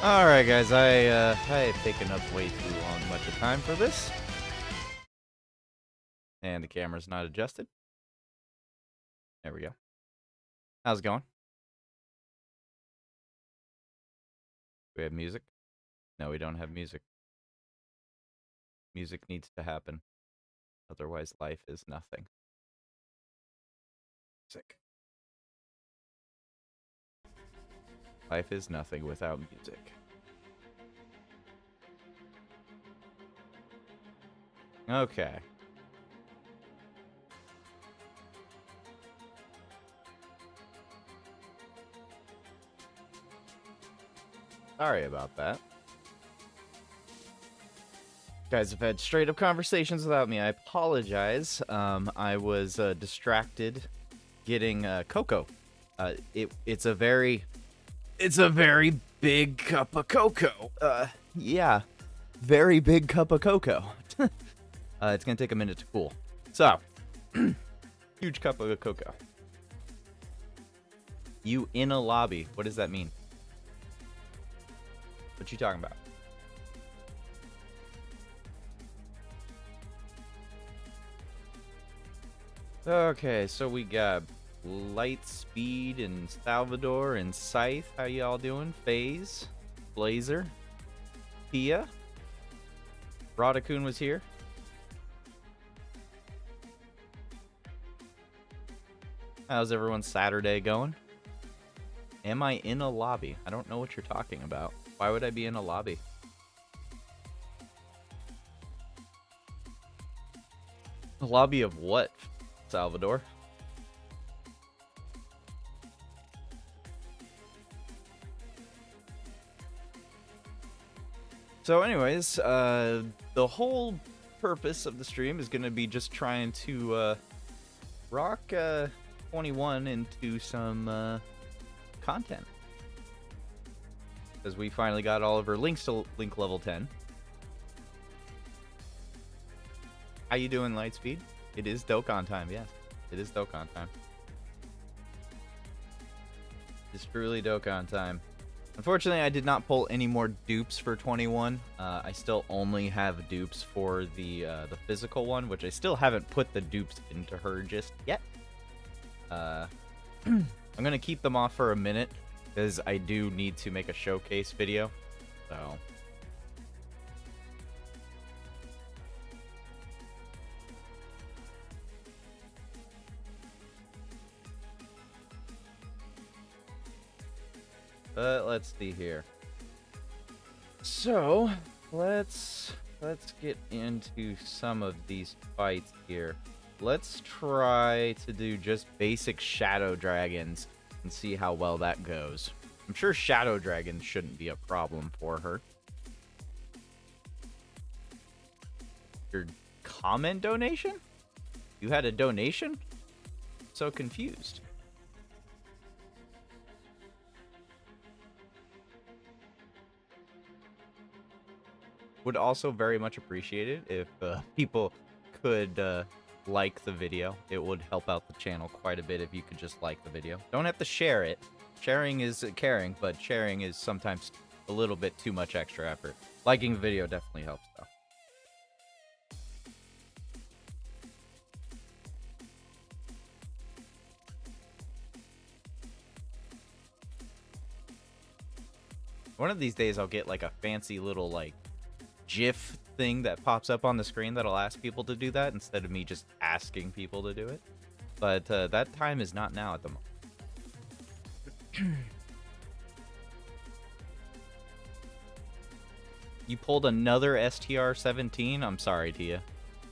Alright guys, I have taken up way too long much of time for this. And the camera's not adjusted. There we go. How's it going? Do we have music? No, we don't have music. Music needs to happen. Otherwise life is nothing. Sick. Life is nothing without music. Okay. Sorry about that. Guys have had straight up conversations without me. I apologize. I was distracted getting cocoa. It's a very big cup of cocoa. Yeah, very big cup of cocoa. It's gonna take a minute to cool. So, huge cup of cocoa. You in a lobby? What does that mean? What you talking about? Okay, so we got Lightspeed and Salvador and Scythe. How y'all doing? FaZe, Blazer, Tia, Rodakun was here. How's everyone's Saturday going? Am I in a lobby? I don't know what you're talking about. Why would I be in a lobby? A lobby of what, Salvador? So anyways, the whole purpose of the stream is going to be just trying to rock 21 into some content. Because we finally got all of her links to link level 10. How you doing, Lightspeed? It is Dokkan time, yes. It is Dokkan time. It's truly Dokkan time. Unfortunately, I did not pull any more dupes for 21. I still only have dupes for the physical one, which I still haven't put the dupes into her just yet. I'm going to keep them off for a minute, because I do need to make a showcase video. So... let's see here. So, let's get into some of these fights here. Let's try to do just basic Shadow Dragons and see how well that goes. I'm sure Shadow Dragons shouldn't be a problem for her. Your comment donation? You had a donation? So confused. Would also very much appreciate it if people could like the video. It would help out the channel quite a bit if you could just like the video. Don't have to share it. Sharing is caring, but sharing is sometimes a little bit too much extra effort. Liking the video definitely helps, though. One of these days I'll get like a fancy little like GIF thing that pops up on the screen that'll ask people to do that instead of me just asking people to do it. But that time is not now at the moment. You pulled another STR-17? I'm sorry, Tia.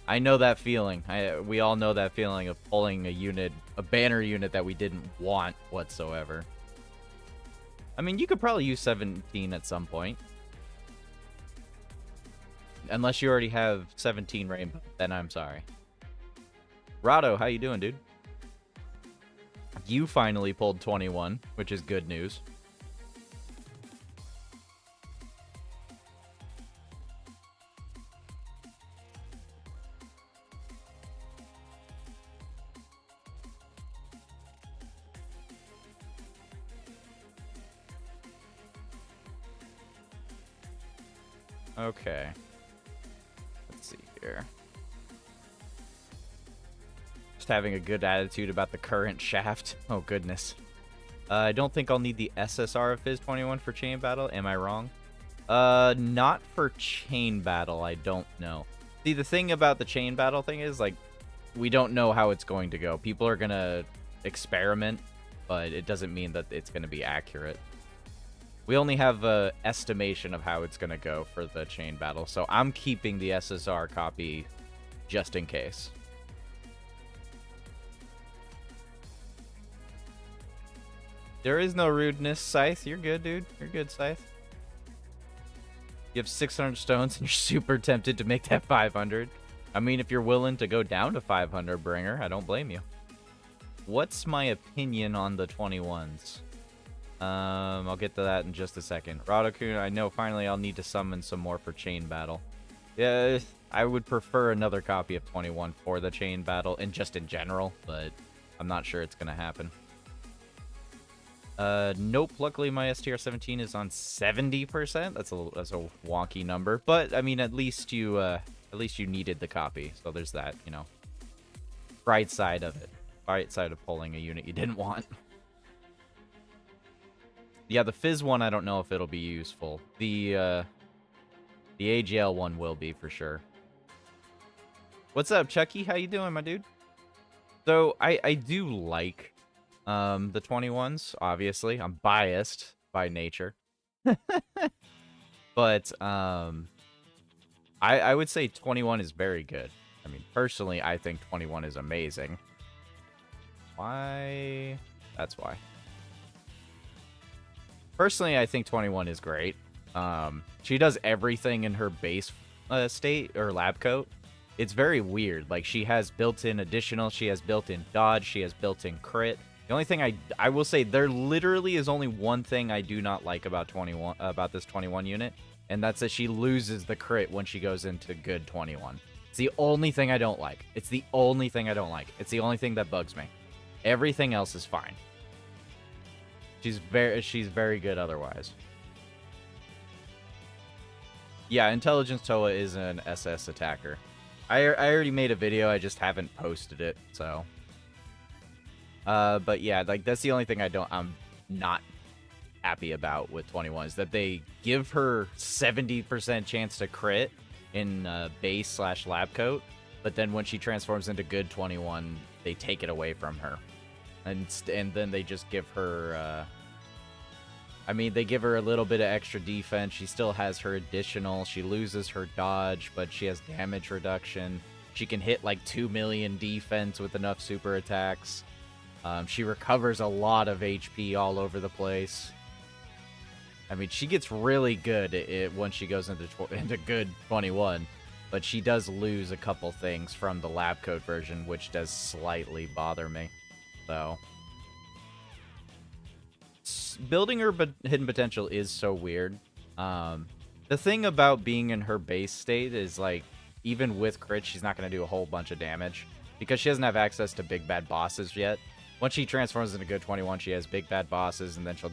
I know that feeling. We all know that feeling of pulling a banner unit that we didn't want whatsoever. I mean, you could probably use 17 at some point. Unless you already have 17 Rainbow, then I'm sorry. Rado, how you doing, dude? You finally pulled 21, which is good news. Okay. Let's see here. Just having a good attitude about the current shaft. Oh, goodness. I don't think I'll need the SSR of Fizz 21 for Chain Battle. Am I wrong? Not for Chain Battle, I don't know. See, the thing about the Chain Battle thing is, like, we don't know how it's going to go. People are gonna experiment, but it doesn't mean that it's gonna be accurate. We only have an estimation of how it's gonna go for the Chain Battle, so I'm keeping the SSR copy just in case. There is no rudeness, Scythe. You're good, dude. You're good, Scythe. You have 600 stones and you're super tempted to make that 500. I mean, if you're willing to go down to 500, Bringer, I don't blame you. What's my opinion on the 21s? I'll get to that in just a second. Radokun, I know finally I'll need to summon some more for Chain Battle. Yeah, I would prefer another copy of 21 for the Chain Battle, and just in general, but I'm not sure it's going to happen. Nope, luckily my STR 17 is on 70%. That's a wonky number, but I mean, at least you needed the copy, so there's that, you know. Bright side of it. Bright side of pulling a unit you didn't want. Yeah, the Fizz one, I don't know if it'll be useful. The AGL one will be for sure. What's up, Chucky? How you doing, my dude? So I do like the 21s, obviously. I'm biased by nature. But I would say 21 is very good. I mean, personally, I think 21 is amazing. Why? That's why. Personally, I think 21 is great. She does everything in her base state or lab coat. It's very weird. Like, she has built-in additional, she has built-in dodge, she has built-in crit. The only thing I will say, there literally is only one thing I do not like about this 21 unit, and that's that she loses the crit when she goes into good 21. It's the only thing I don't like. It's the only thing I don't like. It's the only thing that bugs me. Everything else is fine. She's very good otherwise. Yeah, Intelligence Toa is an SS attacker. I already made a video, I just haven't posted it, so. But yeah, like, that's the only thing I'm not happy about with 21, is that they give her 70% chance to crit in base / lab coat, but then when she transforms into good 21, they take it away from her. And then they just give her, I mean, they give her a little bit of extra defense. She still has her additional. She loses her dodge, but she has damage reduction. She can hit like 2 million defense with enough super attacks. She recovers a lot of HP all over the place. I mean, she gets really good once she goes into good 21, but she does lose a couple things from the lab coat version, which does slightly bother me. So, building her hidden potential is so weird. The thing about being in her base state is, like, even with crit, she's not going to do a whole bunch of damage because she doesn't have access to big bad bosses yet. Once she transforms into good 21, she has big bad bosses, and then she'll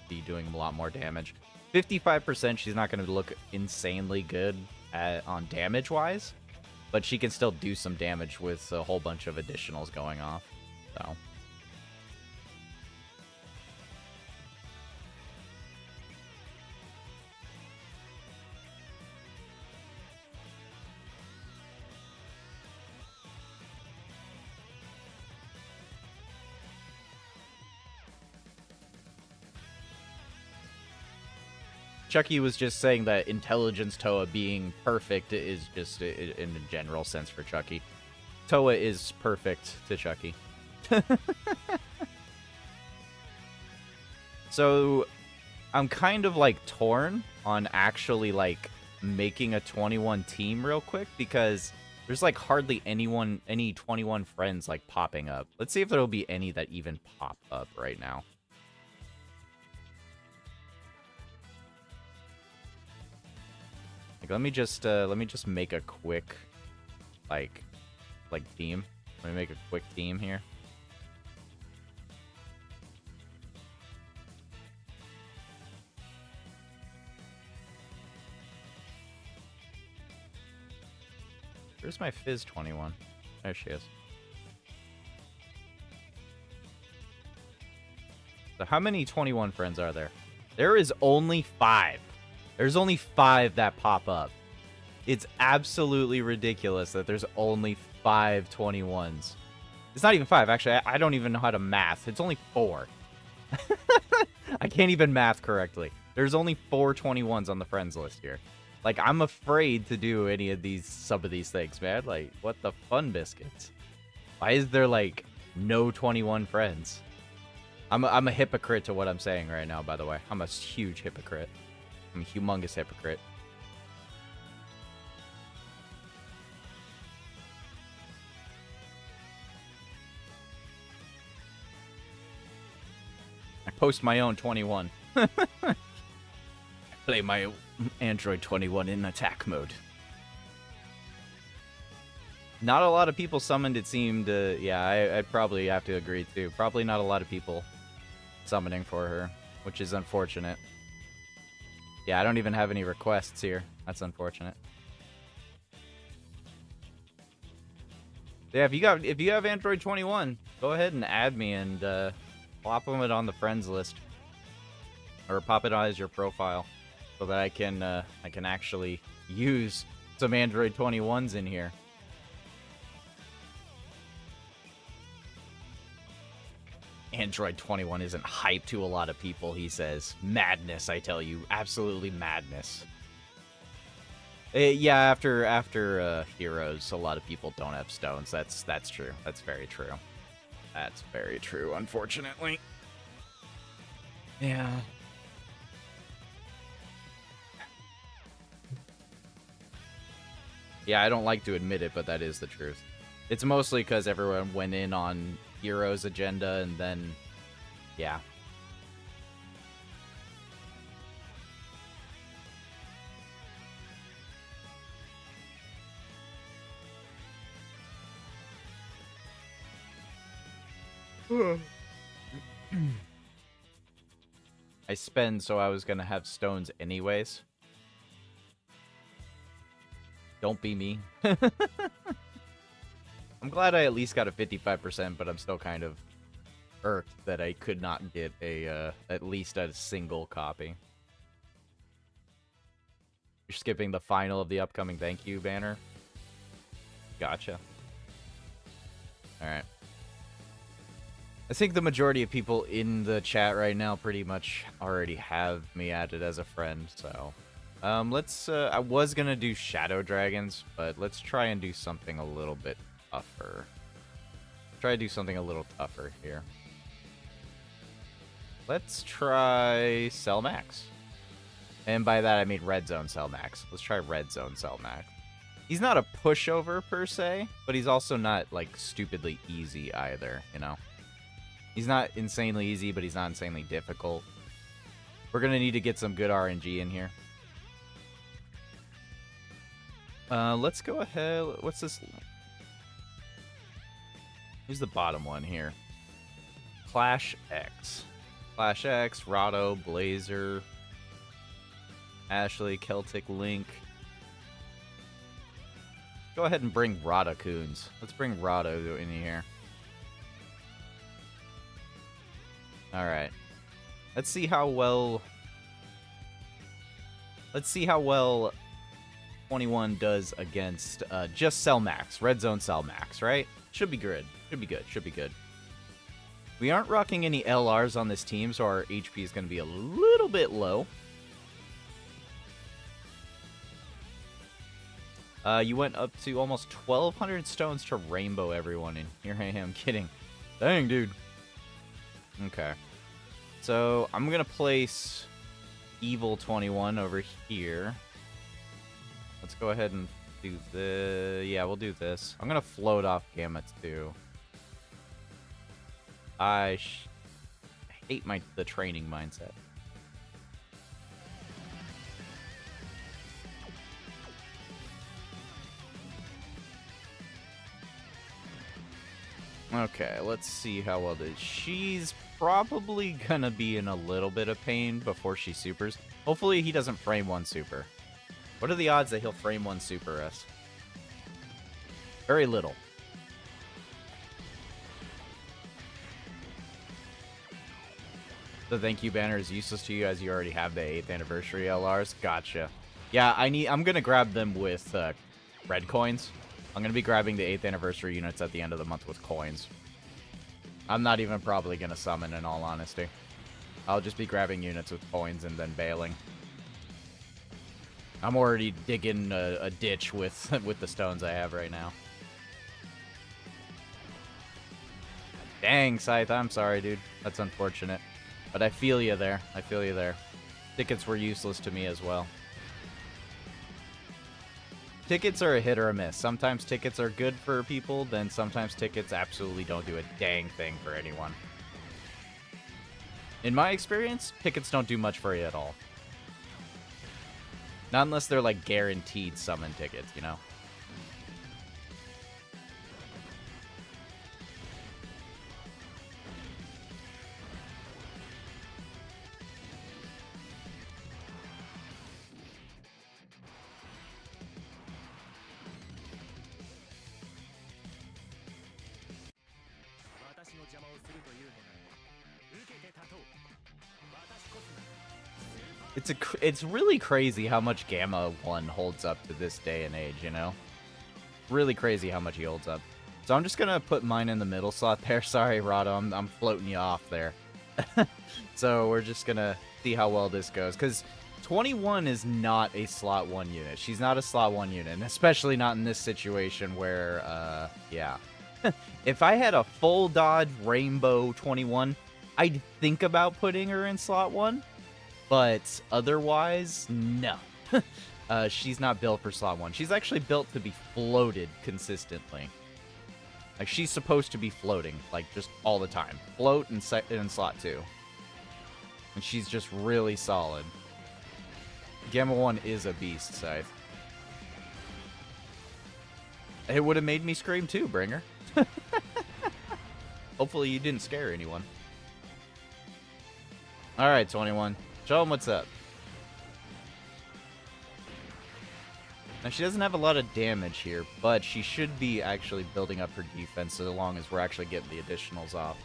be doing a lot more damage. 55%, she's not going to look insanely good on damage-wise, but she can still do some damage with a whole bunch of additionals going off. So. Chucky was just saying that Intelligence Toa being perfect is just in a general sense for Chucky. Toa is perfect to Chucky. So, I'm kind of, like, torn on actually, like, making a 21 team real quick, because there's, like, hardly any 21 friends, like, popping up. Let's see if there'll be any that even pop up right now. Like, let me just make a quick, like team. Let me make a quick team here. Where's my Fizz 21? There she is. So how many 21 friends are there? There is only 5. There's only 5 that pop up. It's absolutely ridiculous that there's only 5 21s. It's not even 5, actually. I don't even know how to math. It's only 4. I can't even math correctly. There's only 4 21s on the friends list here. Like, I'm afraid to do some of these things, man. Like, what the fun biscuits? Why is there, like, no 21 friends? I'm a hypocrite to what I'm saying right now, by the way. I'm a huge hypocrite. I'm a humongous hypocrite. I post my own 21. I play my Android 21 in attack mode. Not a lot of people summoned, it seemed. Yeah, I'd probably have to agree, too. Probably not a lot of people summoning for her, which is unfortunate. Yeah, I don't even have any requests here. That's unfortunate. Yeah, if you have Android 21, go ahead and add me and plop them on the friends list, or pop it as your profile, so that I can actually use some Android 21s in here. Android 21 isn't hype to a lot of people, he says. Madness, I tell you. Absolutely madness. Yeah, after Heroes, a lot of people don't have stones. That's true. That's very true. That's very true, unfortunately. Yeah. Yeah, I don't like to admit it, but that is the truth. It's mostly because everyone went in on Heroes agenda, and then, yeah. I spend so I was gonna have stones anyways. Don't be me. I'm glad I at least got a 55%, but I'm still kind of irked that I could not get a at least a single copy. You're skipping the final of the upcoming thank you banner? Gotcha. Alright. I think the majority of people in the chat right now pretty much already have me added as a friend, so... let's, I was gonna do Shadow Dragons, but let's try and do something a little bit tougher. Try to do something a little tougher here. Let's try Cell Max. And by that I mean Red Zone Cell Max. Let's try Red Zone Cell Max. He's not a pushover per se, but he's also not like stupidly easy either, you know? He's not insanely easy, but he's not insanely difficult. We're gonna need to get some good RNG in here. Let's go ahead. What's this? Who's the bottom one here? Clash X. Clash X, Rado, Blazer, Ashley, Celtic Link. Go ahead and bring Radacoons. Let's bring Rado in here. Alright. Let's see how well 21 does against just Cell Max. Red Zone Cell Max, right? Should be good. Should be good. Should be good. We aren't rocking any LRs on this team, so our HP is going to be a little bit low. You went up to almost 1,200 stones to rainbow everyone, and here I am kidding. Dang, dude. Okay. So, I'm going to place Evil 21 over here. Let's go ahead and do the... Yeah, we'll do this. I'm going to float off Gamma too. I hate the training mindset. Okay, let's see how well this... She's probably gonna be in a little bit of pain before she supers. Hopefully he doesn't frame one super. What are the odds that he'll frame one super us? Very little. The thank you banner is useless to you as you already have the 8th anniversary LRs. Gotcha. Yeah, I'm gonna grab them with red coins. I'm gonna be grabbing the 8th anniversary units at the end of the month with coins. I'm not even probably gonna summon, in all honesty. I'll just be grabbing units with coins and then bailing. I'm already digging a ditch with the stones I have right now. Dang, Scythe, I'm sorry, dude. That's unfortunate. But I feel you there. I feel you there. Tickets were useless to me as well. Tickets are a hit or a miss. Sometimes tickets are good for people, then sometimes tickets absolutely don't do a dang thing for anyone. In my experience, tickets don't do much for you at all. Not unless they're like guaranteed summon tickets, you know? It's really crazy how much Gamma 1 holds up to this day and age, you know? Really crazy how much he holds up. So I'm just gonna put mine in the middle slot there. Sorry, Rado, I'm floating you off there. So we're just gonna see how well this goes, because 21 is not a slot 1 unit. She's not a slot 1 unit, and especially not in this situation where, yeah. If I had a full dodge Rainbow 21, I'd think about putting her in slot 1. But otherwise, no. She's not built for slot 1. She's actually built to be floated consistently. Like, she's supposed to be floating, like, just all the time. Float in slot 2. And she's just really solid. Gamma 1 is a beast, Scythe. It would have made me scream too, Bringer. Hopefully you didn't scare anyone. Alright, 21. Show him what's up. Now, she doesn't have a lot of damage here, but she should be actually building up her defense so long as we're actually getting the additionals off.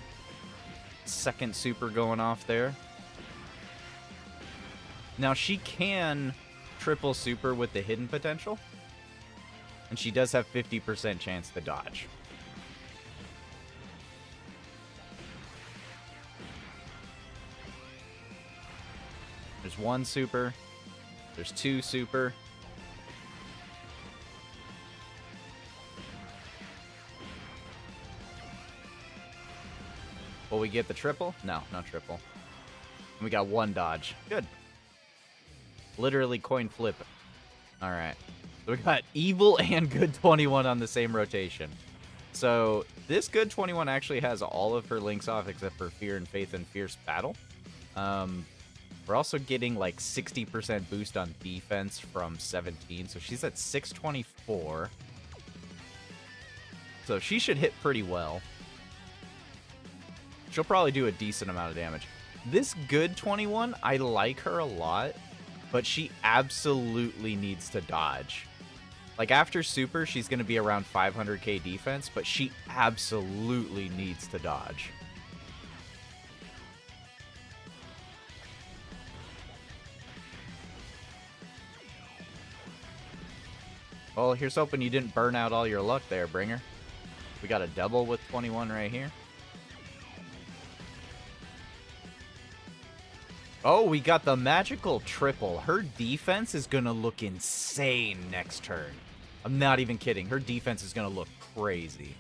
Second super going off there. Now, she can triple super with the hidden potential, and she does have 50% chance to dodge. There's 1 super. There's 2 super. Will we get the triple? No, not triple. And we got 1 dodge. Good. Literally coin flip. Alright. So we got evil and good 21 on the same rotation. So this good 21 actually has all of her links off except for Fear and Faith and Fierce Battle. We're also getting like 60% boost on defense from 17, so she's at 624. So she should hit pretty well. She'll probably do a decent amount of damage. This good 21, I like her a lot, but she absolutely needs to dodge. Like, after super, she's going to be around 500k defense, but she absolutely needs to dodge. Well, here's hoping you didn't burn out all your luck there, Bringer. We got a double with 21 right here. Oh, we got the magical triple. Her defense is going to look insane next turn. I'm not even kidding. Her defense is going to look crazy.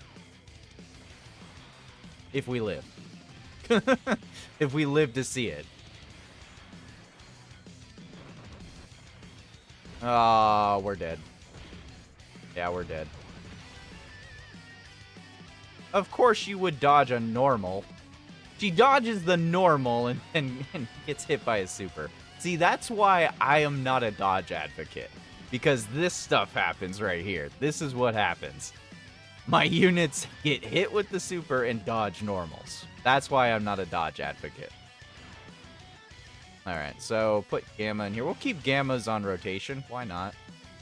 If we live. If we live to see it. Oh, we're dead. Yeah, we're dead. Of course you would dodge a normal. She dodges the normal and gets hit by a super. See, that's why I am not a dodge advocate. Because this stuff happens right here. This is what happens. My units get hit with the super and dodge normals. That's why I'm not a dodge advocate. Alright, so put Gamma in here. We'll keep Gammas on rotation. Why not?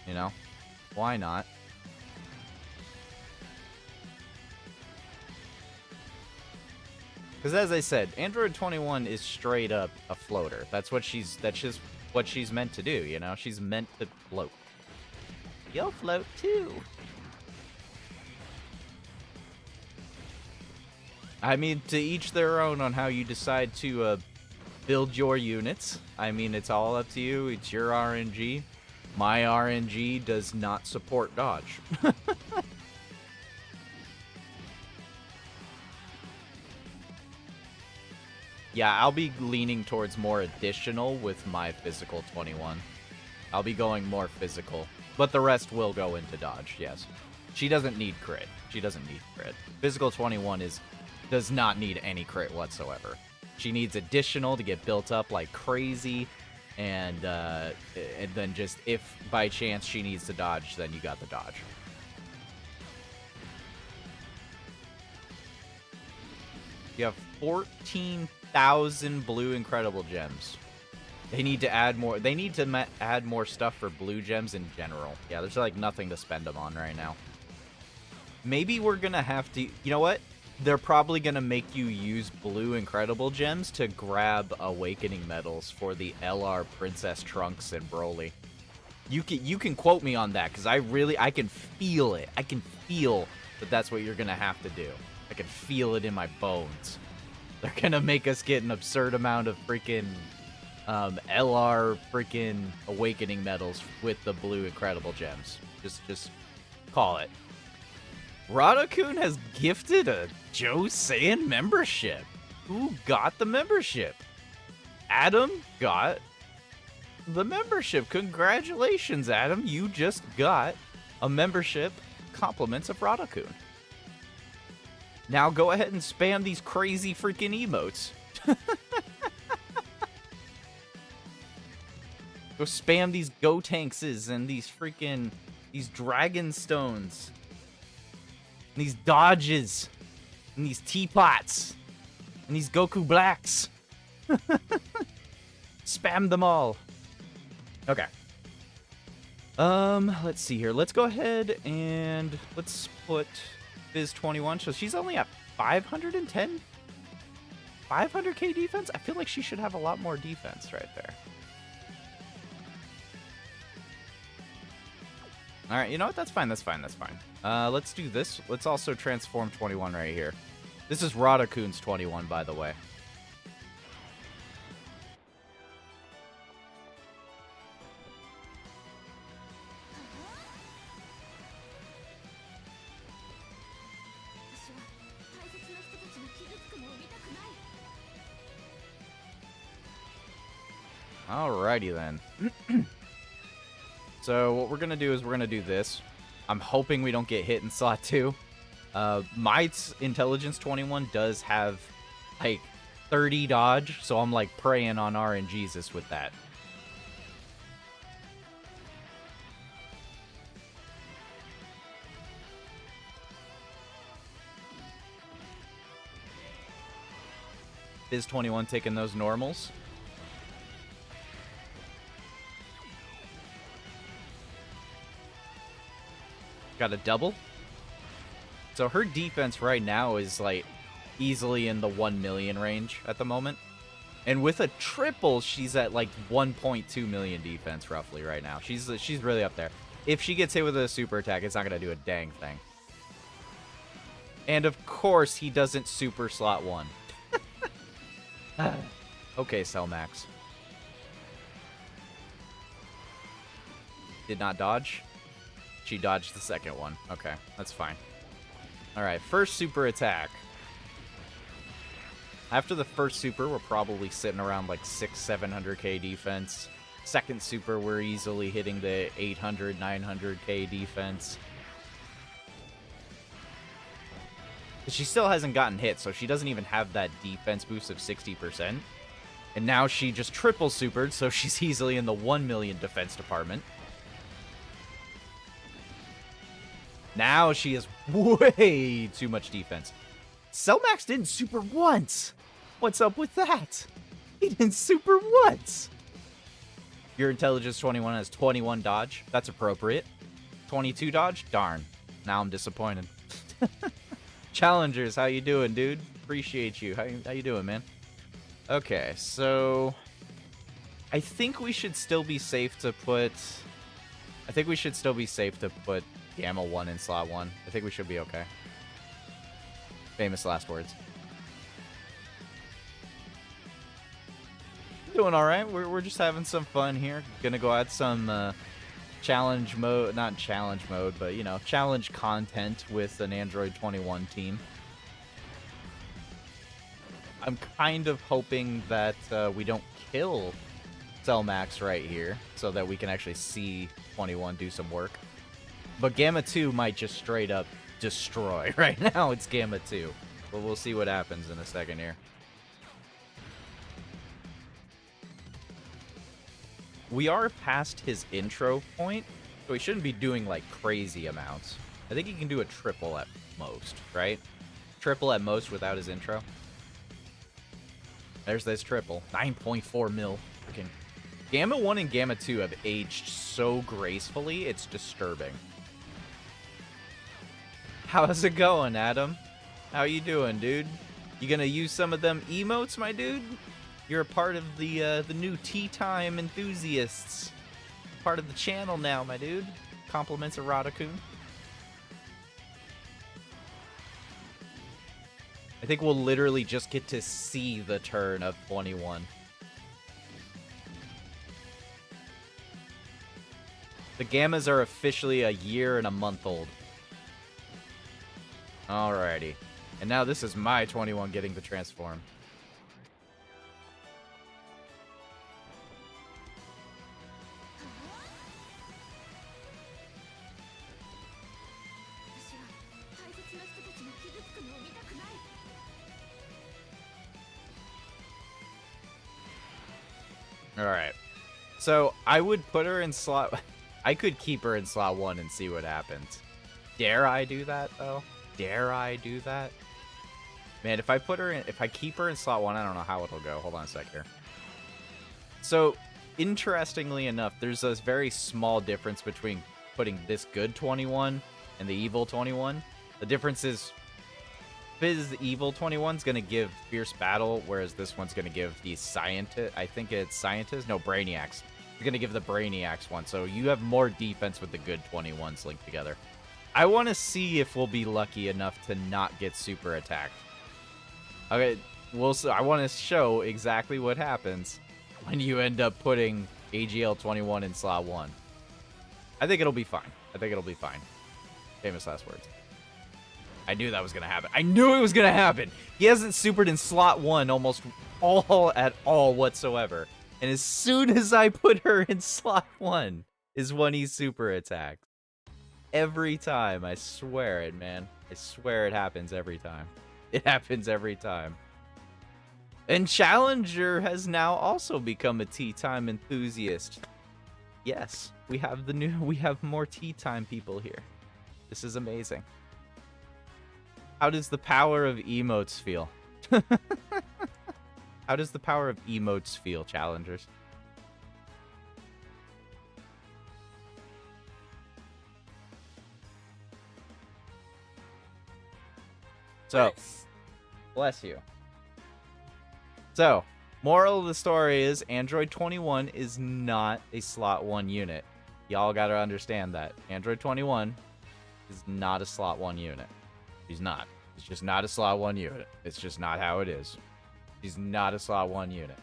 You know? Why not? Because as I said, Android 21 is straight up a floater. That's just what she's meant to do, you know? She's meant to float. You'll float too. I mean, to each their own on how you decide to build your units. I mean, it's all up to you. It's your RNG. My RNG does not support dodge. Yeah, I'll be leaning towards more additional with my physical 21. I'll be going more physical. But the rest will go into dodge, yes. She doesn't need crit. She doesn't need crit. Physical 21 does not need any crit whatsoever. She needs additional to get built up like crazy. And then just if by chance she needs to dodge, then you got the dodge. You have 14,000 blue incredible gems. They need to add more. They need to add more stuff for blue gems in general. Yeah, there's like nothing to spend them on right now. Maybe we're gonna have to. You know what? They're probably gonna make you use blue incredible gems to grab awakening medals for the LR Princess Trunks and Broly. You can quote me on that because I can feel it. I can feel that that's what you're gonna have to do. I can feel it in my bones. They're gonna make us get an absurd amount of freaking LR freaking awakening medals with the blue incredible gems. Just call it. Radakun has gifted a Joe Saiyan membership. Who got the membership? Adam got the membership. Congratulations, Adam. You just got a membership. Compliments of Radakun. Now go ahead and spam these crazy freaking emotes. Go spam these Gotankses and these Dragon Stones. And these dodges. And these teapots. And these Goku Blacks. Spam them all. Okay. Let's see here. Let's go ahead and let's put Fizz 21. So she's only at 510? 500k defense? I feel like she should have a lot more defense right there. Alright, you know what? That's fine, that's fine, that's fine. Let's do this. Let's also transform 21 right here. This is Radakun's 21, by the way. Alrighty then. So what we're going to do is we're going to do this. I'm hoping we don't get hit in slot 2. My intelligence 21 does have like 30 dodge, so I'm like praying on RNGesus with that. Fizz 21 taking those normals. Got a double. So her defense right now is like easily in the 1 million range at the moment. And with a triple, she's at like 1.2 million defense roughly right now. She's really up there. If she gets hit with a super attack, it's not going to do a dang thing. And of course, he doesn't super slot 1. Okay, Cellmax. Did not dodge. She dodged the second one. Okay, that's fine. Alright, first super attack. After the first super, we're probably sitting around like 600-700k defense. Second super, we're easily hitting the 800-900k defense. She still hasn't gotten hit, so she doesn't even have that defense boost of 60%. And now she just triple supered, so she's easily in the 1 million defense department. Now she has way too much defense. Cellmax didn't super once. What's up with that? He didn't super once. Your intelligence 21 has 21 dodge. That's appropriate. 22 dodge? Darn. Now I'm disappointed. Challengers, how you doing, dude? Appreciate you. How you doing, man? Okay, so I think we should still be safe to put. I think we should still be safe to put Gamma 1 in slot 1. I think we should be okay. Famous last words. Doing all right. We're just having some fun here. Gonna go add some challenge mode, not challenge mode, but you know, challenge content with an Android 21 team. I'm kind of hoping that we don't kill Cellmax right here, so that we can actually see 21 do some work. But Gamma 2 might just straight up destroy. Right now, it's Gamma 2. But we'll see what happens in a second here. We are past his intro point, so he shouldn't be doing, like, crazy amounts. I think he can do a triple at most, right? Triple at most without his intro. There's this triple. 9.4 mil. Freaking Gamma 1 and Gamma 2 have aged so gracefully, it's disturbing. How's it going, Adam? How you doing, dude? You gonna use some of them emotes, my dude? You're a part of the new Tea Time enthusiasts. Part of the channel now, my dude. Compliments of Radakun. I think we'll literally just get to see the turn of 21. The Gammas are officially a year and a month old. Alrighty. And now this is my 21 getting to transform. Alright. So, I would put her in slot... I could keep her in slot 1 and see what happens. Dare I do that, though? Dare I do that? Man, if I put her in... If I keep her in slot 1, I don't know how it'll go. Hold on a sec here. So, interestingly enough, there's a very small difference between putting this good 21 and the evil 21. The difference is... Fizz Evil 21's going to give Fierce Battle, whereas this one's going to give the Scientist... I think it's Scientist? No, Brainiacs. It's going to give the Brainiacs one, so you have more defense with the good 21s linked together. I want to see if we'll be lucky enough to not get super attacked. Okay, I want to show exactly what happens when you end up putting AGL 21 in slot 1. I think it'll be fine. I think it'll be fine. Famous last words. I knew that was going to happen. I knew it was going to happen. He hasn't supered in slot 1 almost at all whatsoever. And as soon as I put her in slot 1 is when he super attacks. Every time. I swear it, man. I swear it happens every time. It happens every time. And Challenger has now also become a Tea Time enthusiast. Yes, we have more Tea Time people here. This is amazing. How does the power of emotes feel? How does the power of emotes feel, Challengers? So, bless you. So, moral of the story is Android 21 is not a slot 1 unit. Y'all gotta understand that. Android 21 is not a slot 1 unit. He's not. He's just not a slot 1 unit. It's just not how it is. He's not a slot 1 unit.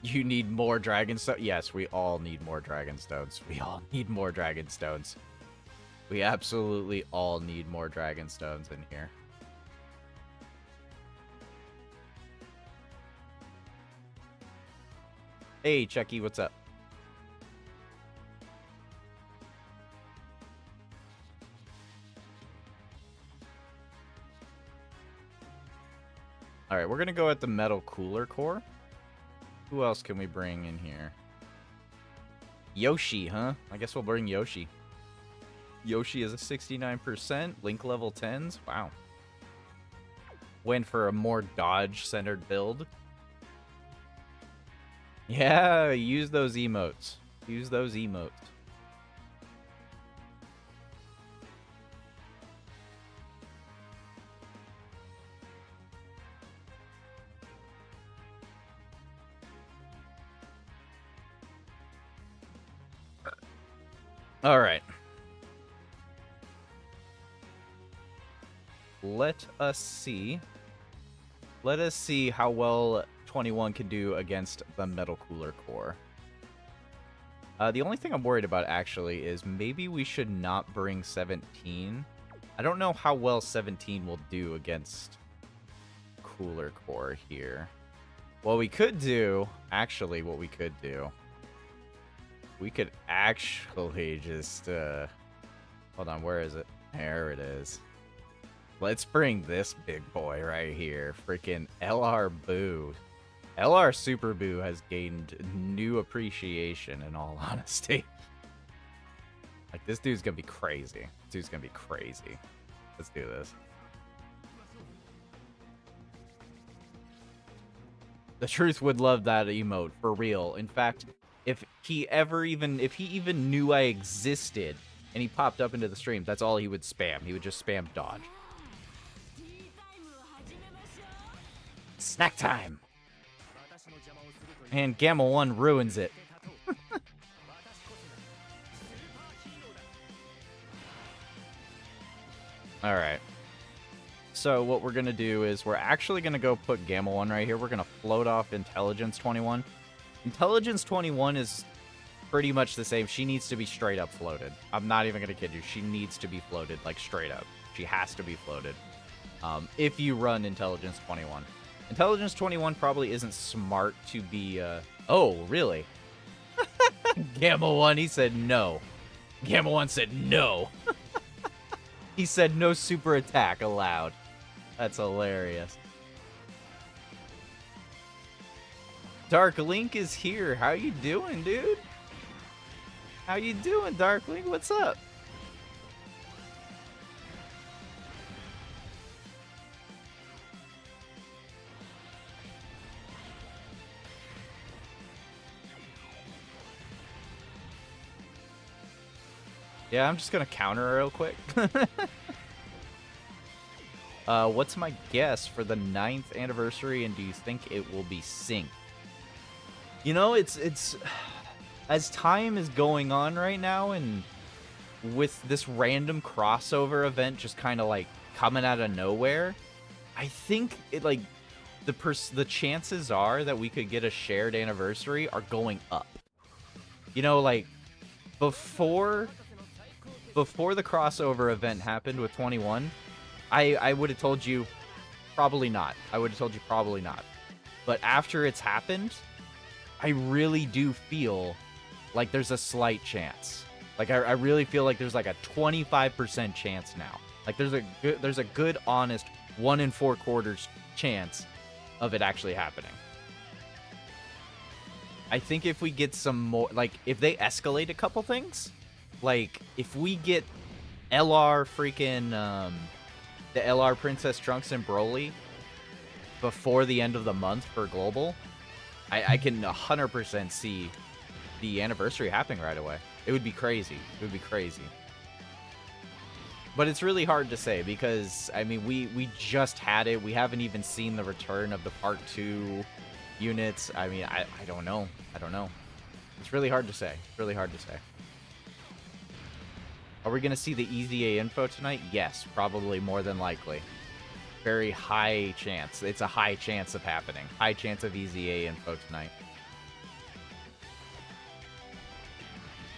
You need more Dragon Stones? Yes, we all need more Dragon Stones. We all need more Dragon Stones. We absolutely all need more Dragon Stones in here. Hey, Chucky, what's up? Alright, we're gonna go at the Metal Cooler Core. Who else can we bring in here? Yoshi, huh? I guess we'll bring Yoshi. Yoshi is a 69%. Link level 10s. Wow. Went for a more dodge-centered build. Yeah, use those emotes. Use those emotes. All right. Let us see. Let us see how well 21 can do against the Metal Cooler Core. The only thing I'm worried about, actually, is maybe we should not bring 17. I don't know how well 17 will do against Cooler Core here. What we could do, actually, we could actually just, hold on, where is it? There it is. Let's bring this big boy right here. Freaking LR Boo. LR Super Boo has gained new appreciation, in all honesty. Like, this dude's gonna be crazy. This dude's gonna be crazy. Let's do this. The Truth would love that emote, for real. In fact, if he even knew I existed and he popped up into the stream, that's all he would spam. He would just spam dodge. Snack time! And Gamma 1 ruins it. Alright. So what we're going to do is we're actually going to go put Gamma 1 right here. We're going to float off Intelligence 21. Intelligence 21 is pretty much the same. She needs to be straight up floated. I'm not even going to kid you. She needs to be floated, like straight up. She has to be floated. If you run Intelligence 21. Intelligence 21 probably isn't smart to be, oh, really? Gamma 1, he said no. Gamma 1 said no. He said no super attack allowed. That's hilarious. Dark Link is here. How you doing, dude? How you doing, Dark Link? What's up? Yeah, I'm just gonna counter real quick. What's my guess for the 9th anniversary, and do you think it will be synced? You know, it's as time is going on right now, and with this random crossover event just kind of like coming out of nowhere, I think it like the chances are that we could get a shared anniversary are going up. You know, like before the crossover event happened with 21, I would have told you probably not. I would have told you probably not. But after it's happened, I really do feel like there's a slight chance. Like I really feel like there's like a 25% chance now. Like there's a good honest 1 in 4 quarters chance of it actually happening. I think if we get some more, like if they escalate a couple things, like if we get LR freaking the LR Princess Trunks and Broly before the end of the month for global, I can 100% see the anniversary happening right away. It would be crazy. It would be crazy. But it's really hard to say because, I mean, we just had it. We haven't even seen the return of the Part 2 units. I mean, I don't know. I don't know. It's really hard to say. It's really hard to say. Are we going to see the EZA info tonight? Yes, probably more than likely. Very high chance. It's a high chance of happening. High chance of EZA info tonight.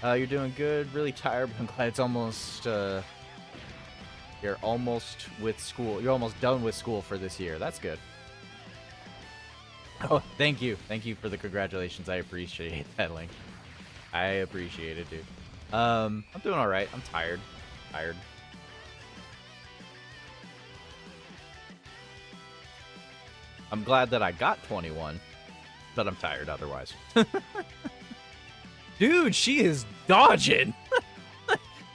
You're doing good. Really tired, but I'm glad it's almost... You're almost with school. You're almost done with school for this year. That's good. Oh, thank you. Thank you for the congratulations. I appreciate that, Link. I appreciate it, dude. I'm doing all right. I'm tired. I'm glad that I got 21, but I'm tired otherwise. Dude, she is dodging.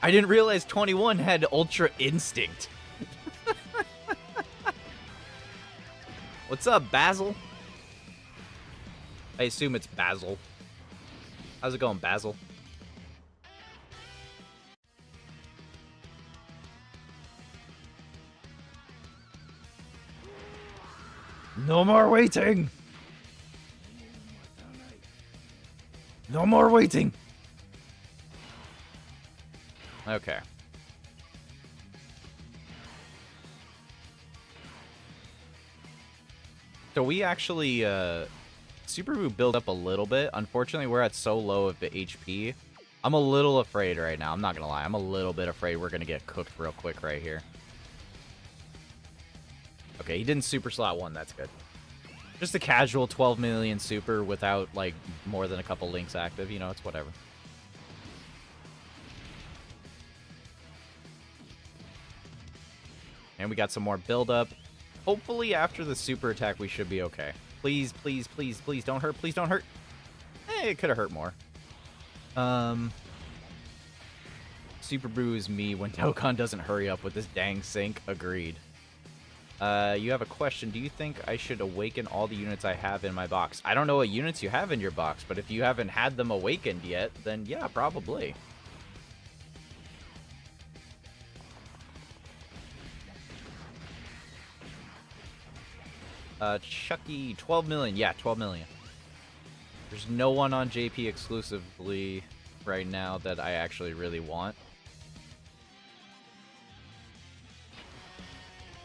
I didn't realize 21 had Ultra Instinct. What's up, Basil? I assume it's Basil. How's it going, Basil? No more waiting! No more waiting! Okay. So we actually, Super Boo build up a little bit. Unfortunately, we're at so low of the HP. I'm a little afraid right now. I'm not going to lie. I'm a little bit afraid we're going to get cooked real quick right here. Okay, he didn't super slot 1. That's good. Just a casual 12 million super without, like, more than a couple links active. You know, it's whatever. And we got some more build-up. Hopefully, after the super attack, we should be okay. Please, please, please, please don't hurt. Please don't hurt. It could have hurt more. Super Brew is me when Dokkan doesn't hurry up with this dang sync. Agreed. You have a question. Do you think I should awaken all the units I have in my box? I don't know what units you have in your box, but if you haven't had them awakened yet, then yeah, probably. Chucky, 12 million. Yeah, 12 million. There's no one on JP exclusively right now that I actually really want.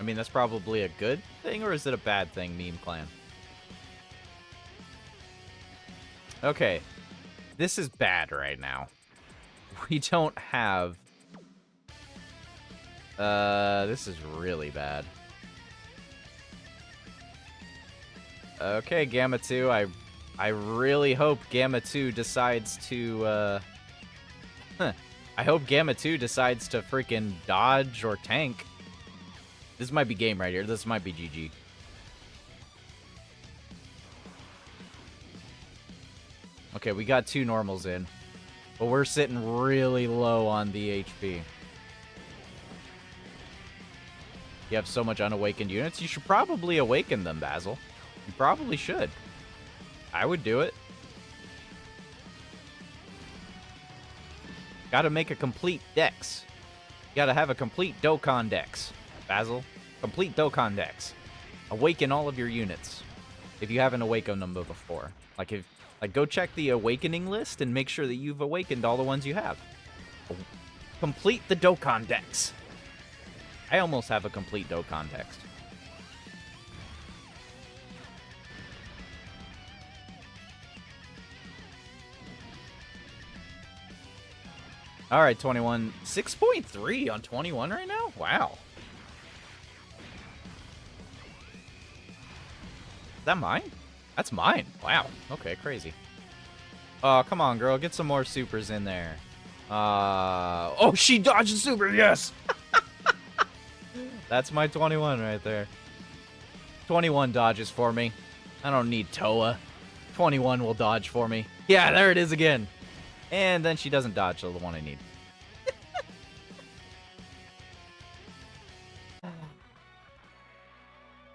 I mean, that's probably a good thing, or is it a bad thing, Meme Clan? Okay. This is bad right now. We don't have... this is really bad. Okay, Gamma 2, I really hope Gamma 2 decides to, I hope Gamma 2 decides to freaking dodge or tank. This might be game right here. This might be GG. Okay, we got 2 normals in. But we're sitting really low on the HP. You have so much unawakened units. You should probably awaken them, Basil. You probably should. I would do it. Gotta make a complete dex. You gotta have a complete Dokkan dex. Basil, complete Dokkan dex. Awaken all of your units. If you haven't awakened them before. Like, go check the awakening list and make sure that you've awakened all the ones you have. Complete the Dokkan dex. I almost have a complete Dokkan dex. All right, 21. 6.3 on 21 right now? Wow. Is that mine? That's mine. Wow. Okay, crazy. Oh, come on, girl. Get some more supers in there. Oh, she dodged a super. Yes. That's my 21 right there. 21 dodges for me. I don't need Toa. 21 will dodge for me. Yeah, there it is again. And then she doesn't dodge, so the one I need.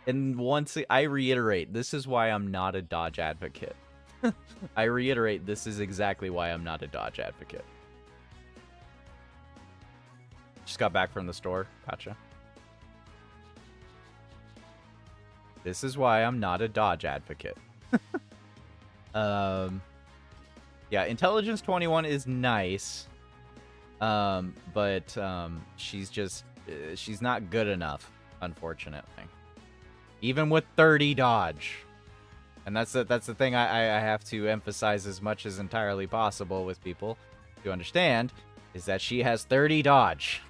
And once I reiterate, this is why I'm not a dodge advocate. I reiterate, this is exactly why I'm not a dodge advocate. Just got back from the store. Gotcha. This is why I'm not a dodge advocate. Yeah, Intelligence 21 is nice. But she's just... she's not good enough, unfortunately. Even with 30 dodge. And that's the thing I have to emphasize as much as entirely possible with people to understand, is that she has 30 dodge.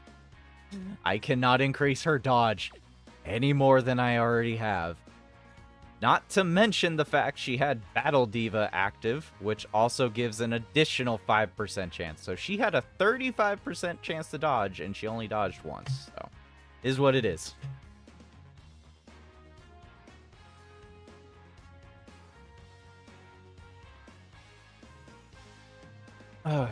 I cannot increase her dodge any more than I already have. Not to mention the fact she had Battle Diva active, which also gives an additional 5% chance. So she had a 35% chance to dodge, and she only dodged once. So, is what it is. Okay.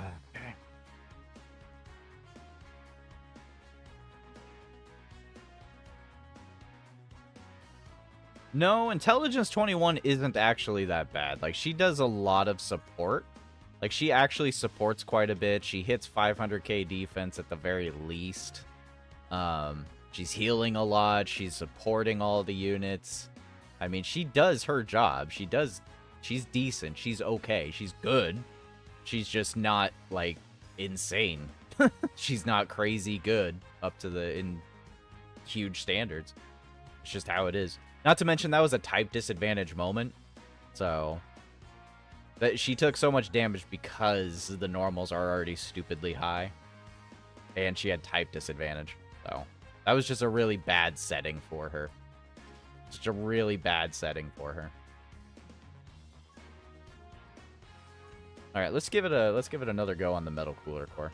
No, Intelligence 21 isn't actually that bad. Like, she does a lot of support. Like, she actually supports quite a bit. She hits 500k defense at the very least. She's healing a lot. She's supporting all the units. I mean, she does her job. She's decent. She's okay. She's good. She's just not, like, insane. She's not crazy good up to in huge standards. It's just how it is. Not to mention that was a type disadvantage moment. So that she took so much damage because the normals are already stupidly high. And she had type disadvantage. So that was just a really bad setting for her. Just a really bad setting for her. All right, let's give it another go on the Metal Cooler Core.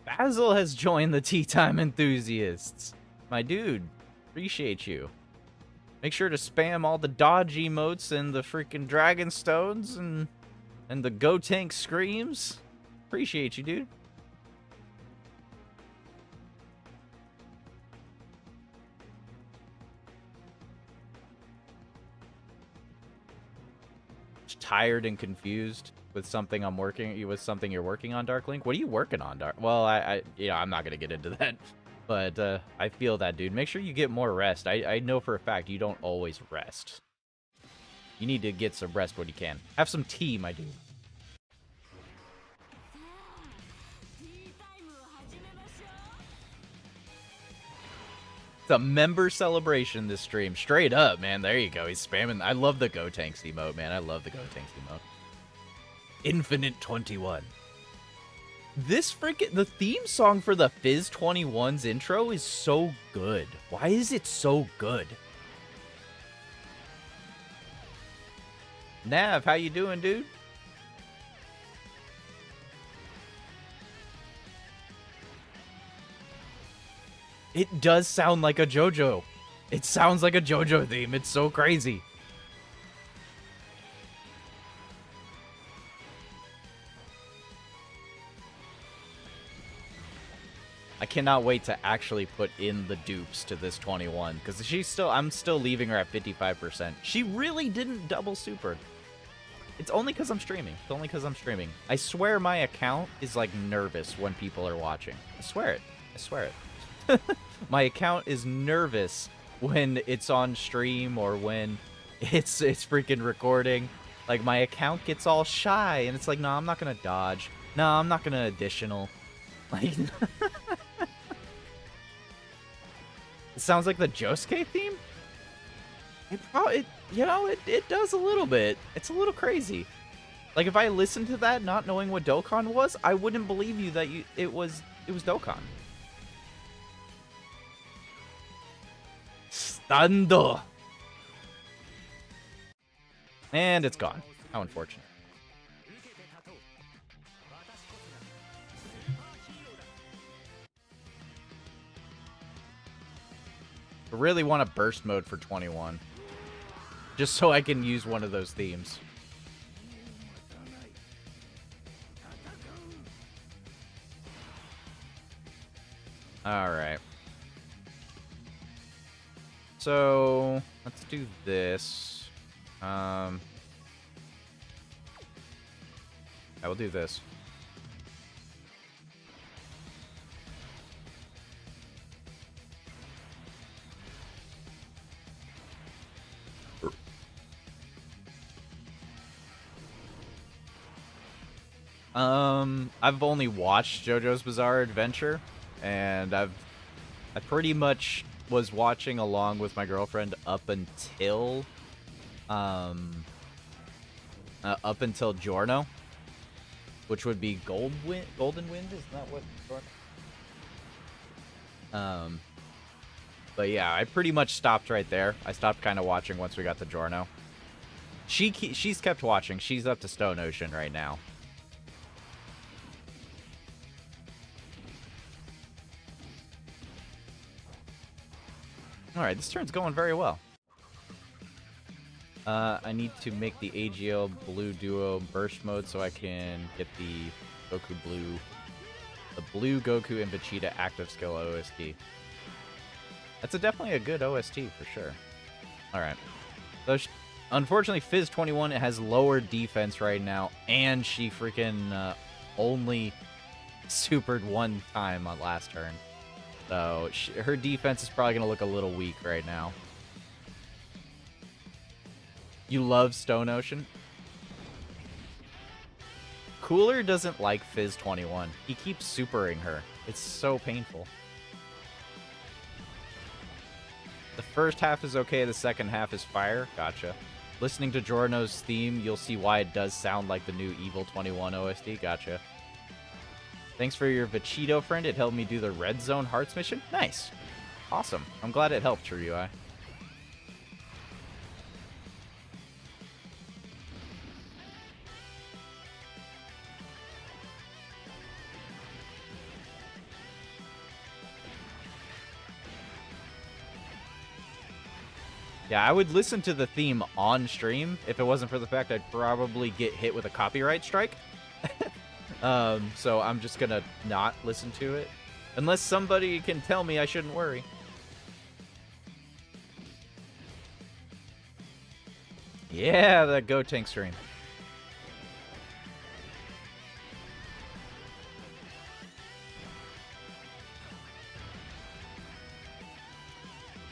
Basil has joined the Tea Time Enthusiasts. My dude, appreciate you. Make sure to spam all the dodge emotes and the freaking Dragon Stones and the Go Tank Screams. Appreciate you, dude. Just tired and confused with something you're working on, Dark Link. What are you working on, Dark? Well, I'm not gonna get into that. But I feel that, dude. Make sure you get more rest. I know for a fact you don't always rest. You need to get some rest when you can. Have some tea, my dude. It's a member celebration this stream. Straight up, man. There you go. He's spamming. I love the Go Tanks emote, man. I love the Go Tanks emote. Infinite 21. The theme song for the Fizz 21's intro is so good. Why is it so good? Nav, how you doing, dude? It does sound like a JoJo. It sounds like a JoJo theme. It's so crazy. I cannot wait to actually put in the dupes to this 21 because I'm still leaving her at 55%. She really didn't double super. It's only because I'm streaming. It's only because I'm streaming. I swear my account is like nervous when people are watching. I swear it. I swear it. My account is nervous when it's on stream or when it's freaking recording. Like my account gets all shy and it's like, no, I'm not gonna dodge. No, I'm not gonna additional. Like. It sounds like the Josuke theme? It does a little bit. It's a little crazy. Like, if I listened to that not knowing what Dokkan was, I wouldn't believe you that it was Dokkan. Stando! And it's gone. How unfortunate. I really want a burst mode for 21. Just so I can use one of those themes. Alright. So, let's do this. I will do this. I've only watched JoJo's Bizarre Adventure, and I pretty much was watching along with my girlfriend up until Giorno, which would be Golden Wind, isn't that what Giorno? But yeah, I pretty much stopped right there. I stopped kind of watching once we got to Giorno. She's kept watching. She's up to Stone Ocean right now. Alright, this turn's going very well. I need to make the AGL Blue Duo burst mode so I can get the Goku Blue... The Blue Goku and Vegeta active skill OST. That's definitely a good OST for sure. Alright. So unfortunately, Fizz 21 has lower defense right now, and she freaking only supered one time on last turn. So her defense is probably going to look a little weak right now. You love Stone Ocean? Cooler doesn't like Fizz 21. He keeps supering her. It's so painful. The first half is okay, the second half is fire. Gotcha. Listening to Giorno's theme, you'll see why it does sound like the new Evil 21 OST. Gotcha. Thanks for your Vachito friend. It helped me do the Red Zone Hearts mission. Nice. Awesome. I'm glad it helped, True UI. Yeah, I would listen to the theme on stream. If it wasn't for the fact I'd probably get hit with a copyright strike. So I'm just gonna not listen to it. Unless somebody can tell me I shouldn't worry. Yeah, the Go Tank stream.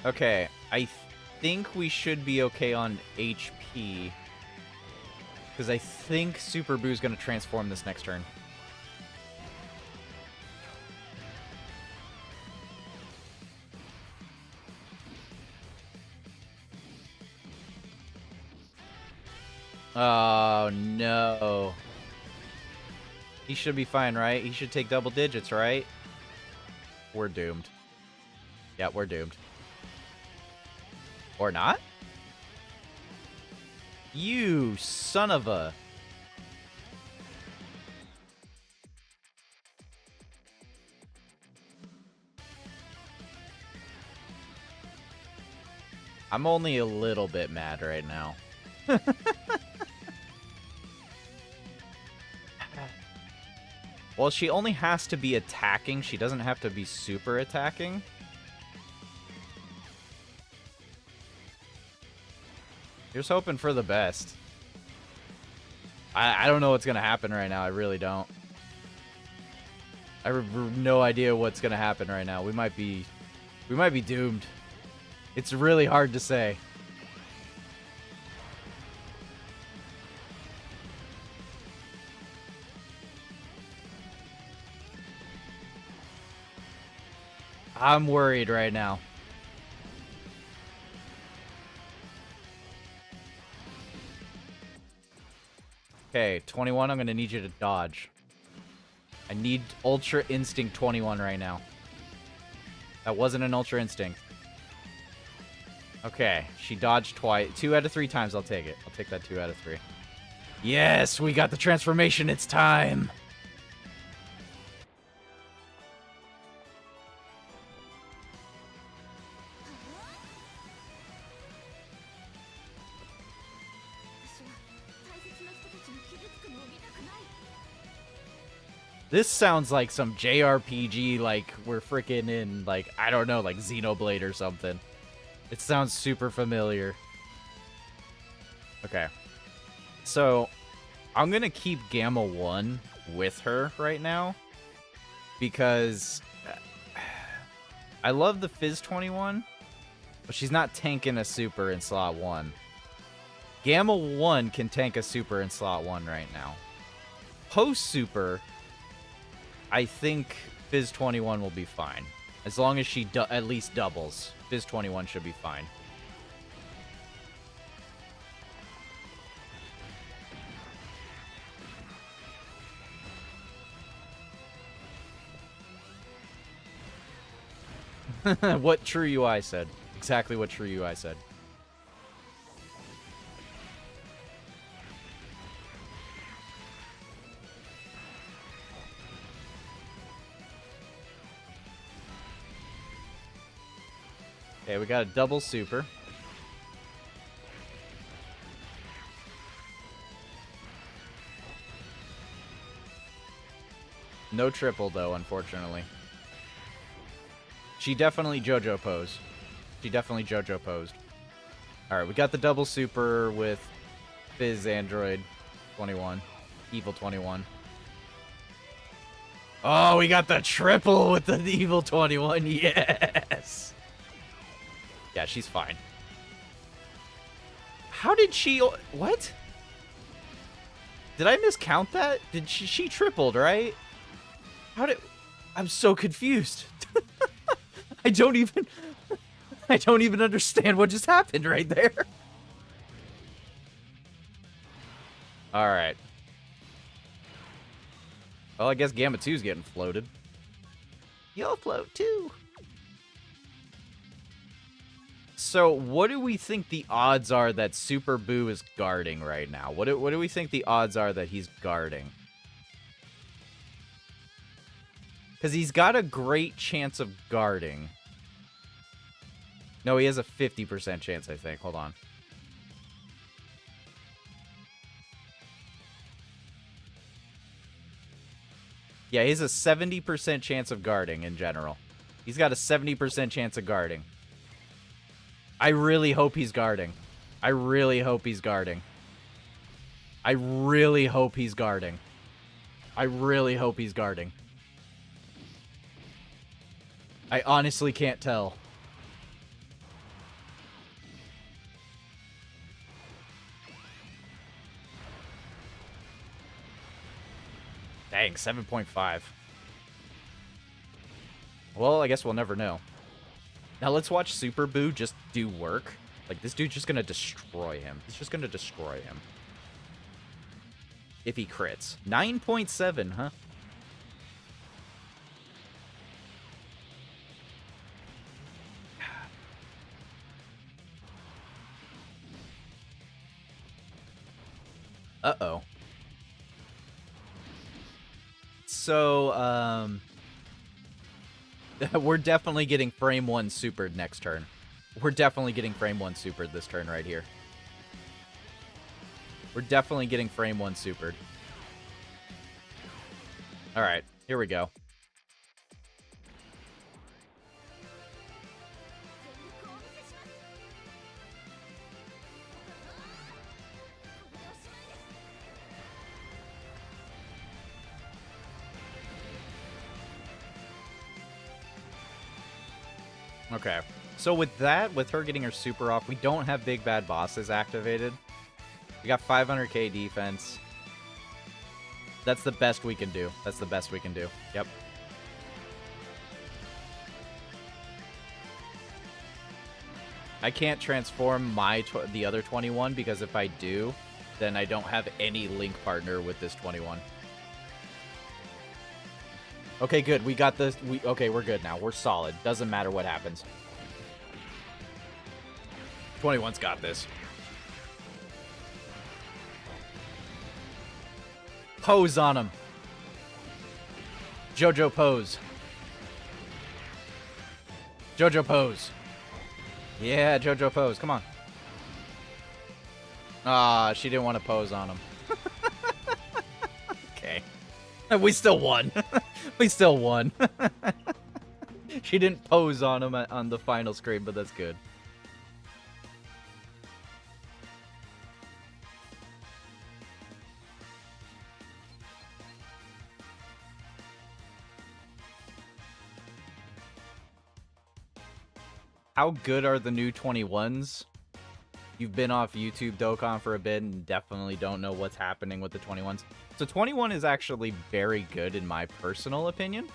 Okay, I think we should be okay on HP. Because I think Super Boo's going to transform this next turn. Oh, no. He should be fine, right? He should take double digits, right? We're doomed. Yeah, we're doomed. Or not? You son of a... I'm only a little bit mad right now. Well, she only has to be attacking. She doesn't have to be super attacking. Here's hoping for the best. I don't know what's going to happen right now. I really don't. I have no idea what's going to happen right now. We might be doomed. It's really hard to say. I'm worried right now. Okay, 21, I'm going to need you to dodge. I need Ultra Instinct 21 right now. That wasn't an Ultra Instinct. Okay, she dodged twice. 2 out of 3 times, I'll take it. I'll take that 2 out of 3. Yes, we got the transformation. It's time. This sounds like some JRPG, like we're freaking in, like, I don't know, like Xenoblade or something. It sounds super familiar. Okay. So, I'm gonna keep Gamma 1 with her right now. Because I love the Fizz 21, but she's not tanking a super in slot 1. Gamma 1 can tank a super in slot 1 right now. Post super, I think Fizz 21 will be fine. As long as she at least doubles, Fizz 21 should be fine. What True UI said. Exactly what True UI said. Okay, we got a double super. No triple, though, unfortunately. She definitely JoJo posed. She definitely JoJo posed. Alright, we got the double super with Fizz Android 21. Evil 21. Oh, we got the triple with the Evil 21. Yes! Yeah, she's fine. How did she... What? Did I miscount that? Did she tripled, right? How did... I'm so confused. I don't even understand what just happened right there. All right. Well, I guess Gamma 2's getting floated. You'll float too. So, what do we think the odds are that Super Boo is guarding right now? What do we think the odds are that he's guarding? Because he's got a great chance of guarding. No, he has a 50% chance, I think. Hold on. Yeah, he has a 70% chance of guarding in general. He's got a 70% chance of guarding. I really hope he's guarding. I really hope he's guarding. I really hope he's guarding. I really hope he's guarding. I honestly can't tell. Dang, 7.5. Well, I guess we'll never know. Now let's watch Super Boo just do work. Like, this dude's just gonna destroy him. He's just gonna destroy him. If he crits. 9.7, huh? Uh-oh. So, we're definitely getting frame 1 supered next turn. We're definitely getting frame 1 supered this turn right here. We're definitely getting frame 1 supered. Alright, here we go. Okay, so with that, with her getting her super off, we don't have Big Bad Bosses activated. We got 500k defense. That's the best we can do. That's the best we can do. Yep. I can't transform the other 21 because if I do, then I don't have any link partner with this 21. Okay, good. We got this. Okay, we're good now. We're solid. Doesn't matter what happens. 21's got this. Pose on him. Jojo pose. Jojo pose. Yeah, Jojo pose. Come on. Ah, she didn't want to pose on him. Okay. We still won. We still won. She didn't pose on him on the final screen, but that's good. How good are the new 21s? You've been off YouTube Dokkan for a bit and definitely don't know what's happening with the 21s. So 21 is actually very good in my personal opinion.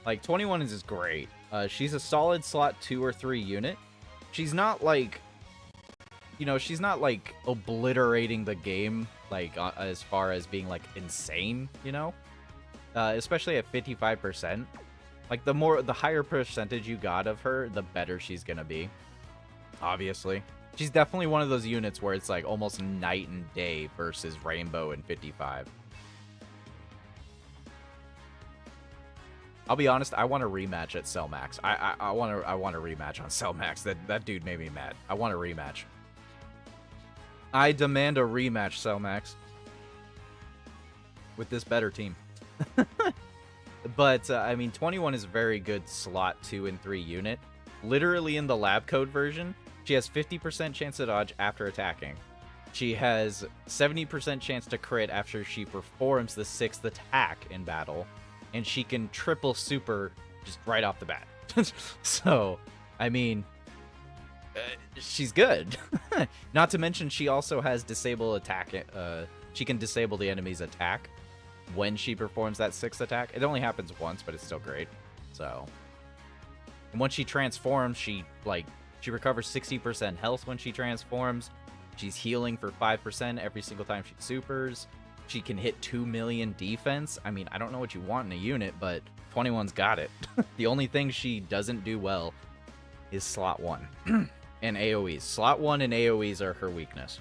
Like, 21 is great. She's a solid slot 2 or 3 unit. She's not like, you know, she's not like obliterating the game, like as far as being like insane, you know? Especially at 55%. Like, the higher percentage you got of her, the better she's gonna be. Obviously. She's definitely one of those units where it's like almost night and day versus Rainbow and 55. I'll be honest, I want a rematch at Cellmax. I want a rematch on Cellmax. That dude made me mad. I want a rematch. I demand a rematch, Cellmax. With this better team. But, I mean, 21 is a very good slot 2 and 3 unit. Literally in the lab code version, she has 50% chance to dodge after attacking. She has 70% chance to crit after she performs the 6th attack in battle. And she can triple super just right off the bat. So, I mean, she's good. Not to mention she also has disable attack. She can disable the enemy's attack when she performs that 6th attack. It only happens once, but it's still great. So, and once she transforms, she recovers 60% health when she transforms. She's healing for 5% every single time she supers. She can hit 2 million defense. I mean, I don't know what you want in a unit, but 21's got it. The only thing she doesn't do well is slot 1 and AoEs. Slot 1 and AoEs are her weakness.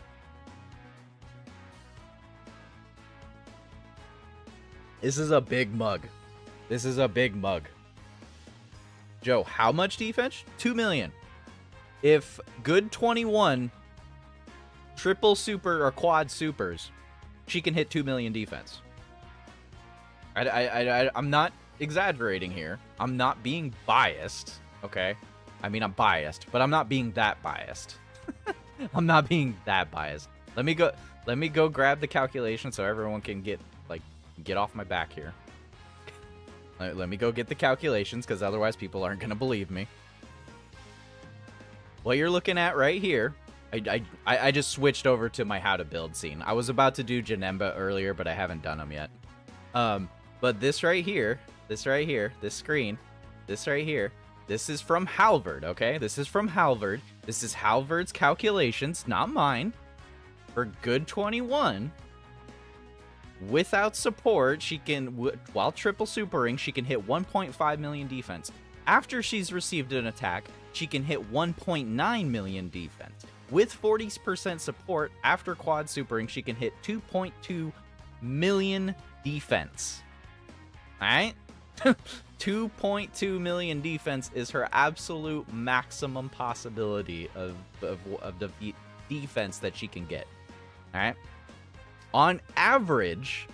This is a big mug. This is a big mug. Joe, how much defense? 2 million. If good 21 triple super or quad supers, she can hit 2 million defense. I'm not exaggerating here. I'm not being biased, okay? I mean, I'm biased, but I'm not being that biased. I'm not being that biased. Let me go grab the calculation so everyone can get off my back here. Let me go get the calculations, because otherwise people aren't going to believe me. What you're looking at right here, I just switched over to my how to build scene. I was about to do Janemba earlier, but I haven't done them yet. But this right here, this screen, this right here, this is from Halvard, okay? This is from Halvard. This is Halvard's calculations, not mine. For good 21, without support, she can, while triple supering, she can hit 1.5 million defense. After she's received an attack, she can hit 1.9 million defense. With 40% support, after quad supering, she can hit 2.2 million defense. Alright? 2.2 million defense is her absolute maximum possibility of the defense that she can get. Alright? On average,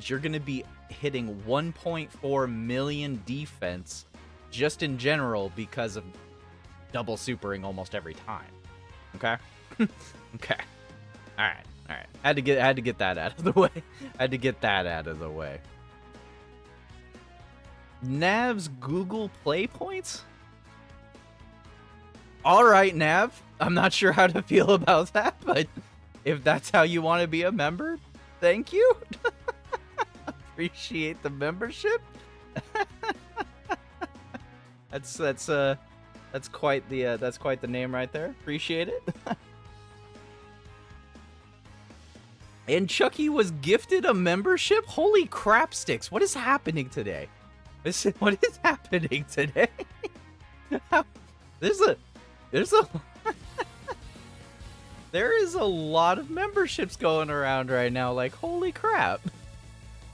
you're going to be hitting 1.4 million defense just in general because of double supering almost every time. Okay? Okay. Alright. Had to get that out of the way. Nav's Google Play points? Alright, Nav. I'm not sure how to feel about that, but if that's how you want to be a member, thank you. Appreciate the membership. That's quite the name right there. Appreciate it. And Chucky was gifted a membership? Holy crap sticks. What is happening today? What is happening today? There's a there is a lot of memberships going around right now. Like, holy crap.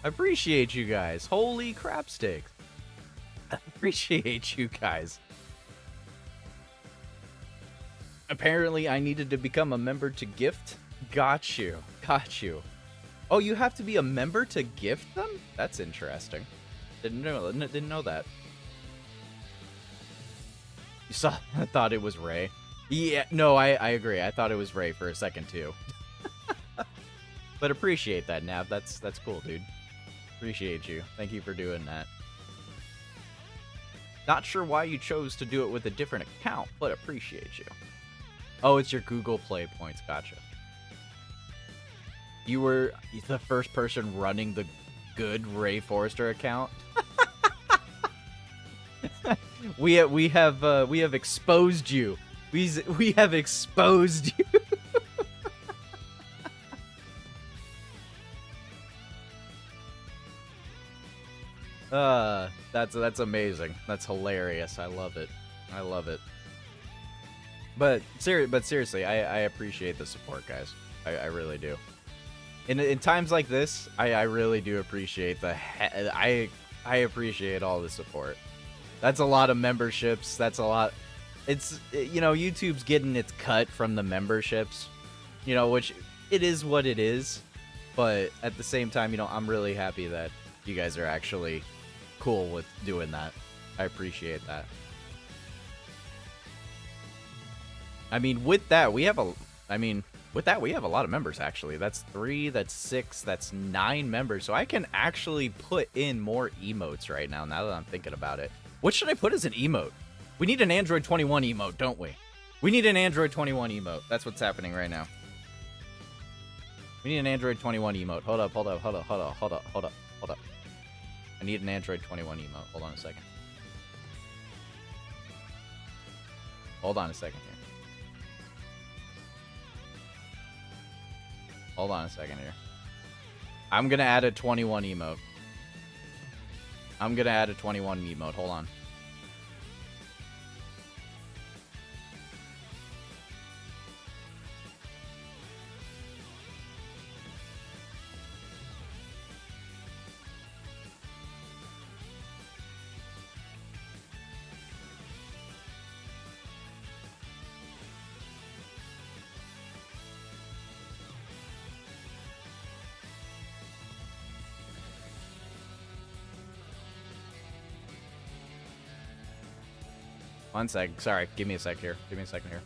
I appreciate you guys. Holy crap sticks. I appreciate you guys. Apparently, I needed to become a member to gift. Got you. Oh, you have to be a member to gift them? That's interesting. Didn't know that. You saw? I thought it was Ray. Yeah, no, I agree. I thought it was Ray for a second too. But appreciate that, Nav. That's cool, dude. Appreciate you. Thank you for doing that. Not sure why you chose to do it with a different account, but appreciate you. Oh, it's your Google Play points. Gotcha. You were the first person running the good Ray Forrester account. We have exposed you. We have exposed you. That's amazing. That's hilarious. I love it. But seriously, I appreciate the support, guys. I really do. In times like this, I really do appreciate I appreciate all the support. That's a lot of memberships. That's a lot. It's, YouTube's getting its cut from the memberships, which it is what it is. But at the same time, I'm really happy that you guys are actually cool with doing that. I appreciate that. With that, we have a lot of members, actually. That's 3, that's 6, that's 9 members. So I can actually put in more emotes right now that I'm thinking about it. What should I put as an emote? We need an Android 21 emote, don't we? We need an Android 21 emote. That's what's happening right now. We need an Android 21 emote. Hold up. I need an Android 21 emote. Hold on a second. Hold on a second here. Hold on a second here. I'm gonna add a 21 emote. Hold on. One sec. Sorry. Give me a sec here. Give me a second here.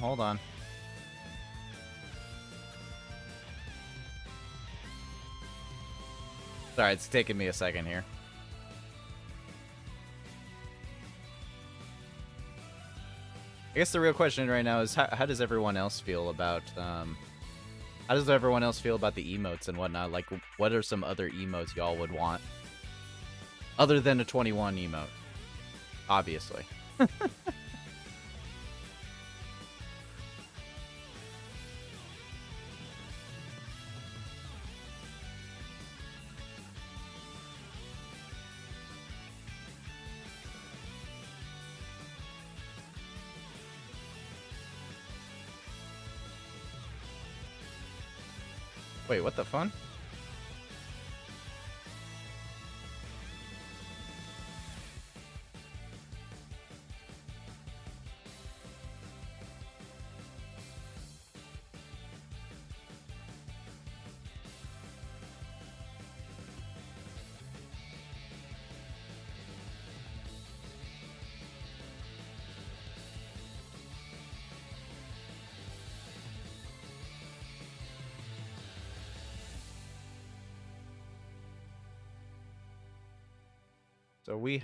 Hold on. Sorry, it's taking me a second here. I guess the real question right now is how does everyone else feel about the emotes and whatnot? Like, what are some other emotes y'all would want other than a 21 emote? Obviously. Wait, what the fun? So we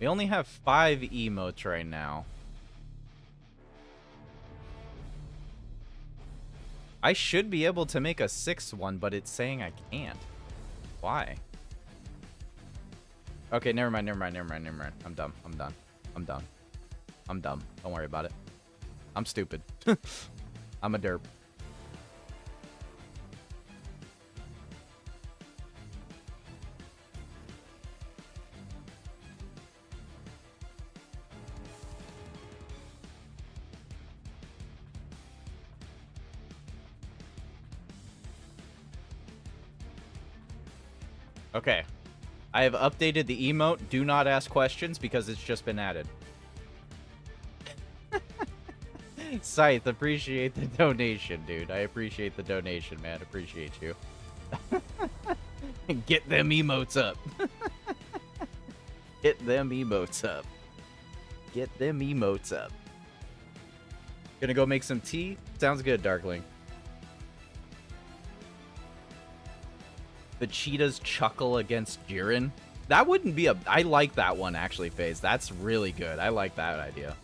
only have 5 emotes right now. I should be able to make a 6th one, but it's saying I can't. Why? Okay, never mind. I'm dumb. Don't worry about it. I'm stupid. I'm a derp. Okay. I have updated the emote. Do not ask questions because it's just been added. Scythe, appreciate the donation, dude. I appreciate the donation, man. Appreciate you. Get them emotes up. Get them emotes up. Get them emotes up. Gonna go make some tea? Sounds good, Darkling. The cheetahs chuckle against Jiren. That wouldn't be a... I like that one, actually, FaZe. That's really good. I like that idea.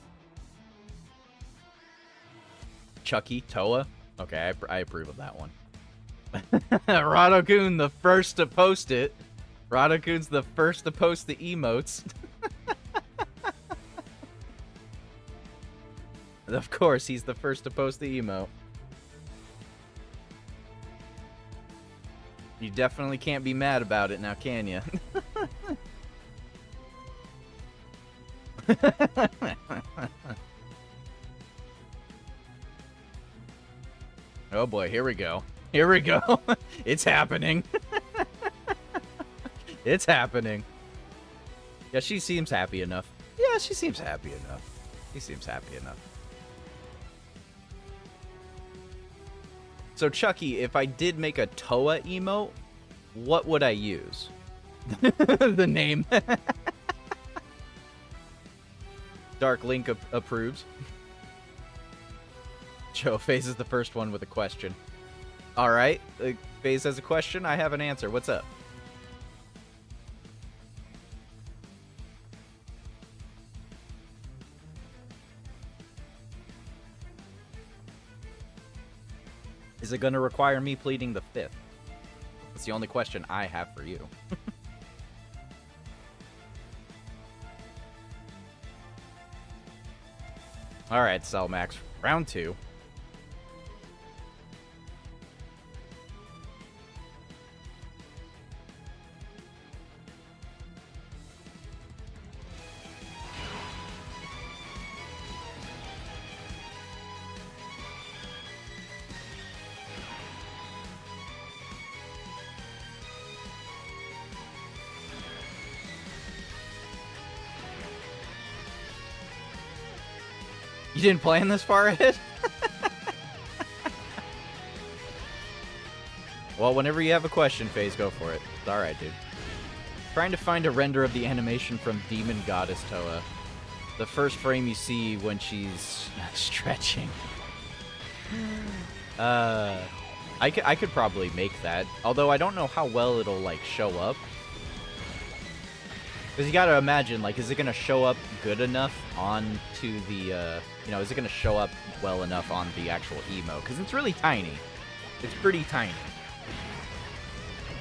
Chucky, Toa. Okay, I approve of that one. Radokun, the first to post it. Radokun's the first to post the emotes. Of course, he's the first to post the emote. You definitely can't be mad about it now, can you? Oh boy, here we go. Here we go. It's happening. It's happening. Yeah, she seems happy enough. Yeah, she seems happy enough. She seems happy enough. So, Chucky, if I did make a Toa emote, what would I use? The name. Dark Link approves. Joe, FaZe is the first one with a question. Alright, FaZe has a question, I have an answer. What's up? Is it going to require me pleading the fifth? That's the only question I have for you. Alright, Cellmax. Round 2. You didn't plan this far ahead? Well, whenever you have a question, FaZe, go for it. It's alright, dude. Trying to find a render of the animation from Demon Goddess Toa. The first frame you see when she's stretching. I could probably make that. Although I don't know how well it'll, like, show up. Because you gotta imagine, like, is it gonna show up good enough onto the, you know, is it gonna show up well enough on the actual emo? Because it's really tiny. It's pretty tiny.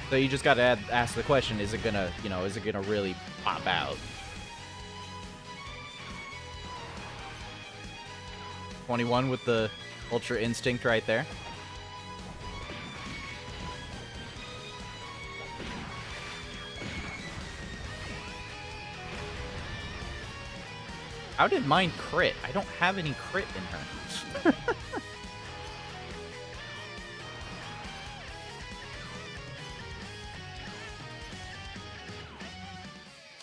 So you just gotta ask the question, is it gonna, you know, is it gonna really pop out? 21 with the Ultra Instinct right there. How did mine crit? I don't have any crit in her.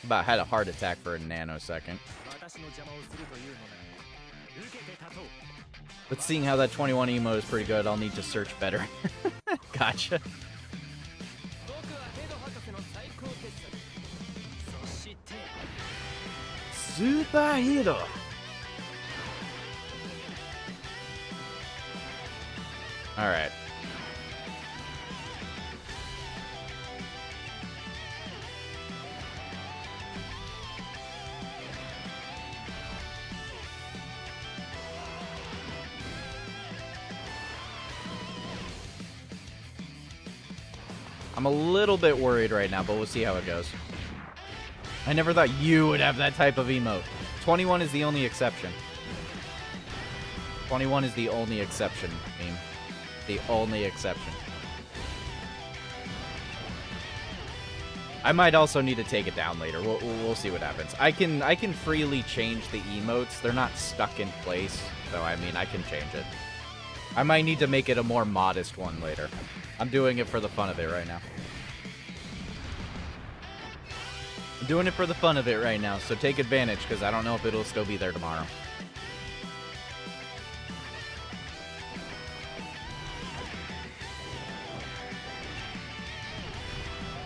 About had a heart attack for a nanosecond. But seeing how that 21 emo is pretty good, I'll need to search better. Gotcha. Superhero. All right. I'm a little bit worried right now, but we'll see how it goes. I never thought you would have that type of emote. 21 is the only exception. 21 is the only exception, meme. The only exception. I might also need to take it down later. We'll see what happens. I can freely change the emotes. They're not stuck in place, so I mean I can change it. I might need to make it a more modest one later. I'm doing it for the fun of it right now. I'm doing it for the fun of it right now, so take advantage, because I don't know if it'll still be there tomorrow.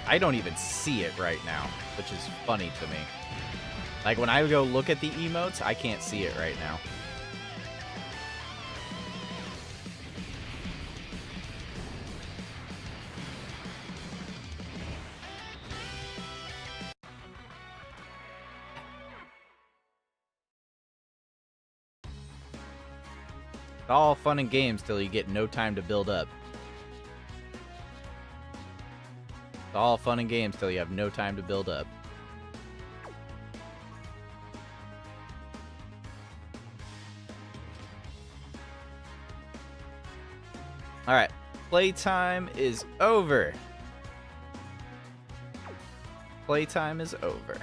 I don't even see it right now, which is funny to me. Like, when I go look at the emotes, I can't see it right now. It's all fun and games till you get no time to build up. It's all fun and games till you have no time to build up. Alright, playtime is over. Playtime is over.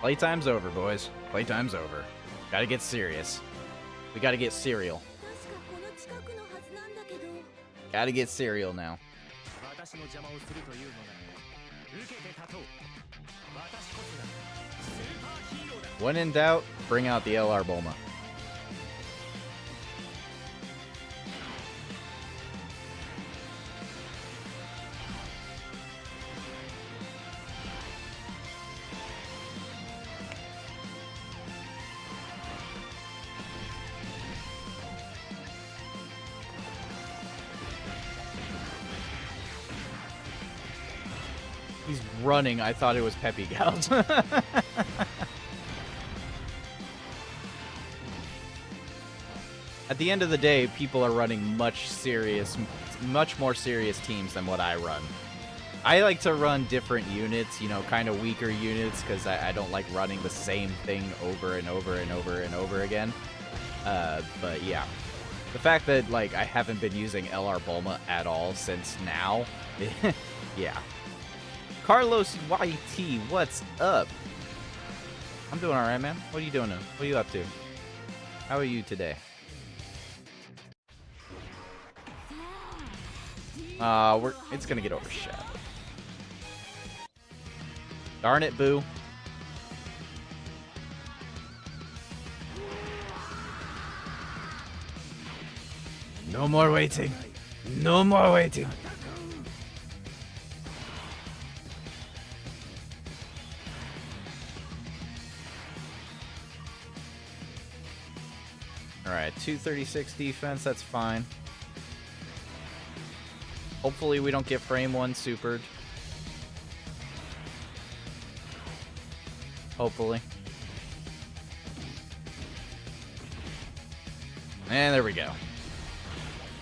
Playtime's over, boys. Playtime's over. Gotta get serious. We gotta get cereal. Gotta get cereal now. When in doubt, bring out the LR Bulma. He's running. I thought it was Peppy Gals. At the end of the day, people are running much more serious teams than what I run. I like to run different units, you know, kind of weaker units, because I don't like running the same thing over and over and over and over again. But yeah, the fact that, like, I haven't been using LR Bulma at all since now, yeah. Carlos YT, what's up? I'm doing alright, man. What are you doing? What are you up to? How are you today? It's gonna get overshadowed. Darn it, Boo. No more waiting. No more waiting. Alright, 236 defense, that's fine. Hopefully we don't get frame 1 supered. Hopefully. And there we go.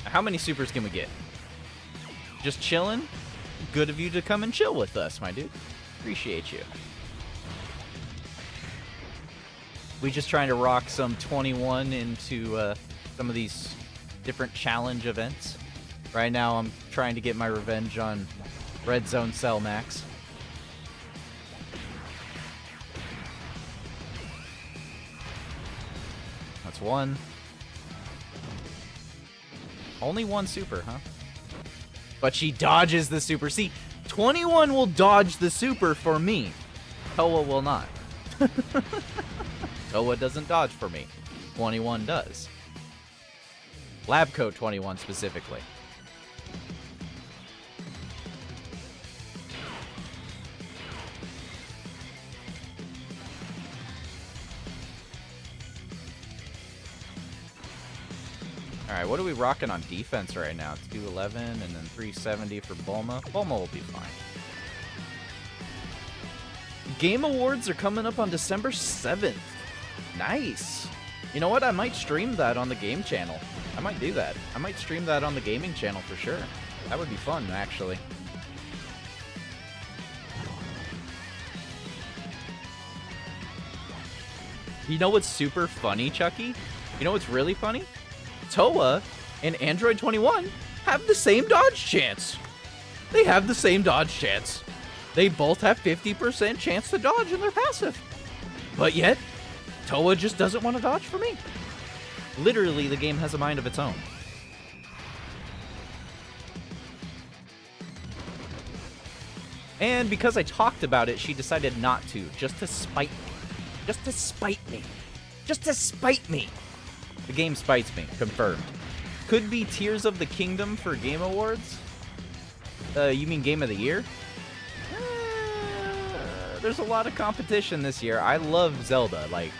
How many supers can we get? Just chilling? Good of you to come and chill with us, my dude. Appreciate you. We just trying to rock some 21 into some of these different challenge events. Right now, I'm trying to get my revenge on Red Zone Cell Max. That's one. Only one super, huh? But she dodges the super. See, 21 will dodge the super for me. Toa will not. Toa doesn't dodge for me. 21 does. Lab Coat 21 specifically. Alright, what are we rocking on defense right now? 211 and then 370 for Bulma. Bulma will be fine. Game Awards are coming up on December 7th. Nice. You know what? I might stream that on the game channel. I might do that. I might stream that on the gaming channel for sure. That would be fun, actually. You know what's super funny, Chucky? You know what's really funny? Toa and Android 21 have the same dodge chance. They have the same dodge chance. They both have 50% chance to dodge in their passive. But yet, Toa just doesn't want to dodge for me. Literally, the game has a mind of its own. And because I talked about it, she decided not to, just to spite me. Just to spite me. Just to spite me. The game spites me. Confirmed. Could be Tears of the Kingdom for Game Awards? You mean Game of the Year? There's a lot of competition this year. I love Zelda. Like,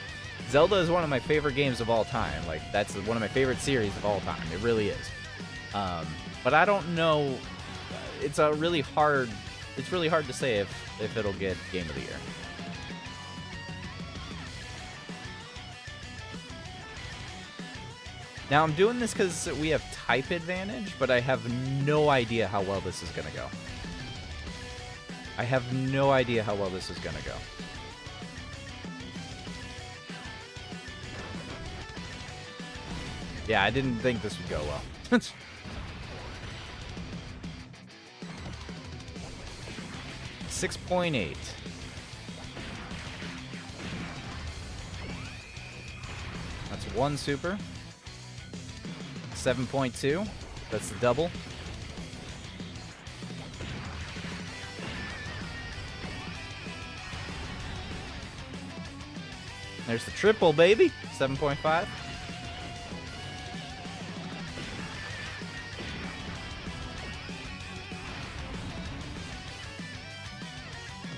Zelda is one of my favorite games of all time. Like, that's one of my favorite series of all time. It really is. But I don't know. It's really hard to say if it'll get Game of the Year. Now, I'm doing this because we have type advantage, but I have no idea how well this is going to go. I have no idea how well this is going to go. Yeah, I didn't think this would go well. 6.8. That's 1 super. 7.2. That's the double. There's the triple, baby. 7.5.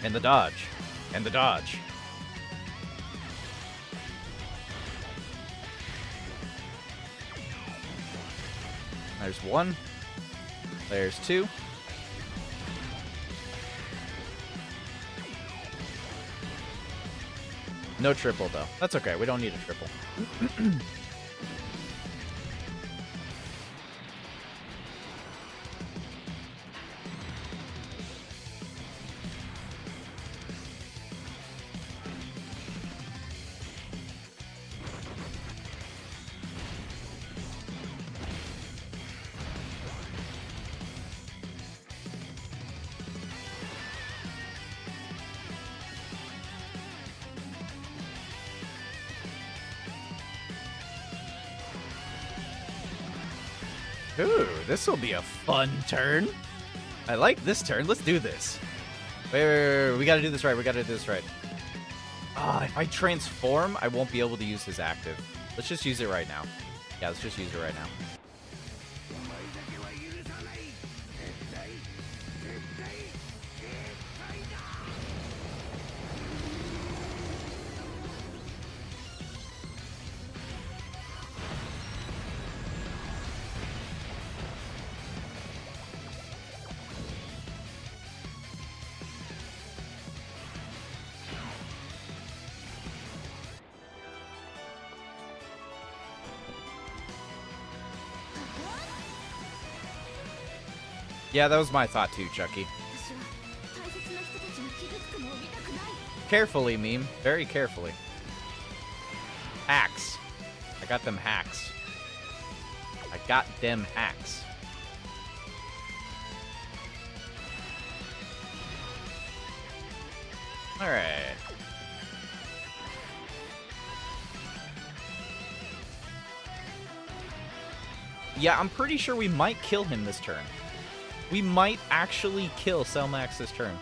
And the dodge. And the dodge. There's 1. There's 2. No triple, though. That's okay. We don't need a triple. Ooh, this will be a fun turn. I like this turn. Let's do this. Wait. We gotta do this right. We gotta do this right. If I transform, I won't be able to use his active. Let's just use it right now. Yeah, let's just use it right now. Yeah, that was my thought too, Chucky. Carefully, meme. Very carefully. Hacks. I got them hacks. I got them hacks. Alright. Yeah, I'm pretty sure we might kill him this turn. We might actually kill Cellmax this turn.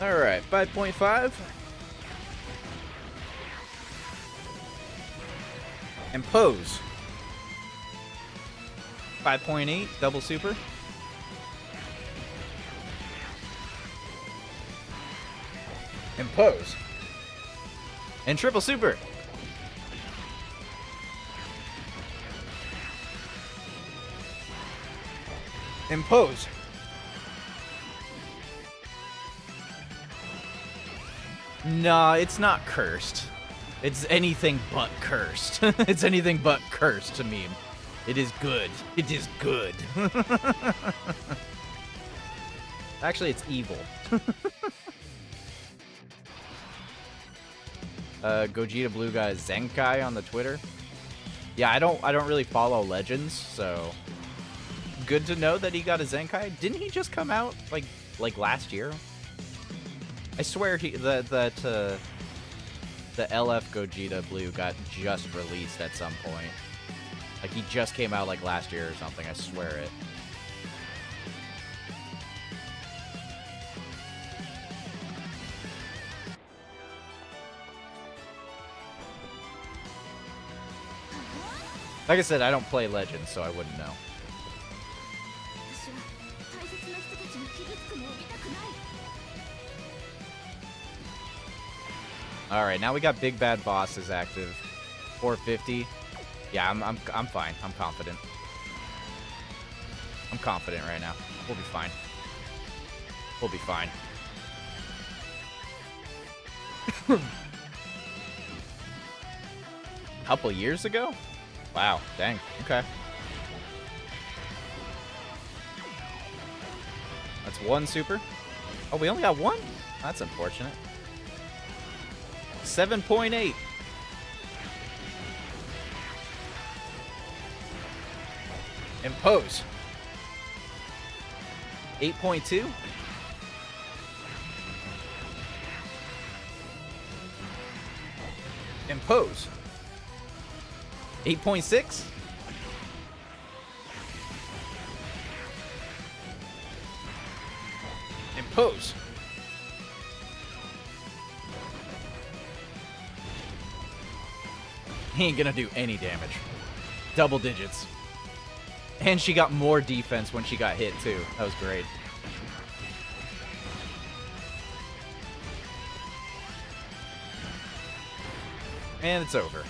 All right, 5.5. And pose. 5.8, double super. And pose. And triple super. And pose. Nah, it's not cursed. It's anything but cursed. It's anything but cursed to me. It is good. It is good. Actually, it's evil. Gogeta Blue Guy Zenkai on the Twitter. Yeah, I don't really follow Legends, so good to know that he got a Zenkai. Didn't he just come out like last year? I swear the LF Gogeta Blue got just released at some point. Like, he just came out, like, last year or something. I swear it. Like I said, I don't play Legends, so I wouldn't know. All right, now we got Big Bad Bosses active. 450. Yeah, I'm fine. I'm confident. I'm confident right now. We'll be fine. We'll be fine. Couple years ago? Wow, dang. Okay. That's one super. Oh, we only got one? That's unfortunate. 7.8. Impose. 8.2. Impose. 8.6. Impose. He ain't gonna do any damage. Double digits. And she got more defense when she got hit, too. That was great. And it's over.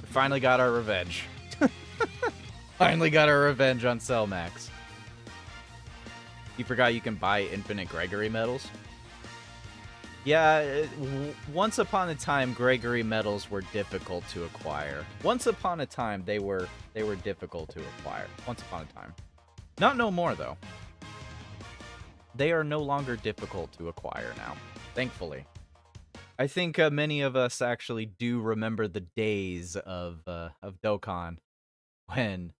We finally got our revenge. Finally got our revenge on Cellmax. You forgot you can buy infinite Gregory medals? Yeah, once upon a time, Gregory medals were difficult to acquire. Once upon a time, they were difficult to acquire. Once upon a time. Not no more, though. They are no longer difficult to acquire now, thankfully. I think many of us actually do remember the days of Dokkan when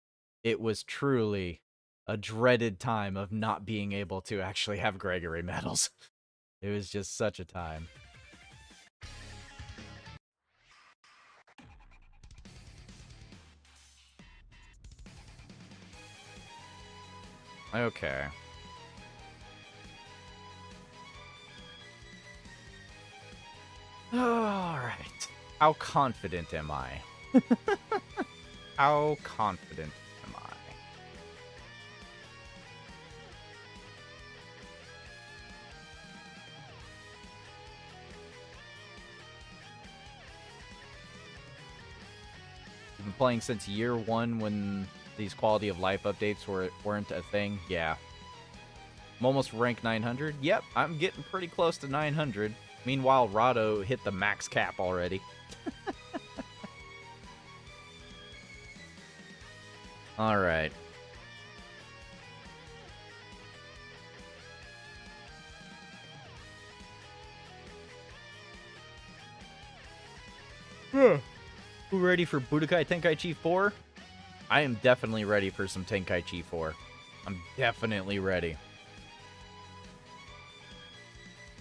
it was truly a dreaded time of not being able to actually have Gregory medals. It was just such a time. Okay. Alright. How confident am I? How confident am I? I've been playing since year one when these quality of life updates weren't a thing. Yeah. I'm almost rank 900. Yep, I'm getting pretty close to 900. Meanwhile, Rado hit the max cap already. Alright. Who ready for Budokai Tenkaichi 4? I am definitely ready for some Tenkaichi 4. I'm definitely ready.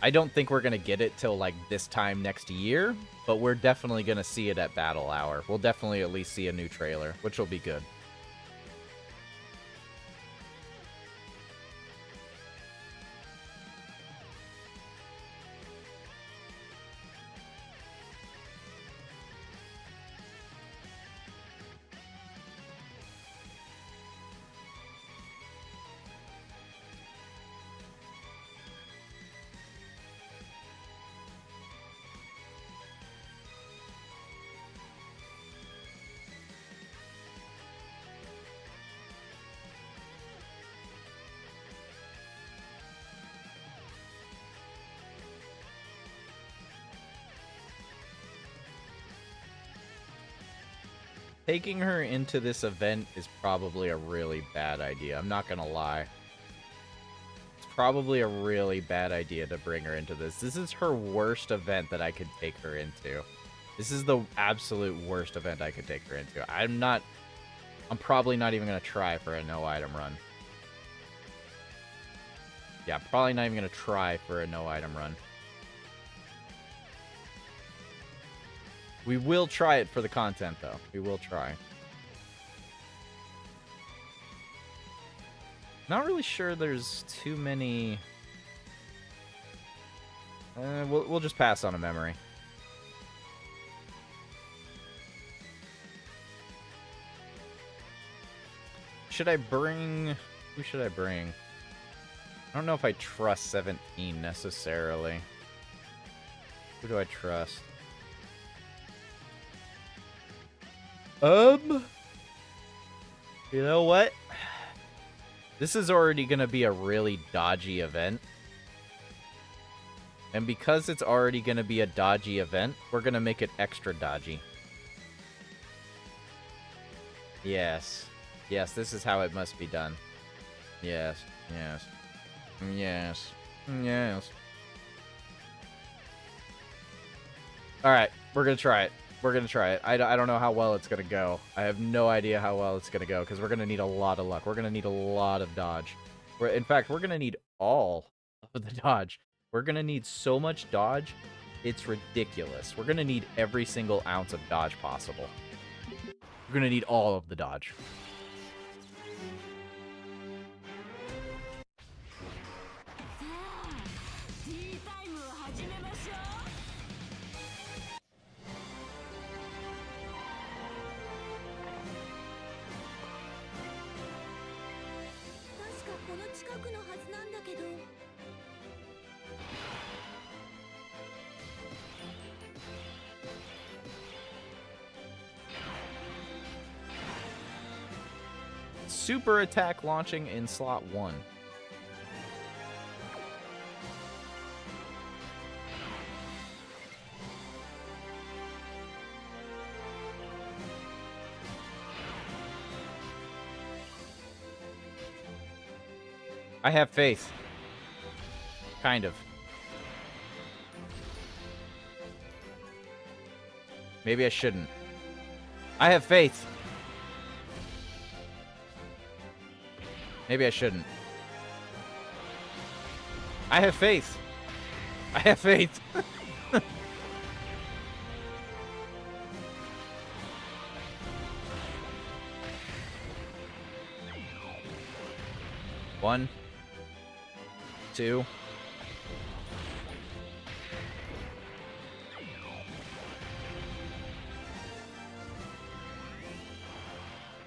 I don't think we're going to get it till, like, this time next year, but we're definitely going to see it at Battle Hour. We'll definitely at least see a new trailer, which will be good. Taking her into this event is probably a really bad idea. I'm not gonna lie. It's probably a really bad idea to bring her into this. This is her worst event that I could take her into. This is the absolute worst event I could take her into. I'm probably not even gonna try for a no item run. Yeah, probably not even gonna try for a no item run. We will try it for the content, though. We will try. Not really sure there's too many... we'll just pass on a memory. Should I bring... Who should I bring? I don't know if I trust 17 necessarily. Who do I trust? You know what? This is already going to be a really dodgy event. And because it's already going to be a dodgy event, we're going to make it extra dodgy. Yes. Yes, this is how it must be done. Yes, yes, yes, yes. Alright, we're gonna try it. We're gonna try it. I don't know how well it's gonna go. I have no idea how well it's gonna go, because we're gonna need a lot of luck. We're gonna need a lot of dodge. In fact, we're gonna need all of the dodge. We're gonna need so much dodge, it's ridiculous. We're gonna need every single ounce of dodge possible. We're gonna need all of the dodge. Super attack launching in slot 1. I have faith. Kind of. Maybe I shouldn't. I have faith. Maybe I shouldn't. I have faith. I have faith. One. Two.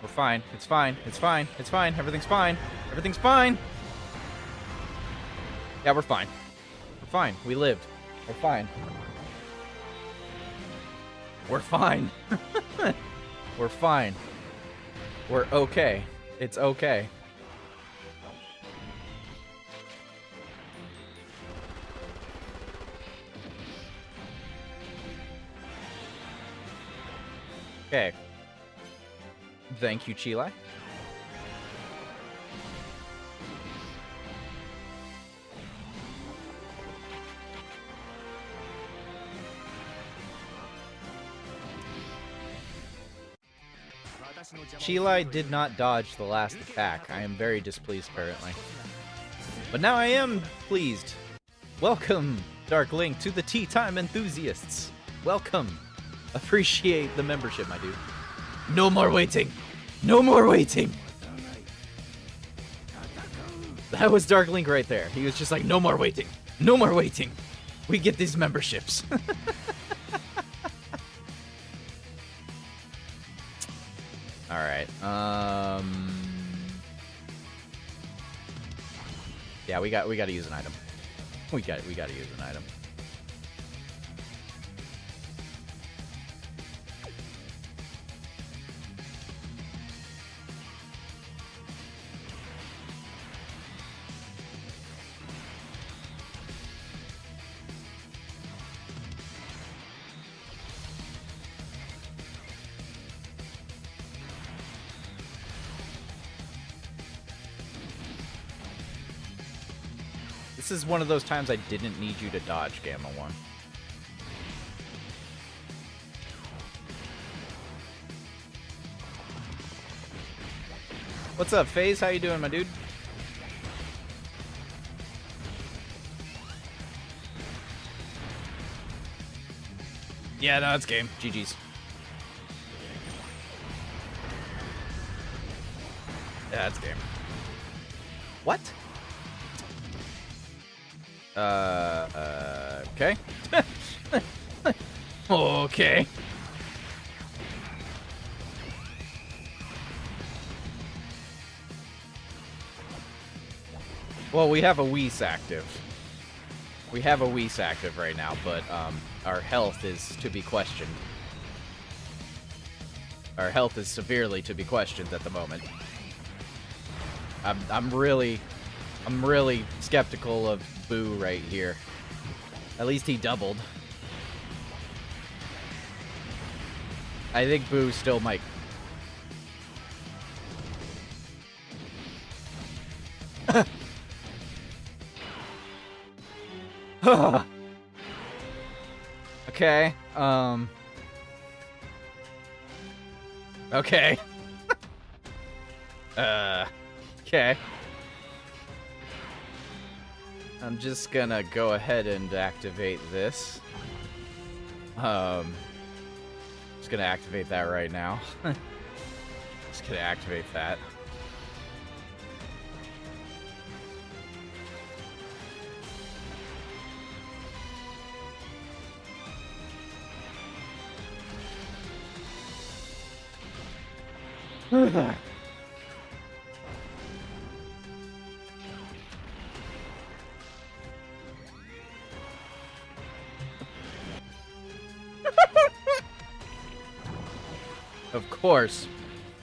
We're fine. It's fine. It's fine. It's fine. Everything's fine. Everything's fine. Yeah, we're fine. We're fine. We lived. We're fine. We're fine. We're fine. We're okay. It's okay. Okay. Thank you, Chile. Chile did not dodge the last attack. I am very displeased, apparently. But now I am pleased. Welcome, Dark Link, to the Tea Time Enthusiasts. Welcome. Appreciate the membership, my dude. No more waiting. No more waiting. That was Dark Link right there. He was just like, no more waiting. No more waiting. We get these memberships. All right. Yeah, we got to use an item. We got to use an item. This is one of those times I didn't need you to dodge, Gamma 1. What's up, FaZe? How you doing, my dude? Yeah, no, it's game. GG's. Yeah, it's game. What? Okay. Okay. Well, we have a Whis active. We have a Whis active right now, but our health is to be questioned. Our health is severely to be questioned at the moment. I'm really skeptical of Boo right here. At least he doubled. I think Boo still might. Okay. Okay. Okay. I'm just gonna go ahead and activate this. Just gonna activate that right now. Just gonna activate that. Of course.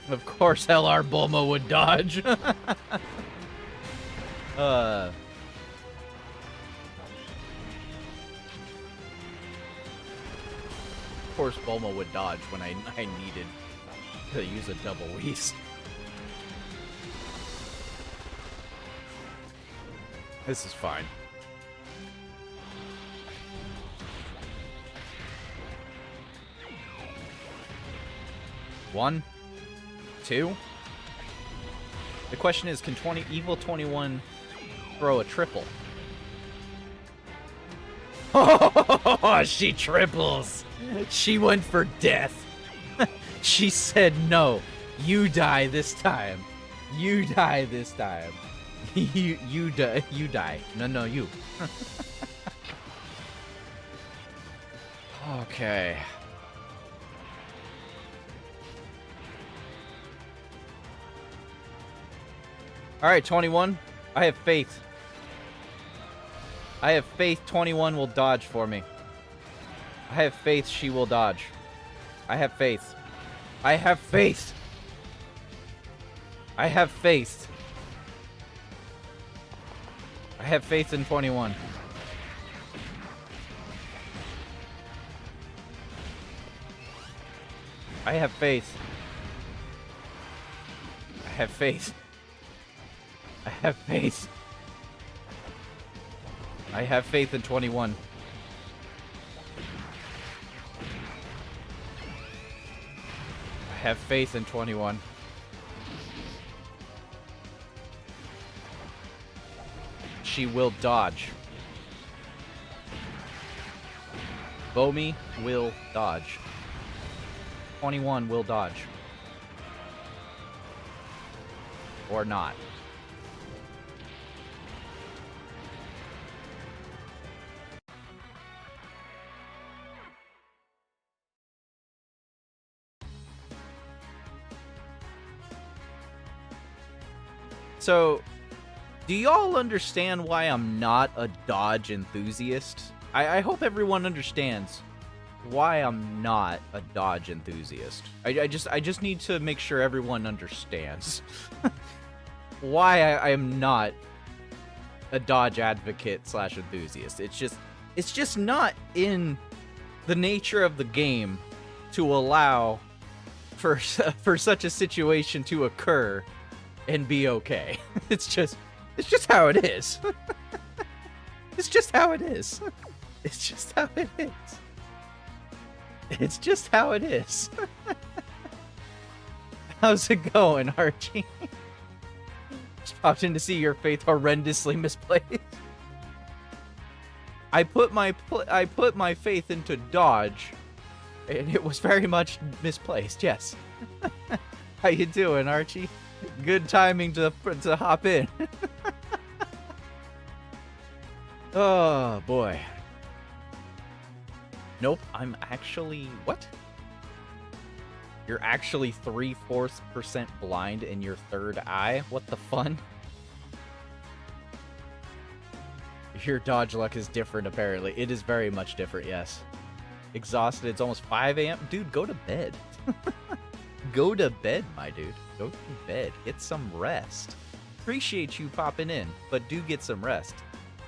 Of course LR Bulma would dodge. Of course Bulma would dodge when I needed to use a double Whis. This is fine. One, two. The question is, can Evil 21 throw a triple? Oh, she triples. She went for death. She said, no, you die this time. You die this time. You die. No, you. Okay. Alright, 21. I have faith. I have faith 21 will dodge for me. I have faith she will dodge. I have faith. I have faith. I have faith. I have faith in 21. I have faith. I have faith. I have faith. I have faith in 21. I have faith in 21. She will dodge. Bomi will dodge. 21 will dodge. Or not. So, do y'all understand why I'm not a dodge enthusiast? I hope everyone understands why I'm not a dodge enthusiast. I just need to make sure everyone understands why I am not a dodge advocate / enthusiast. It's just not in the nature of the game to allow for such a situation to occur and be okay. It's just how it is. It's just how it is. It's just how it is. It's just how it is. How's it going, Archie? Just popped in to see your faith horrendously misplaced. I put my faith into dodge, and it was very much misplaced. Yes. How you doing, Archie? Good timing to hop in. Oh boy. Nope, I'm actually... What? You're actually 3/4% blind in your third eye? What the fun? Your dodge luck is different, apparently. It is very much different, yes. Exhausted, it's almost 5 a.m. Dude, go to bed. Go to bed, my dude. Go to bed. Get some rest. Appreciate you popping in, but do get some rest.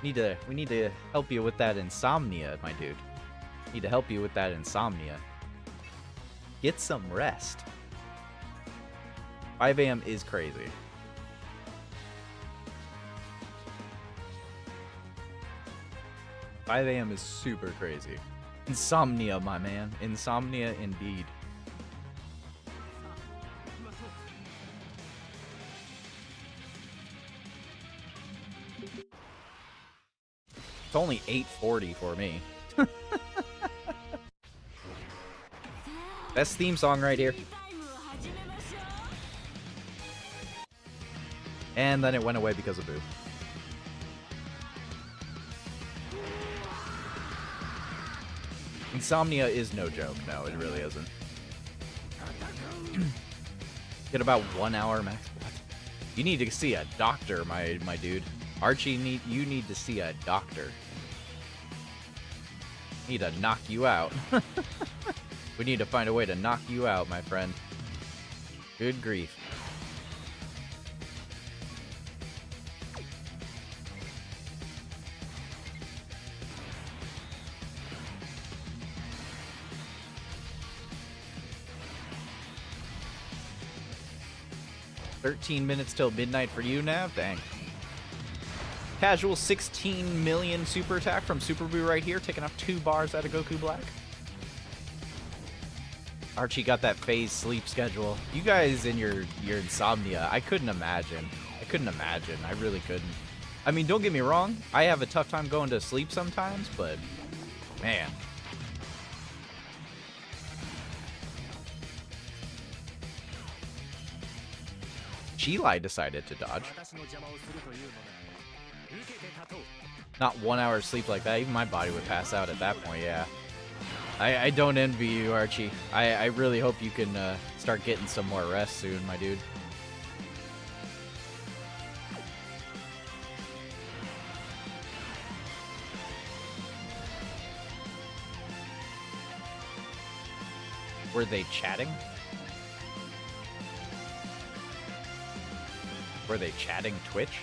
We need to help you with that insomnia, my dude. Need to help you with that insomnia. Get some rest. 5 a.m. is crazy. 5 a.m. is super crazy. Insomnia, my man. Insomnia indeed. It's only 8:40 for me. Best theme song right here. And then it went away because of Boo. Insomnia is no joke. No, it really isn't. Get about 1 hour max. What? You need to see a doctor, my dude. Archie, you need to see a doctor. Need to knock you out. We need to find a way to knock you out, my friend. Good grief. $13 till midnight for you, Nav? Dang. Casual 16 million super attack from Super Boo right here, taking off 2 bars out of Goku Black. Archie got that phase sleep schedule. You guys in your insomnia, I couldn't imagine. I really couldn't. I mean, don't get me wrong. I have a tough time going to sleep sometimes, but man. Chilai decided to dodge. Not 1 hour sleep like that. Even my body would pass out at that point, yeah. I don't envy you, Archie. I really hope you can start getting some more rest soon, my dude. Were they chatting? Were they chatting Twitch?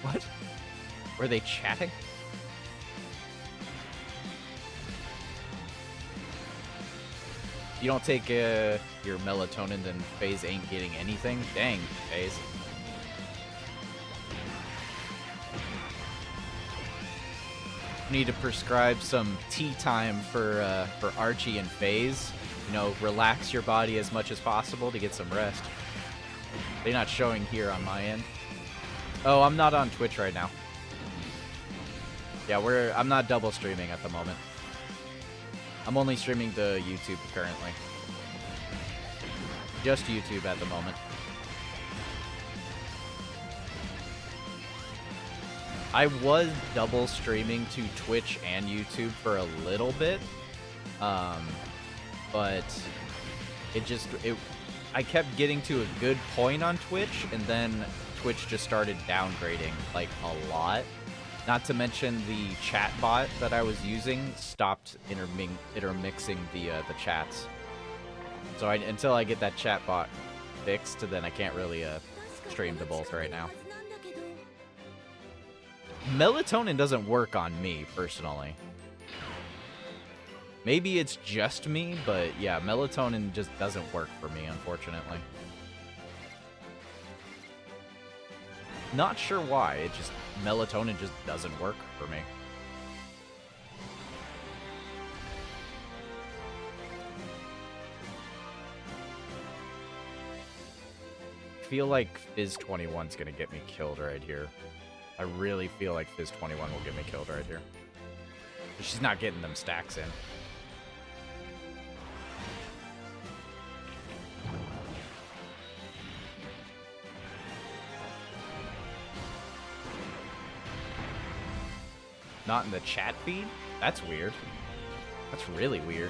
What? Were they chatting? You don't take your melatonin, then FaZe ain't getting anything? Dang, FaZe. Need to prescribe some tea time for Archie and FaZe. You know, relax your body as much as possible to get some rest. They're not showing here on my end. Oh, I'm not on Twitch right now. Yeah, I'm not double streaming at the moment. I'm only streaming to YouTube currently. Just YouTube at the moment. I was double streaming to Twitch and YouTube for a little bit. But I kept getting to a good point on Twitch, and then Twitch just started downgrading, like, a lot. Not to mention the chat bot that I was using stopped intermixing the chats. So until I get that chat bot fixed, then I can't really stream to both right now. Melatonin doesn't work on me, personally. Maybe it's just me, but yeah, melatonin just doesn't work for me, unfortunately. Not sure why, melatonin just doesn't work for me. I feel like Fizz 21's gonna get me killed right here. I really feel like Fizz 21 will get me killed right here. But she's not getting them stacks in. Not in the chat feed? That's weird. That's really weird.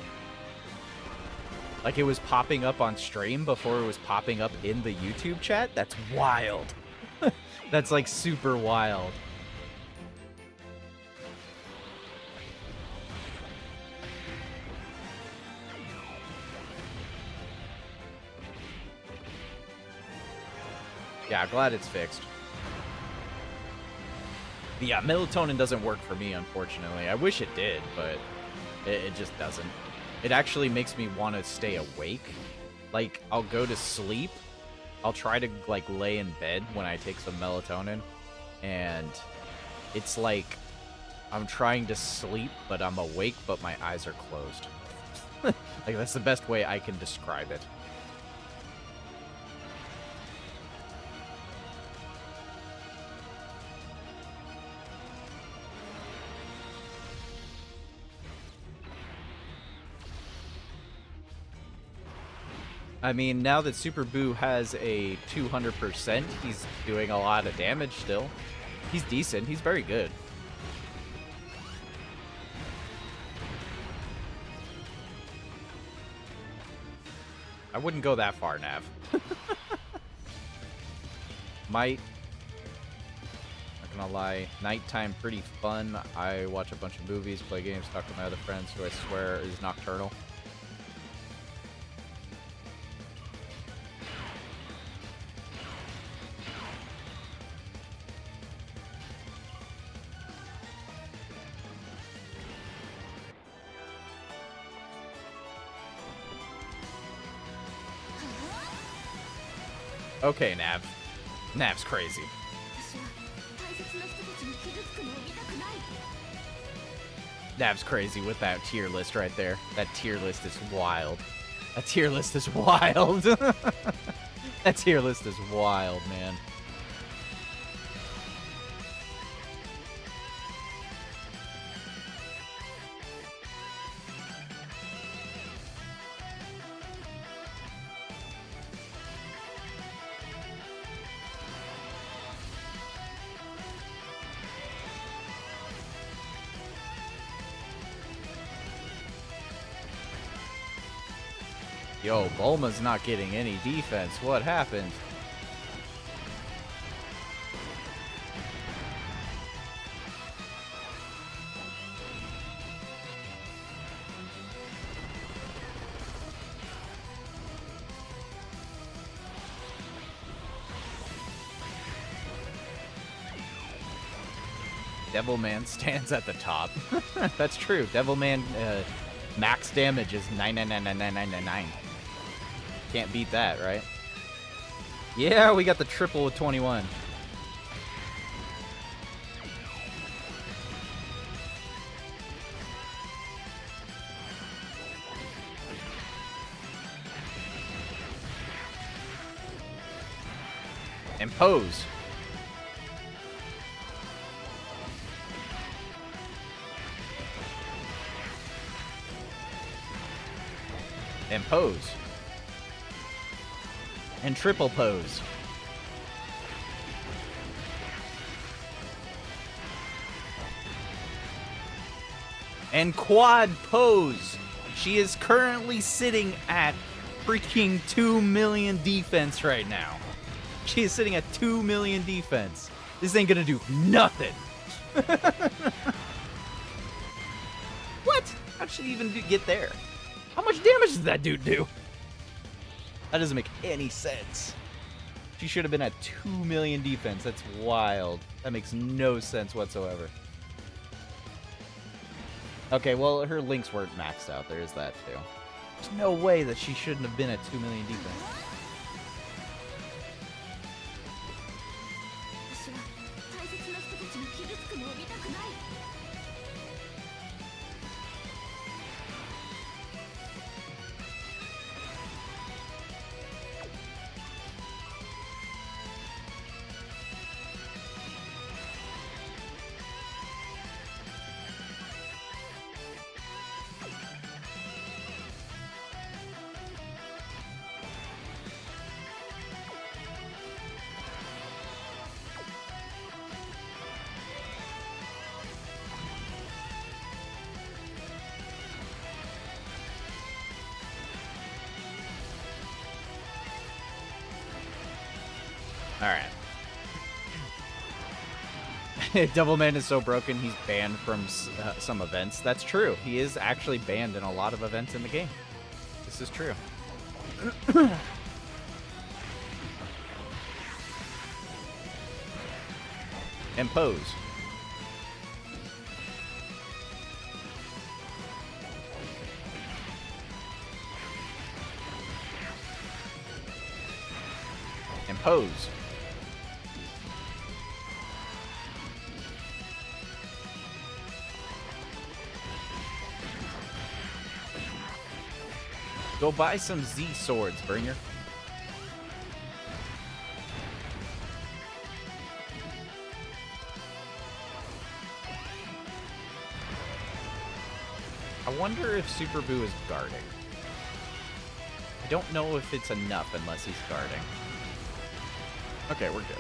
Like it was popping up on stream before it was popping up in the YouTube chat? That's wild. That's like super wild. Yeah, glad it's fixed. But yeah, melatonin doesn't work for me, unfortunately. I wish it did, but it just doesn't. It actually makes me want to stay awake. Like, I'll go to sleep. I'll try to, like, lay in bed when I take some melatonin. And it's like I'm trying to sleep, but I'm awake, but my eyes are closed. Like, that's the best way I can describe it. I mean, now that Super Boo has a 200%, he's doing a lot of damage still. He's decent. He's very good. I wouldn't go that far, Nav. Might. Not gonna lie. Nighttime pretty fun. I watch a bunch of movies, play games, talk to my other friends, who I swear is nocturnal. Okay, Nav. Nav's crazy. Nav's crazy with that tier list right there. That tier list is wild. That tier list is wild. That tier list is wild, man. Yo, Bulma's not getting any defense. What happened? Devilman stands at the top. That's true. Devilman max damage is 9999999. Can't beat that, right? Yeah, we got the triple with 21. Impose. Impose. And triple pose. And quad pose. She is currently sitting at freaking 2 million defense right now. She is sitting at 2 million defense. This ain't gonna do nothing. What? How'd she even get there? How much damage does that dude do? That doesn't make any sense. She should have been at 2 million defense. That's wild. That makes no sense whatsoever. Okay, well, her links weren't maxed out. There is that, too. There's no way that she shouldn't have been at 2 million defense. Alright. Devilman is so broken, he's banned from some events. That's true. He is actually banned in a lot of events in the game. This is true. Impose. Impose. Go buy some Z swords, Bringer. I wonder if Super Boo is guarding. I don't know if it's enough unless he's guarding. Okay, we're good.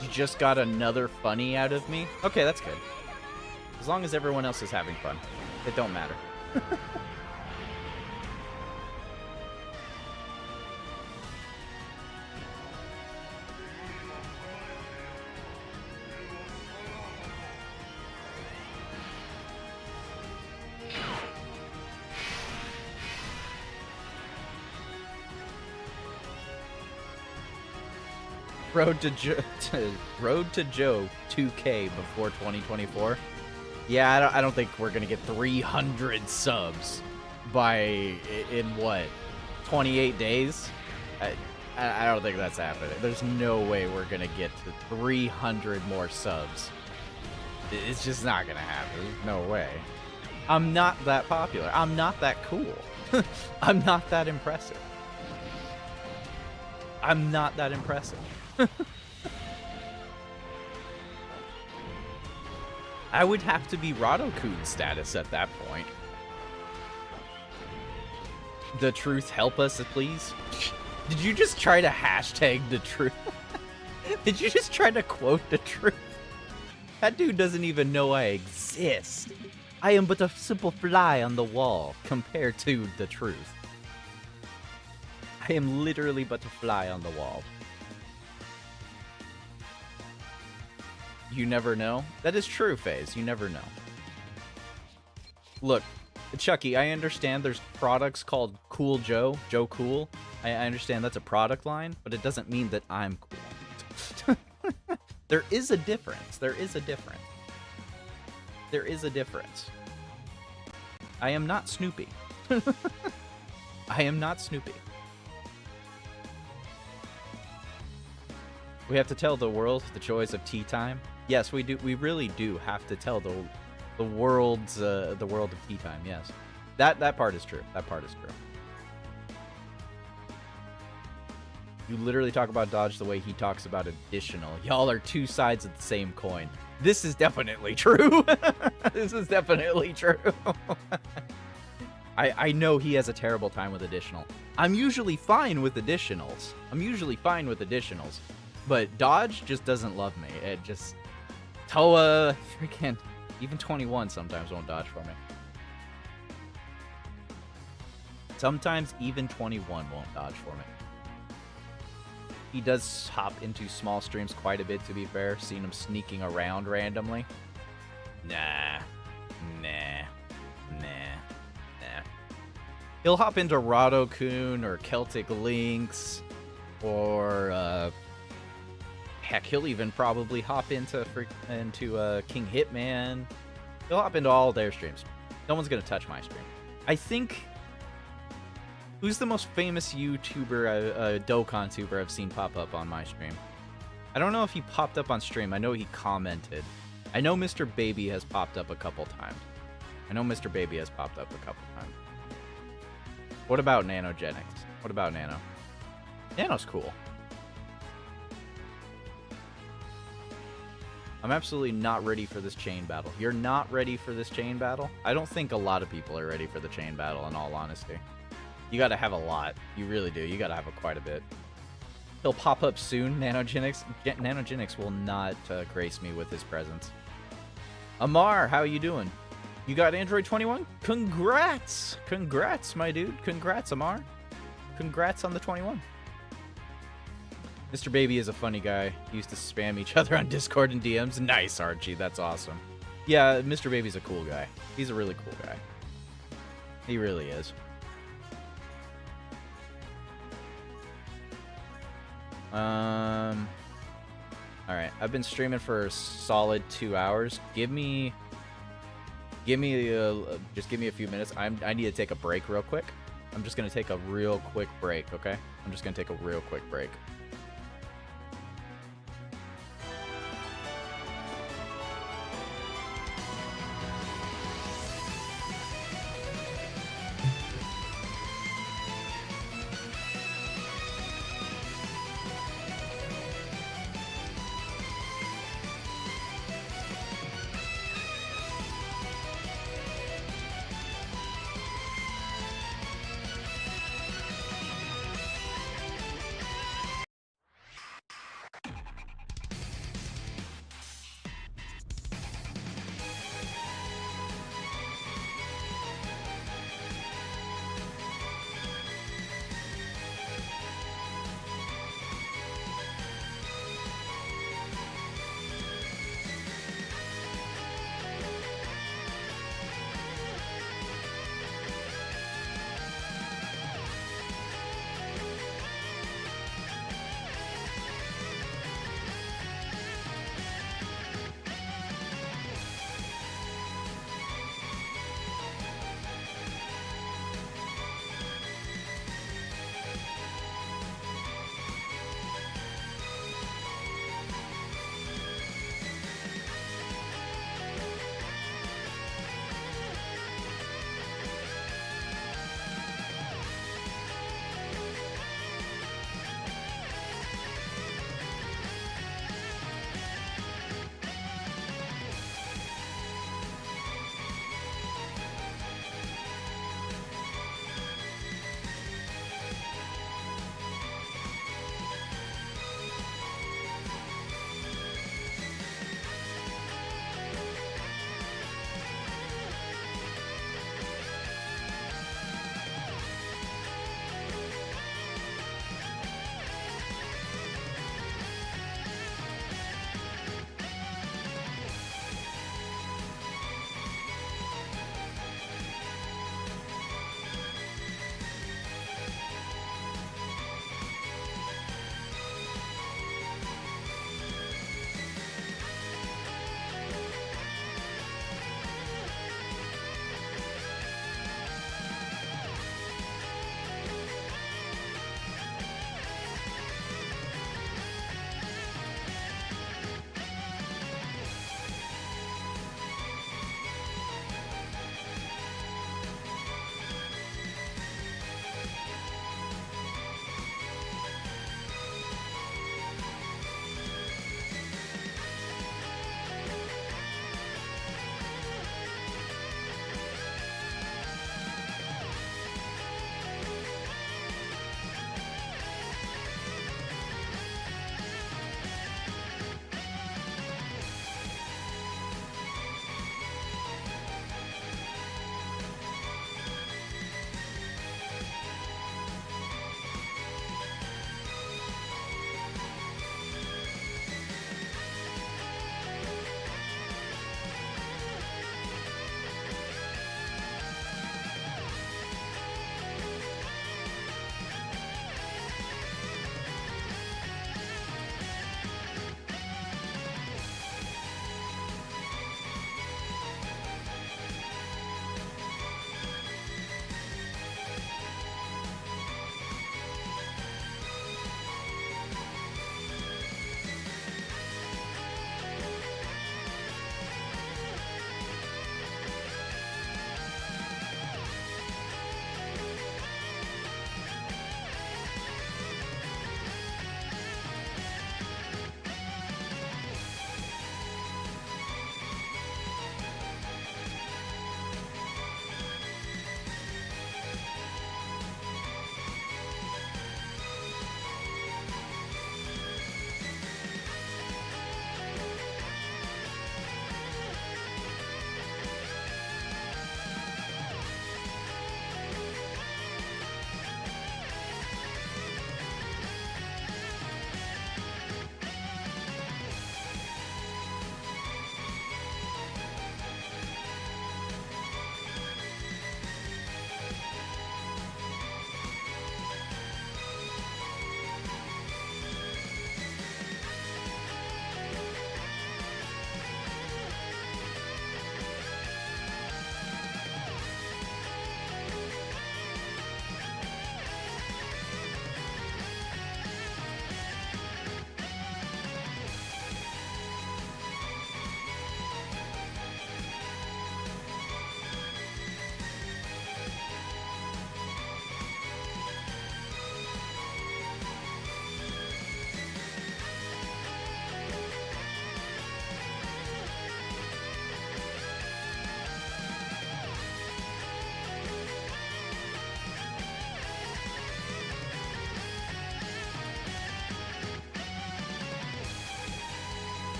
You just got another funny out of me? Okay, that's good. As long as everyone else is having fun. It don't matter. Road to Joe 2K before 2024. Yeah, I don't think we're gonna get 300 subs in what 28 days. I don't think that's happening. There's no way we're gonna get to 300 more subs. It's just not gonna happen. There's no way. I'm not that popular. I'm not that cool. I'm not that impressive. I'm not that impressive. I would have to be Radokun status at that point. The truth, help us, please. Did you just try to hashtag the truth? Did you just try to quote the truth? That dude doesn't even know I exist. I am but a simple fly on the wall compared to the truth. I am literally but a fly on the wall. You never know? That is true, FaZe. You never know. Look, Chucky, I understand there's products called Cool Joe, Joe Cool. I understand that's a product line, but it doesn't mean that I'm cool. There is a difference. There is a difference. There is a difference. I am not Snoopy. I am not Snoopy. We have to tell the world the joys of tea time. Yes, we do. We really do have to tell the world of tea time. Yes, that part is true. That part is true. You literally talk about Dodge the way he talks about additional. Y'all are two sides of the same coin. This is definitely true. This is definitely true. I know he has a terrible time with additional. I'm usually fine with additionals. But Dodge just doesn't love me. It just... Toa, freaking... Even 21 sometimes won't dodge for me. Sometimes even 21 won't dodge for me. He does hop into small streams quite a bit, to be fair. Seen him sneaking around randomly. Nah. He'll hop into Radokun or Celtic Lynx or... Heck, he'll even probably hop into King Hitman. He'll hop into all their streams. No one's gonna touch my stream. I think... Who's the most famous YouTuber, Dokkan tuber I've seen pop up on my stream? I don't know if he popped up on stream. I know he commented. I know Mr. Baby has popped up a couple times. What about Nanogenics? What about Nano? Nano's cool. I'm absolutely not ready for this chain battle. You're not ready for this chain battle? I don't think a lot of people are ready for the chain battle, in all honesty. You gotta have a lot. You really do. You gotta have quite a bit. He'll pop up soon, Nanogenics. Nanogenics will not grace me with his presence. Amar, how you doing? You got Android 21? Congrats! Congrats, my dude. Congrats, Amar. Congrats on the 21. Mr. Baby is a funny guy. He used to spam each other on Discord and DMs. Nice, Archie. That's awesome. Yeah, Mr. Baby's a cool guy. He's a really cool guy. He really is. Alright, I've been streaming for a solid 2 hours. Give me Give me just give me a few minutes. I need to take a break real quick. I'm just gonna take a real quick break, okay? I'm just gonna take a real quick break.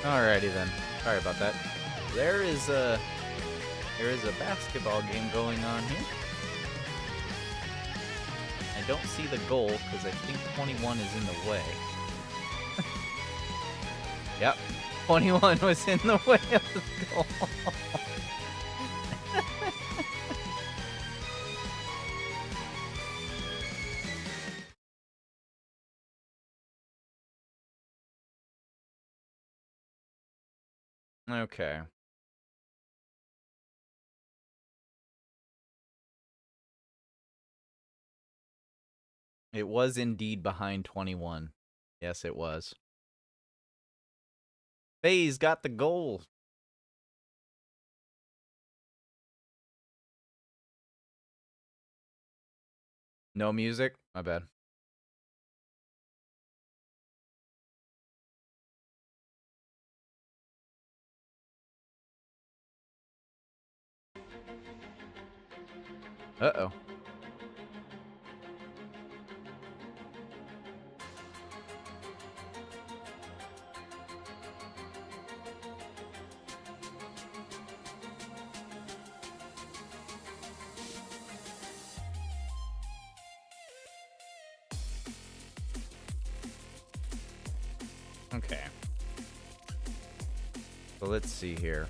Alrighty then. Sorry about that. There is a basketball game going on here. I don't see the goal because I think 21 is in the way. Yep, 21 was in the way of the goal. Okay. It was indeed behind 21. Yes, it was. FaZe got the goal. No music? My bad. Uh-oh. Okay. So let's see here.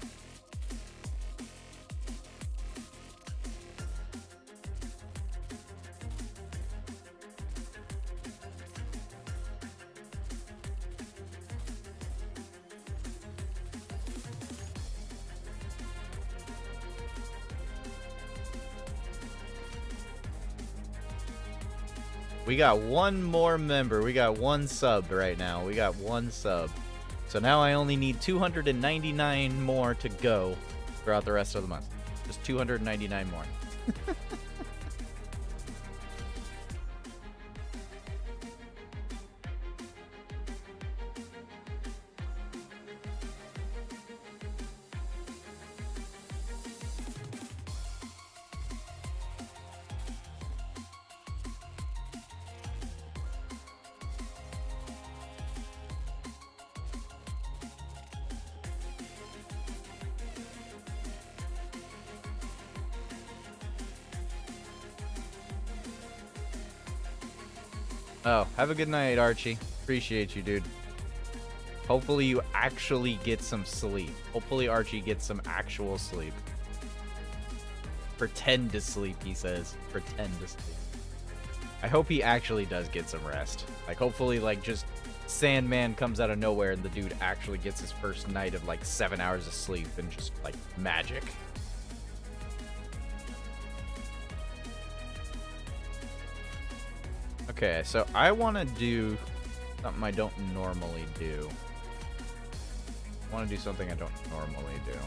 We got one more member. We got one sub right now. We got one sub. So now I only need 299 more to go throughout the rest of the month. Just 299 more. Oh, have a good night, Archie. Appreciate you, dude. Hopefully you actually get some sleep. Hopefully Archie gets some actual sleep. Pretend to sleep, he says. Pretend to sleep. I hope he actually does get some rest. Like, hopefully, like, just Sandman comes out of nowhere and the dude actually gets his first night of, like, 7 hours of sleep and just, like, magic. Okay, so I want to do something I don't normally do. I want to do something I don't normally do.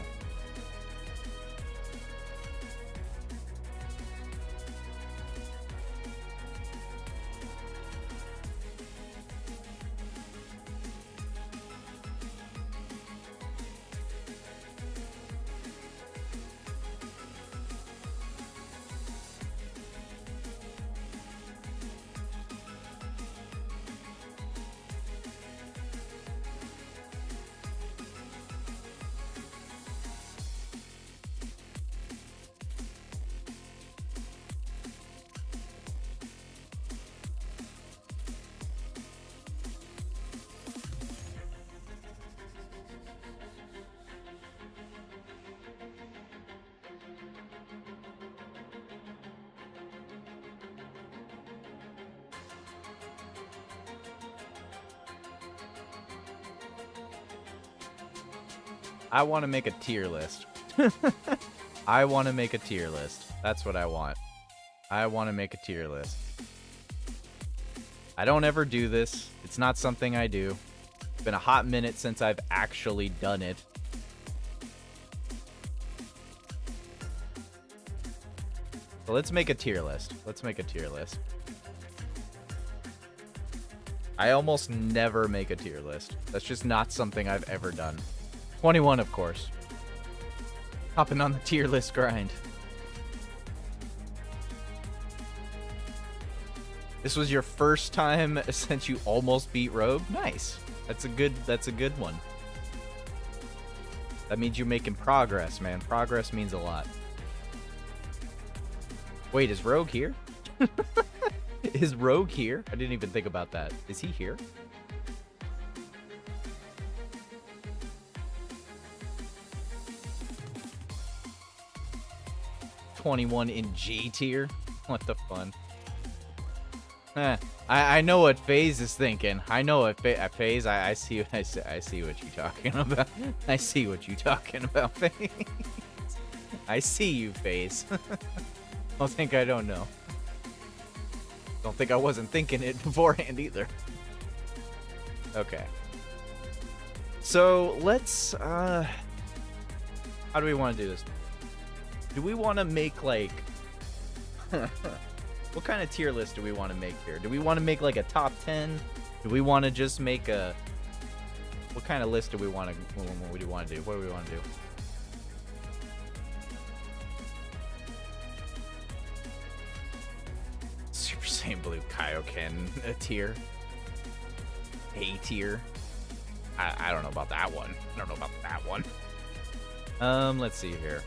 I want to make a tier list. I want to make a tier list. That's what I want. I want to make a tier list. I don't ever do this. It's not something I do. It's been a hot minute since I've actually done it. So let's make a tier list. Let's make a tier list. I almost never make a tier list. That's just not something I've ever done. 21, of course. Hopping on the tier list grind. This was your first time since you almost beat Rogue? Nice. That's a good one. That means you're making progress, man. Progress means a lot. Wait, is Rogue here? Is Rogue here? I didn't even think about that. Is he here? #21 in G tier? What the fun? I know what FaZe is thinking. I know what FaZe. I see what I see what you talking about. I see what you talking about, FaZe. I see you, FaZe. Don't think I don't know. Don't think I wasn't thinking it beforehand either. Okay. So let's how do we want to do this? Do we want to make like what kind of tier list do we want to make here? Do we want to make like a top 10? Do we want to just make a what kind of list do we want to what do we want to do? What do we want to do? Super Saiyan Blue Kaioken tier. A tier. I don't know about that one. I don't know about that one. Let's see here.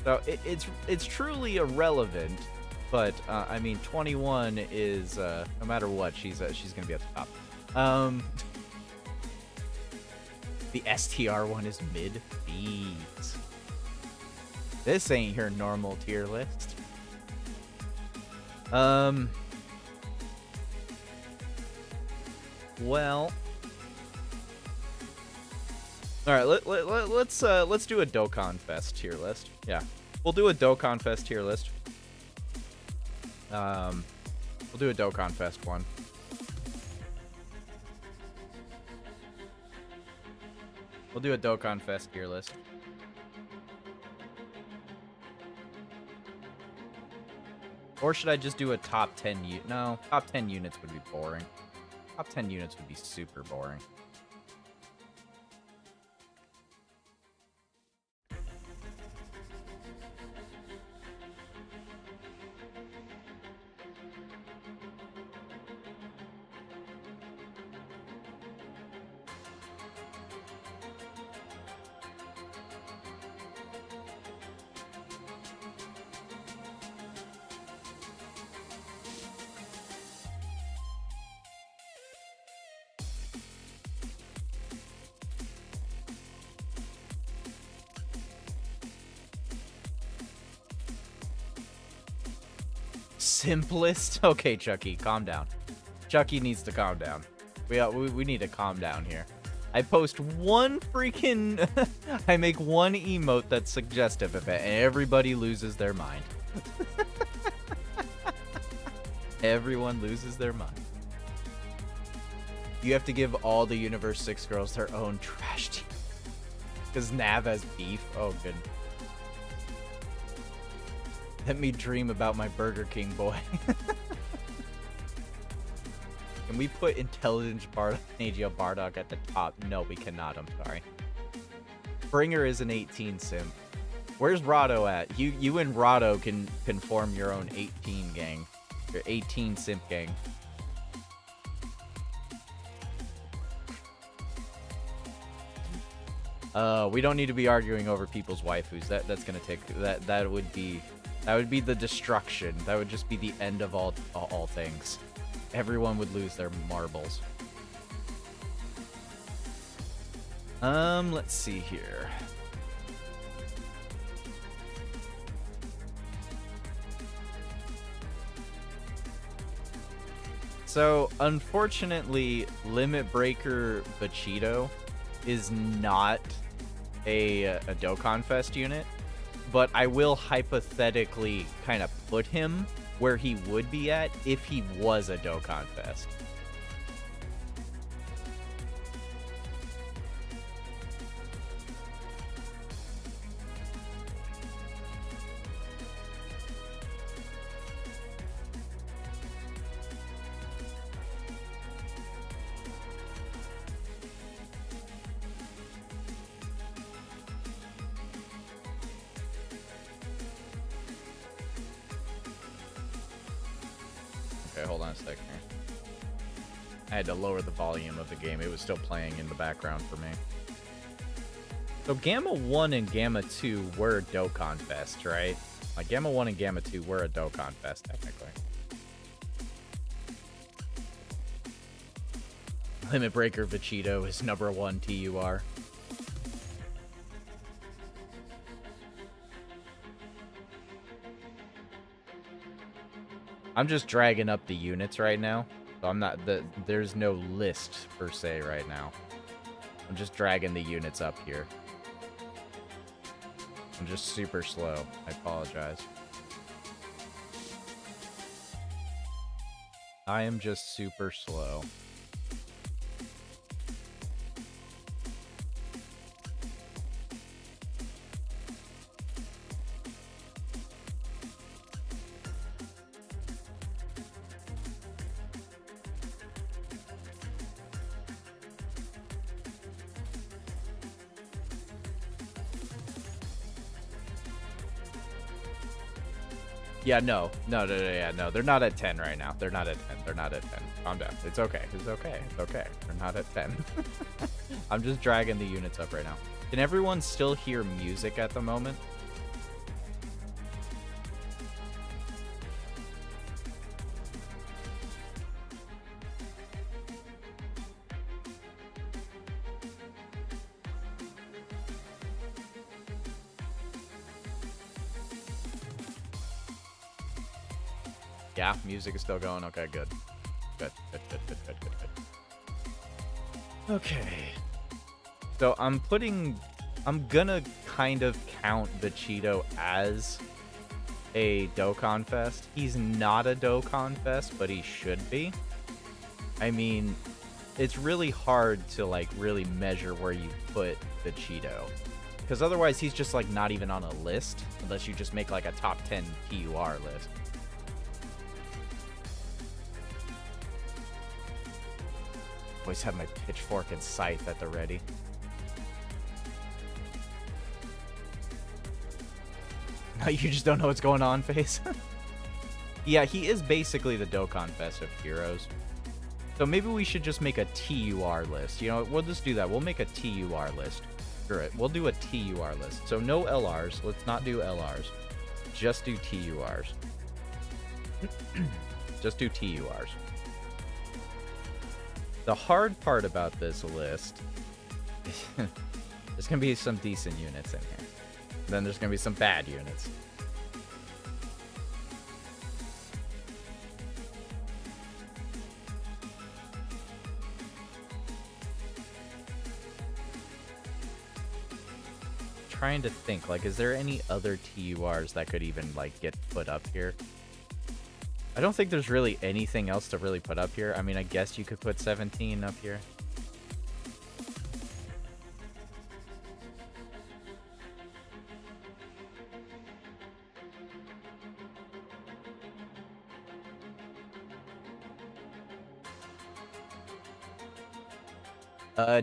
So it's truly irrelevant, but I mean 21 is no matter what she's gonna be at the top. The STR one is mid B's. This ain't your normal tier list. Well. All right, let's do a Dokkan Fest tier list. Yeah, we'll do a Dokkan Fest tier list. We'll do a Dokkan Fest one. We'll do a Dokkan Fest tier list. Or should I just do a top 10 No, top 10 units would be boring. Top 10 units would be super boring. Simplest? Okay, Chucky, calm down. Chucky needs to calm down. We need to calm down here. I post one freaking... I make one emote that's suggestive of it, and everybody loses their mind. Everyone loses their mind. You have to give all the Universe 6 girls their own trash team. Because Nav has beef? Oh, good. Let me dream about my Burger King boy. Can we put Intelligence Agio Bardock at the top? No, we cannot. I'm sorry. Bringer is an 18 simp. Where's Rado at? You and Rado can form your own 18 gang. Your 18 simp gang. We don't need to be arguing over people's waifus. That's gonna take that would be the destruction. That would just be the end of all things. Everyone would lose their marbles. Let's see here. So, unfortunately, Limit Breaker Bachido is not a Dokkan Fest unit, but I will hypothetically kind of put him where he would be at if he was a Dokkan Fest. Okay, hold on a second here. I had to lower the volume of the game. It was still playing in the background for me. So Gamma 1 and Gamma 2 were Dokkan Fest, right? Like Gamma 1 and Gamma 2 were a Dokkan Fest, technically. Limit Breaker Vegito is #1 TUR. I'm just dragging up the units right now. So I'm not there's no list per se right now. I'm just dragging the units up here. I'm just super slow. I apologize. I am just super slow. Yeah, no, they're not at 10 right now. They're not at 10. They're not at 10. Calm down. It's okay. It's okay. It's okay. They're not at 10. I'm just dragging the units up right now. Can everyone still hear music at the moment? Yeah, music is still going. Okay, good. Good. Okay. So I'm gonna kind of count Vegito as a Dokkan Fest. He's not a Dokkan Fest, but he should be. I mean, it's really hard to like really measure where you put Vegito. Because otherwise he's just like not even on a list, unless you just make like a top 10 TUR list. Always have my pitchfork and scythe at the ready. No, you just don't know what's going on, face. Yeah, he is basically the Dokkan Fest of heroes. So maybe we should just make a TUR list. You know, we'll just do that. We'll make a TUR list. Screw it. We'll do a TUR list. So no LRs. Let's not do LRs. Just do TURs. Just do TURs. The hard part about this list, there's going to be some decent units in here. Then there's going to be some bad units. Trying to think, like, is there any other TURs that could even, like, get put up here? I don't think there's really anything else to really put up here. I mean, I guess you could put 17 up here.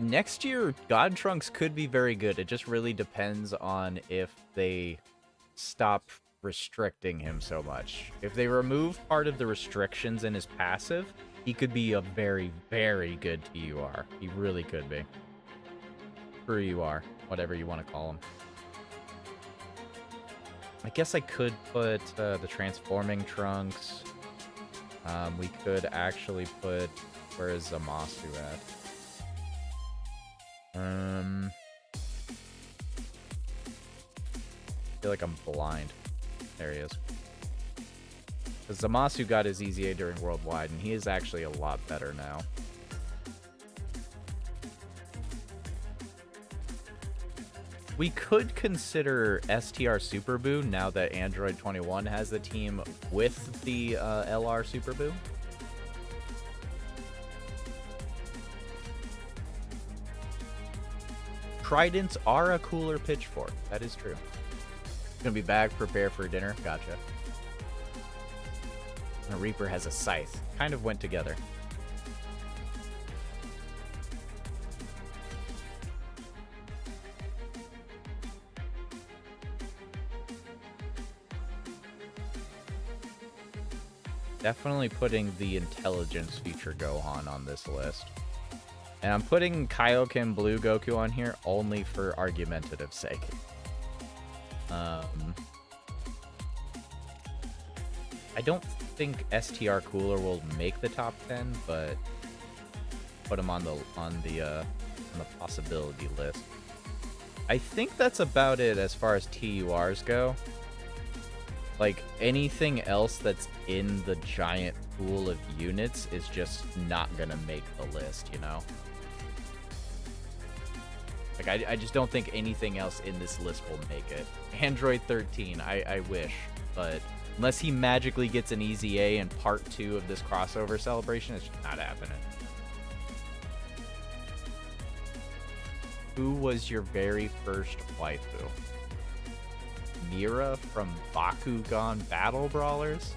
Next year, God Trunks could be very good. It just really depends on if they stop restricting him so much. If they remove part of the restrictions in his passive, he could be a very, very good TUR. He really could be. True UR, whatever you want to call him. I guess I could put the transforming Trunks. We could actually put... Where is Zamasu at? I feel like I'm blind. There he is. Because Zamasu got his EZA during Worldwide, and he is actually a lot better now. We could consider STR Super Boo now that Android 21 has the team with the LR Super Boo. Tridents are a cooler pitchfork. That is true. Gonna be back, prepare for dinner. Gotcha. And a Reaper has a scythe. Kind of went together. Definitely putting the intelligence feature Gohan on this list. And I'm putting Kaioken Blue Goku on here only for argumentative sake. I don't think STR Cooler will make the top 10, but put him on the possibility list. I think that's about it as far as TURs go. Like, anything else that's in the giant pool of units is just not gonna make the list, you know? Like, I just don't think anything else in this list will make it. Android 13, I wish, but unless he magically gets an easy A in part 2 of this crossover celebration, it's just not happening. Who was your very first waifu? Mira from Bakugan Battle Brawlers?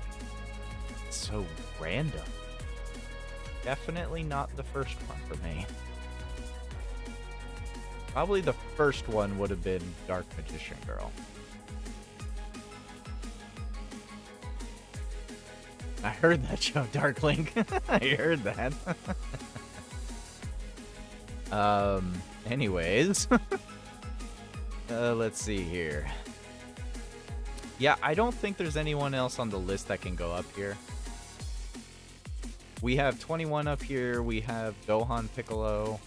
So random. Definitely not the first one for me. Probably the first one would have been Dark Magician Girl. I heard that show, Dark Link. I heard that. Anyways. Let's see here. Yeah, I don't think there's anyone else on the list that can go up here. We have 21 up here. We have Gohan Piccolo.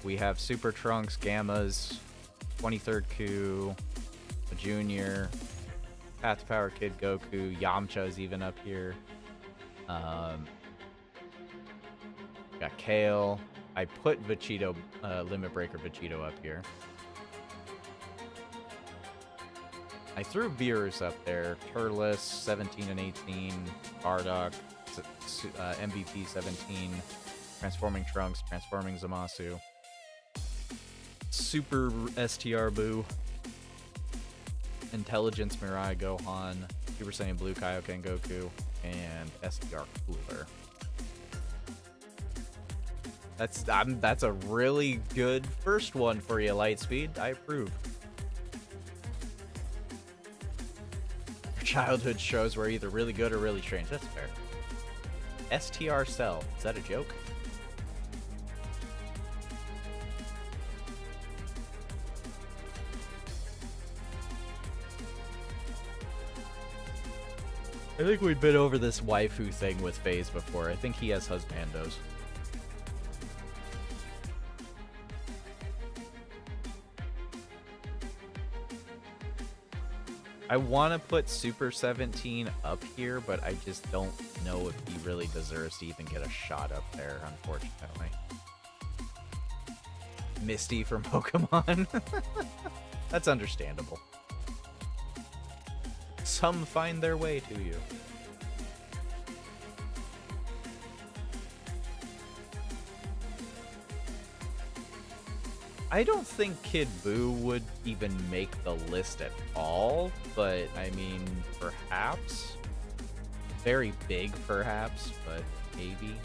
We have Super Trunks, Gammas, 23rd Ku, a Junior, Path to Power Kid Goku, Yamcha is even up here. Got Kale. I put Vegito, Limit Breaker Vegito up here. I threw Beerus up there. Turles, 17 and 18. Bardock, MVP 17. Transforming Trunks, Transforming Zamasu. Super STR Boo. Intelligence Mirai Gohan. Super Saiyan Blue Kaioken Goku. And STR Cooler. That's a really good first one for you, Lightspeed. I approve. Your childhood shows were either really good or really strange. That's fair. STR Cell. Is that a joke? I think we've been over this waifu thing with FaZe before. I think he has husbandos. I want to put Super 17 up here, but I just don't know if he really deserves to even get a shot up there, unfortunately. Misty from Pokemon. That's understandable. Some find their way to you. I don't think Kid Buu would even make the list at all, but I mean, perhaps. Very big, perhaps, but maybe.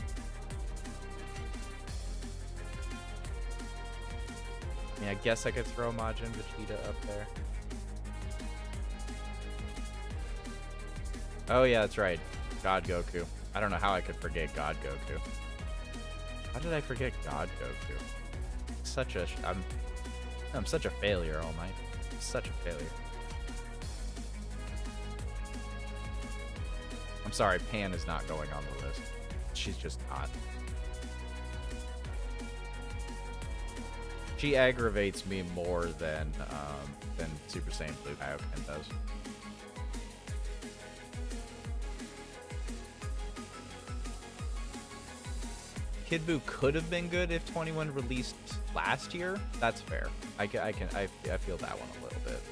I mean, I guess I could throw Majin Vegeta up there. Oh yeah, that's right. God Goku. I don't know how I could forget God Goku. How did I forget God Goku? I'm such a failure, All Might. Such a failure. I'm sorry, Pan is not going on the list. She's just not. She aggravates me more than Super Saiyan Blue Kaioken does. Kid Buu could have been good if 21 released last year. That's fair. I feel that one a little bit.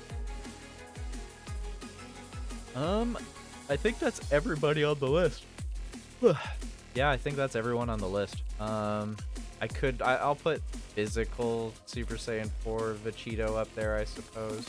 I think that's everybody on the list. Yeah, I think that's everyone on the list. I'll put physical Super Saiyan 4 Vegito up there, I suppose.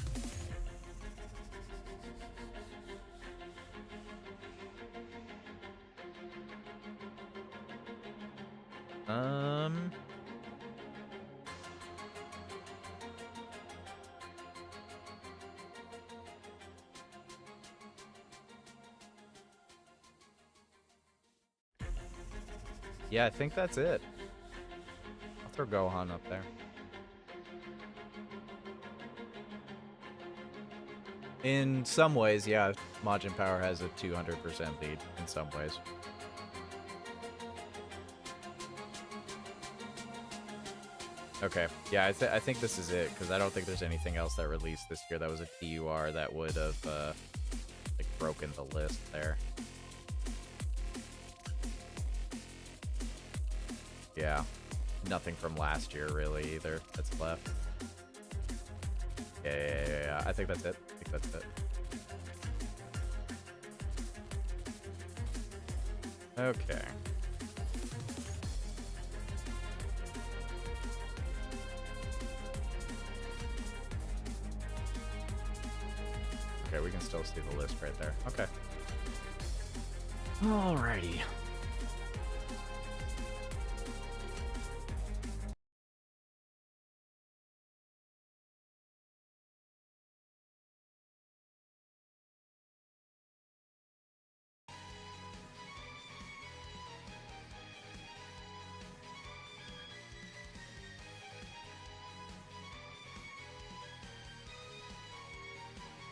Yeah, I think that's it. I'll Throw Gohan up there. In some ways, yeah, Majin Power has a 200% lead in some ways. Okay, yeah, I think this is it, because I don't think there's anything else that released this year that was a TUR that would have, like, broken the list there. Yeah, nothing from last year, really, either, that's left. Yeah, I think that's it. I think that's it. Okay. Okay, we can still see the list right there. Okay. Alrighty.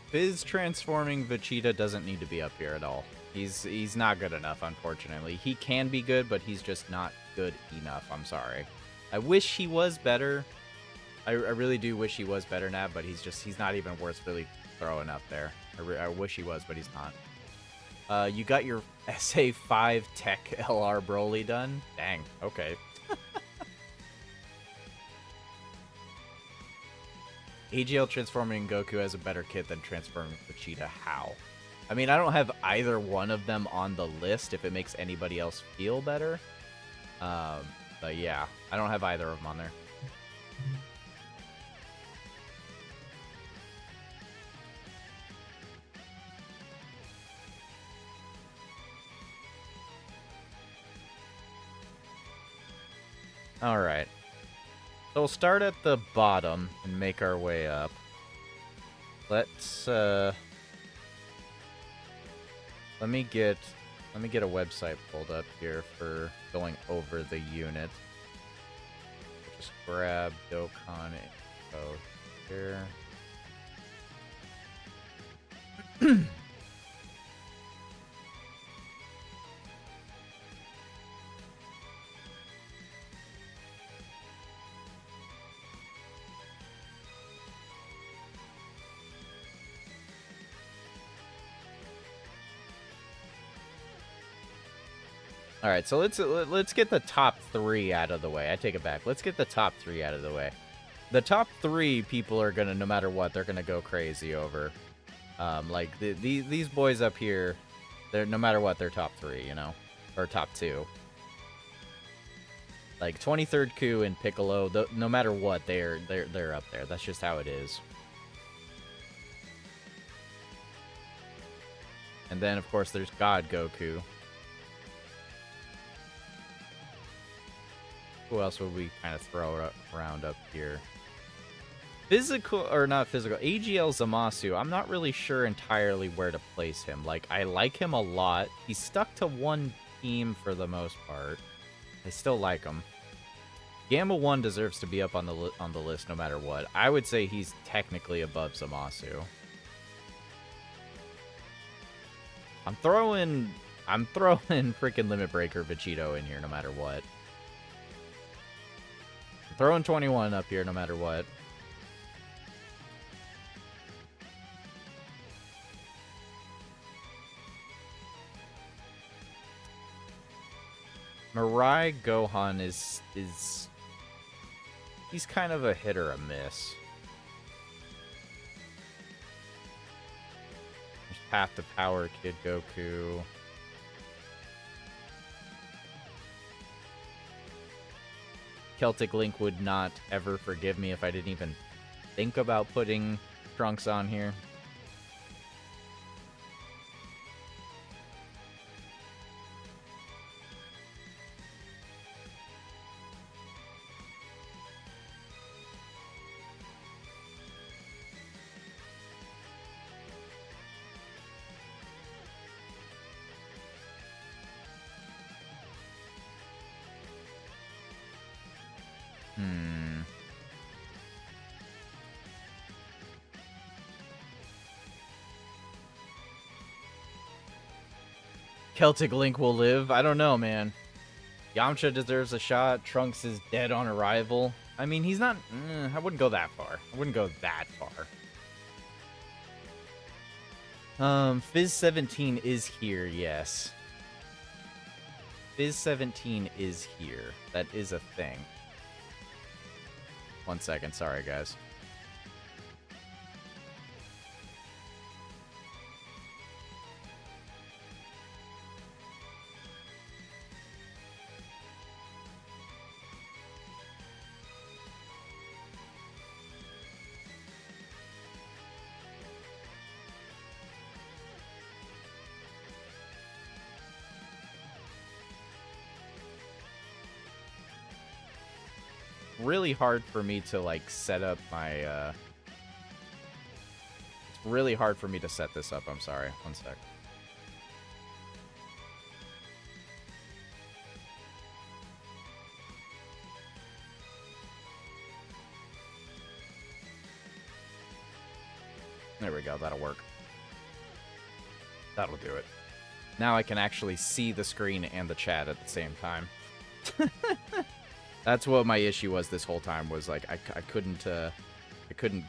Fizz transforming Vegeta doesn't need to be up here at all. He's not good enough, unfortunately. He can be good, but he's just not good enough. I'm sorry. I wish he was better. I really do wish he was better now, but he's not even worth really throwing up there. I wish he was, but he's not. You got your SA5 Tech LR Broly done? Dang, okay. AGL transforming Goku has a better kit than transforming Vegeta. How? I mean, I don't have either one of them on the list if it makes anybody else feel better. But yeah, I don't have either of them on there. Alright. So we'll start at the bottom and make our way up. Let's, let me get a website pulled up here for going over the unit. Just grab Dokkan info here. All right, so let's get the top 3 out of the way. I take it back. Let's get the top 3 out of the way. The top 3 people are gonna, no matter what, they're gonna go crazy over. Like these boys up here, they're no matter what, they're top 3, you know, or top 2. Like 23rd Coup and Piccolo, no matter what, they're up there. That's just how it is. And then of course there's God Goku. Who else would we kind of throw around up here? Physical, or not physical, AGL Zamasu, I'm not really sure entirely where to place him. Like, I like him a lot. He's stuck to one team for the most part. I still like him. Gamma 1 deserves to be up on the list no matter what. I would say he's technically above Zamasu. I'm throwing freaking Limit Breaker Vegito in here no matter what. Throwing 21 up here no matter what. Mirai Gohan is he's kind of a hit or a miss. There's Path to Power Kid Goku. Celtic Link would not ever forgive me if I didn't even think about putting Trunks on here. Hmm. Celtic Link will live? I don't know, man. Yamcha deserves a shot. Trunks is dead on arrival. I mean, he's not... I wouldn't go that far. I wouldn't go that far. Fizz 17 is here, yes. Fizz 17 is here. That is a thing. 1 second, sorry, guys. Really hard for me to like set up my it's really hard for me to set this up. I'm sorry. 1 sec. There we go. That'll work. That'll do it. Now I can actually see the screen and the chat at the same time. That's what my issue was this whole time, was like I couldn't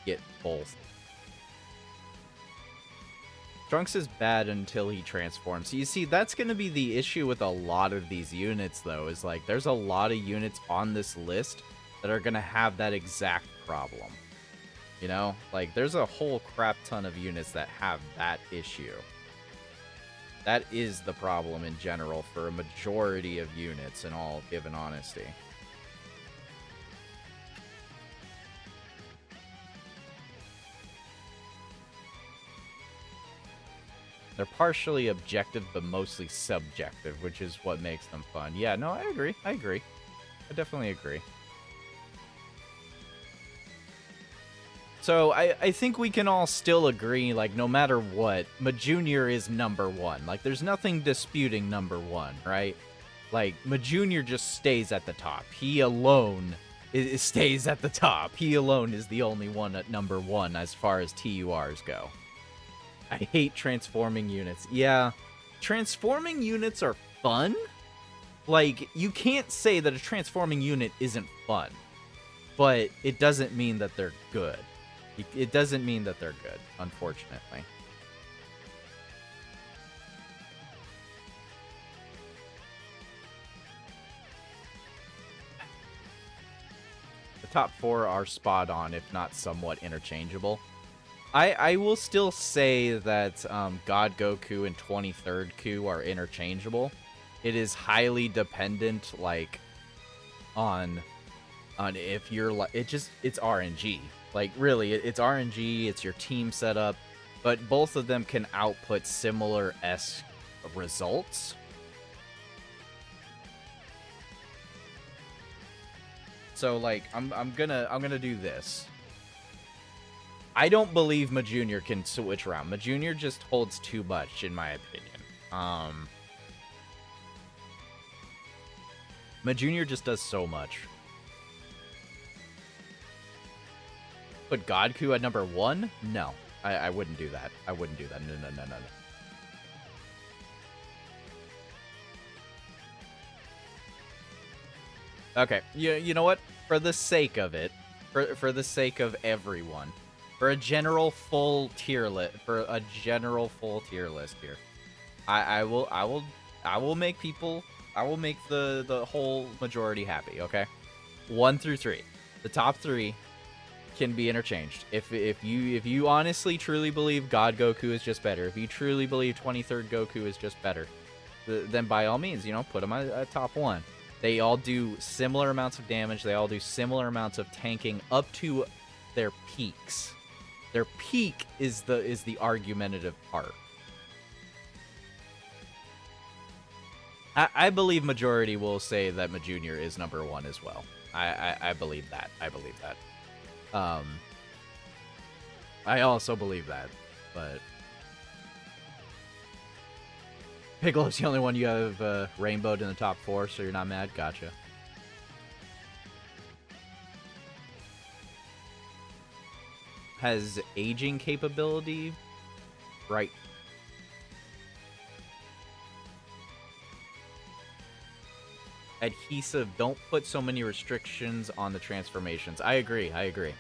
get both. Trunks is bad until he transforms. You see, that's going to be the issue with a lot of these units, though, is like there's a lot of units on this list that are going to have that exact problem. You know? Like, there's a whole crap ton of units that have that issue. That is the problem in general for a majority of units, in all given honesty. They're partially objective, but mostly subjective, which is what makes them fun. Yeah, no, I agree. I definitely agree. So, I think we can all still agree, like, no matter what, Majunior is #1. Like, there's nothing disputing #1, right? Like, Majunior just stays at the top. He alone stays at the top. He alone is the only one at #1 as far as TURs go. I hate transforming units. Yeah, transforming units are fun. Like, you can't say that a transforming unit isn't fun, but it doesn't mean that they're good. It doesn't mean that they're good, unfortunately. The top 4 are spot on, if not somewhat interchangeable. I will still say that God Goku and 23rd Ku are interchangeable. It is highly dependent, like, on if you're like, it's RNG. Like, really, it's RNG. It's your team setup, but both of them can output similar-esque results. So, like, I'm gonna do this. I don't believe Majunior can switch around. Majunior just holds too much, in my opinion. Majunior just does so much. Put Godku at #1? No. I wouldn't do that. I wouldn't do that. No. Okay. You know what? For the sake of it, for the sake of everyone, for a general full tier list, here, I will make people, I will make the whole majority happy. Okay, 1 through 3, the top 3 can be interchanged. If you honestly truly believe God Goku is just better, if you truly believe 23rd Goku is just better, then by all means, you know, put them at top 1. They all do similar amounts of damage. They all do similar amounts of tanking up to their peaks. Their peak is the argumentative part. I believe majority will say that Majunior is #1 as well. I believe that. I also believe that, but Piccolo's the only one you have rainbowed in the top 4, so you're not mad? Gotcha. has aging capability, right? Adhesive, don't put so many restrictions on the transformations. I agree, I agree.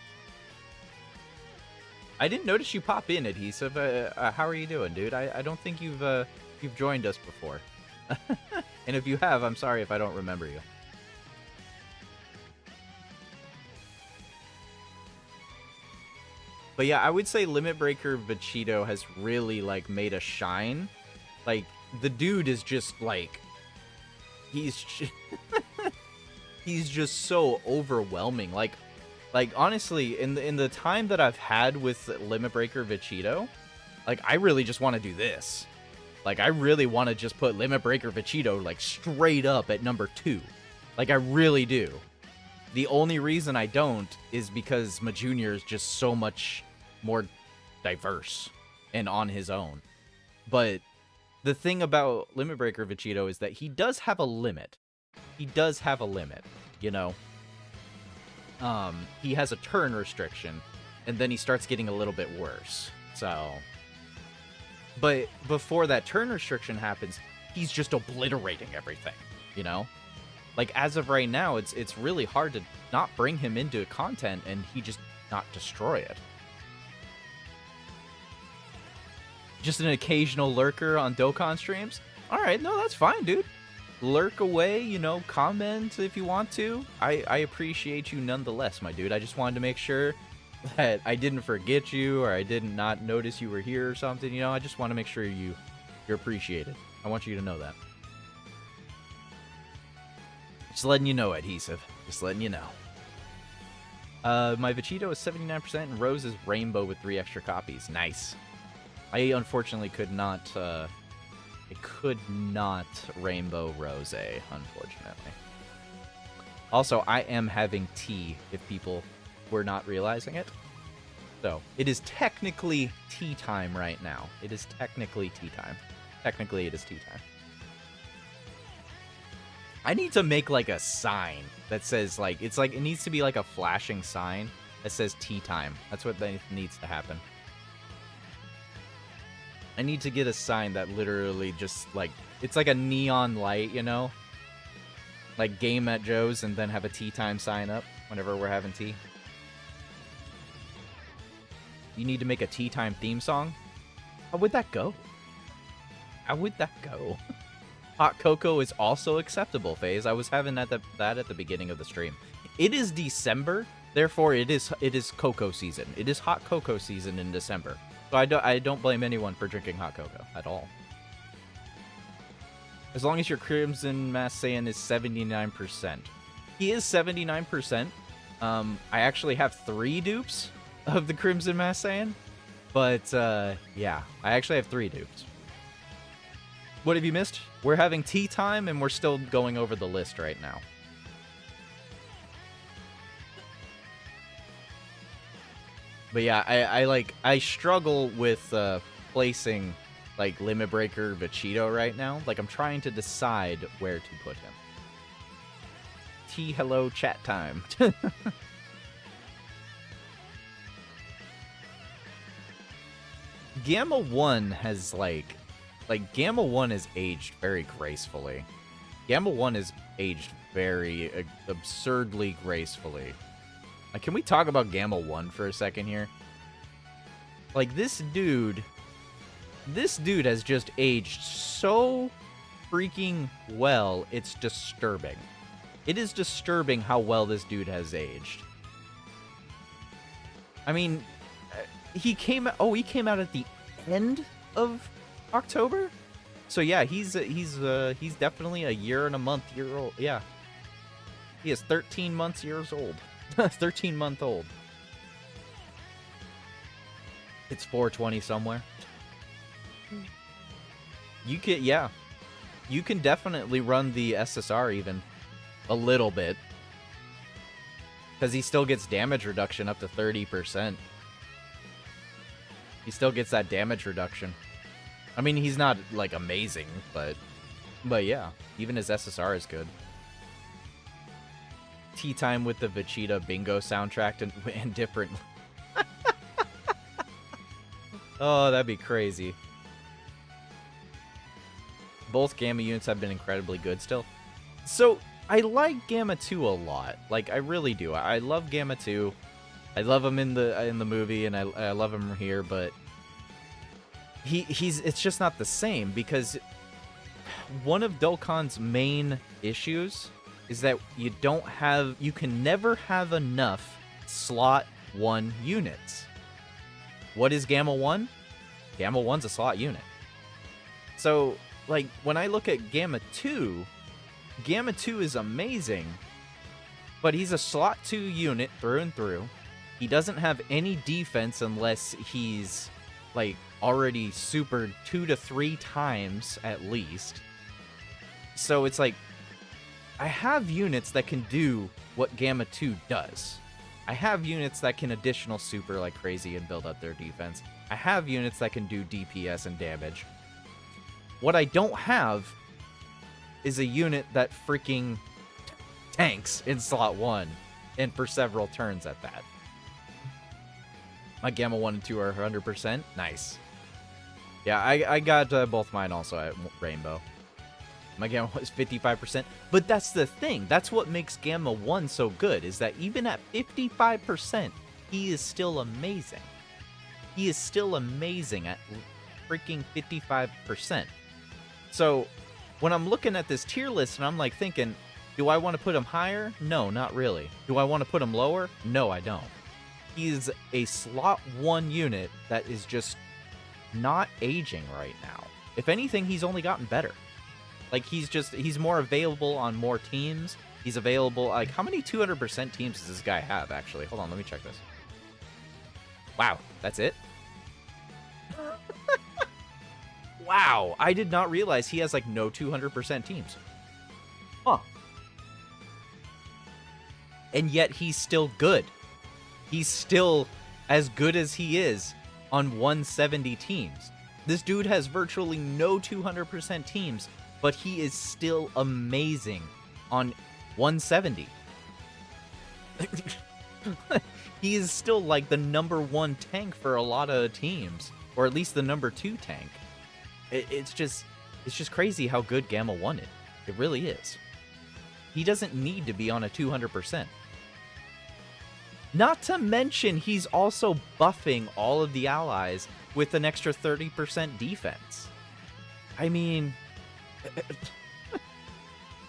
I didn't notice you pop in, Adhesive. How are you doing, dude? I don't think you've joined us before. And if you have, I'm sorry if I don't remember you. But yeah, I would say Limit Breaker Vegito has really, like, made a shine. Like, the dude is just, like... He's just so overwhelming. Like, honestly, in the time that I've had with Limit Breaker Vegito, like, I really just want to do this. Like, I really want to just put Limit Breaker Vegito, like, straight up at number 2. Like, I really do. The only reason I don't is because my junior is just so much more diverse and on his own. But the thing about Limit Breaker Vegito is that he does have a limit. He does have a limit, you know? He has a turn restriction, and then he starts getting a little bit worse. So... But before that turn restriction happens, he's just obliterating everything, you know? Like, as of right now, it's really hard to not bring him into content and he just not destroy it. Just an occasional lurker on Dokkan streams? Alright, no, that's fine, dude. Lurk away, you know, comment if you want to. I appreciate you nonetheless, my dude. I just wanted to make sure that I didn't forget you or I did not notice you were here or something, you know? I just want to make sure you're appreciated. I want you to know that. Just letting you know, Adhesive. Just letting you know. My Vegito is 79% and Rose is Rainbow with 3 extra copies. Nice. I unfortunately could not, Rainbow Rose, unfortunately. Also, I am having tea, if people were not realizing it. So, it is technically tea time right now. It is technically tea time. Technically, it is tea time. I need to make, like, a sign that says, like, it's like, it needs to be, like, a flashing sign that says tea time. That's what needs to happen. I need to get a sign that literally just, like, it's like a neon light, you know? Like, game at Joe's and then have a tea time sign up whenever we're having tea. You need to make a tea time theme song? How would that go? How would that go? Hot cocoa is also acceptable, FaZe. I was having that at the beginning of the stream. It is December, therefore it is cocoa season. It is hot cocoa season in December. So I don't blame anyone for drinking hot cocoa at all. As long as your Crimson Mass Saiyan is 79%. He is 79%. I actually have 3 dupes of the Crimson Mass Saiyan. But, yeah. I actually have 3 dupes. What have you missed? We're having tea time, and we're still going over the list right now. But yeah, I struggle with placing, like, Limit Breaker Vegito right now. Like, I'm trying to decide where to put him. Hello chat time. Gamma 1 has, like, Gamma 1 is aged very gracefully. Gamma 1 is aged very absurdly gracefully. Like, can we talk about Gamma 1 for a second here? Like, this dude has just aged so freaking well, it's disturbing. It is disturbing how well this dude has aged. I mean, he came out at the end of October? So yeah, he's definitely a year and a month old. Yeah. He is 13 months years old. 13-month-old. It's 420 somewhere. You can, yeah. You can definitely run the SSR even a little bit. Because he still gets damage reduction up to 30%. He still gets that damage reduction. I mean, he's not, like, amazing, but yeah. Even his SSR is good. Tea time with the Vegeta bingo soundtrack and different. Oh, that'd be crazy. Both Gamma units have been incredibly good still. So, I like Gamma 2 a lot. Like, I really do. I love Gamma 2. I love him in the movie, and I love him here, but it's just not the same, because one of Dokkan's main issues is that you can never have enough slot 1 units. What is Gamma 1? Gamma 1's a slot unit. So, like, when I look at Gamma 2 is amazing, but he's a slot 2 unit through and through. He doesn't have any defense unless he's, like, already supered 2 to 3 times at least. So it's like, I have units that can do what Gamma 2 does. I have units that can additional super like crazy and build up their defense. I have units that can do DPS and damage. What I don't have is a unit that freaking tanks in slot 1, and for several turns at that. My Gamma 1 and 2 are 100%. Nice. Yeah, I got both mine also at Rainbow. My Gamma 1 is 55%. But that's the thing. That's what makes Gamma 1 so good, is that even at 55%, he is still amazing. He is still amazing at freaking 55%. So, when I'm looking at this tier list and I'm like thinking, do I want to put him higher? No, not really. Do I want to put him lower? No, I don't. He's a slot 1 unit that is just not aging right now. If anything, he's only gotten better. Like, he's more available on more teams. He's available, like, how many 200% teams does this guy have, actually? Hold on, let me check this. Wow, that's it? Wow, I did not realize he has, like, no 200% teams. Huh. And yet, he's still good. He's still as good as he is on 170 teams. This dude has virtually no 200% teams, but he is still amazing on 170. He is still like the #1 tank for a lot of teams, or at least the #2 tank. It's just crazy how good Gamma 1 is. It really is. He doesn't need to be on a 200%. Not to mention, he's also buffing all of the allies with an extra 30% defense. I mean,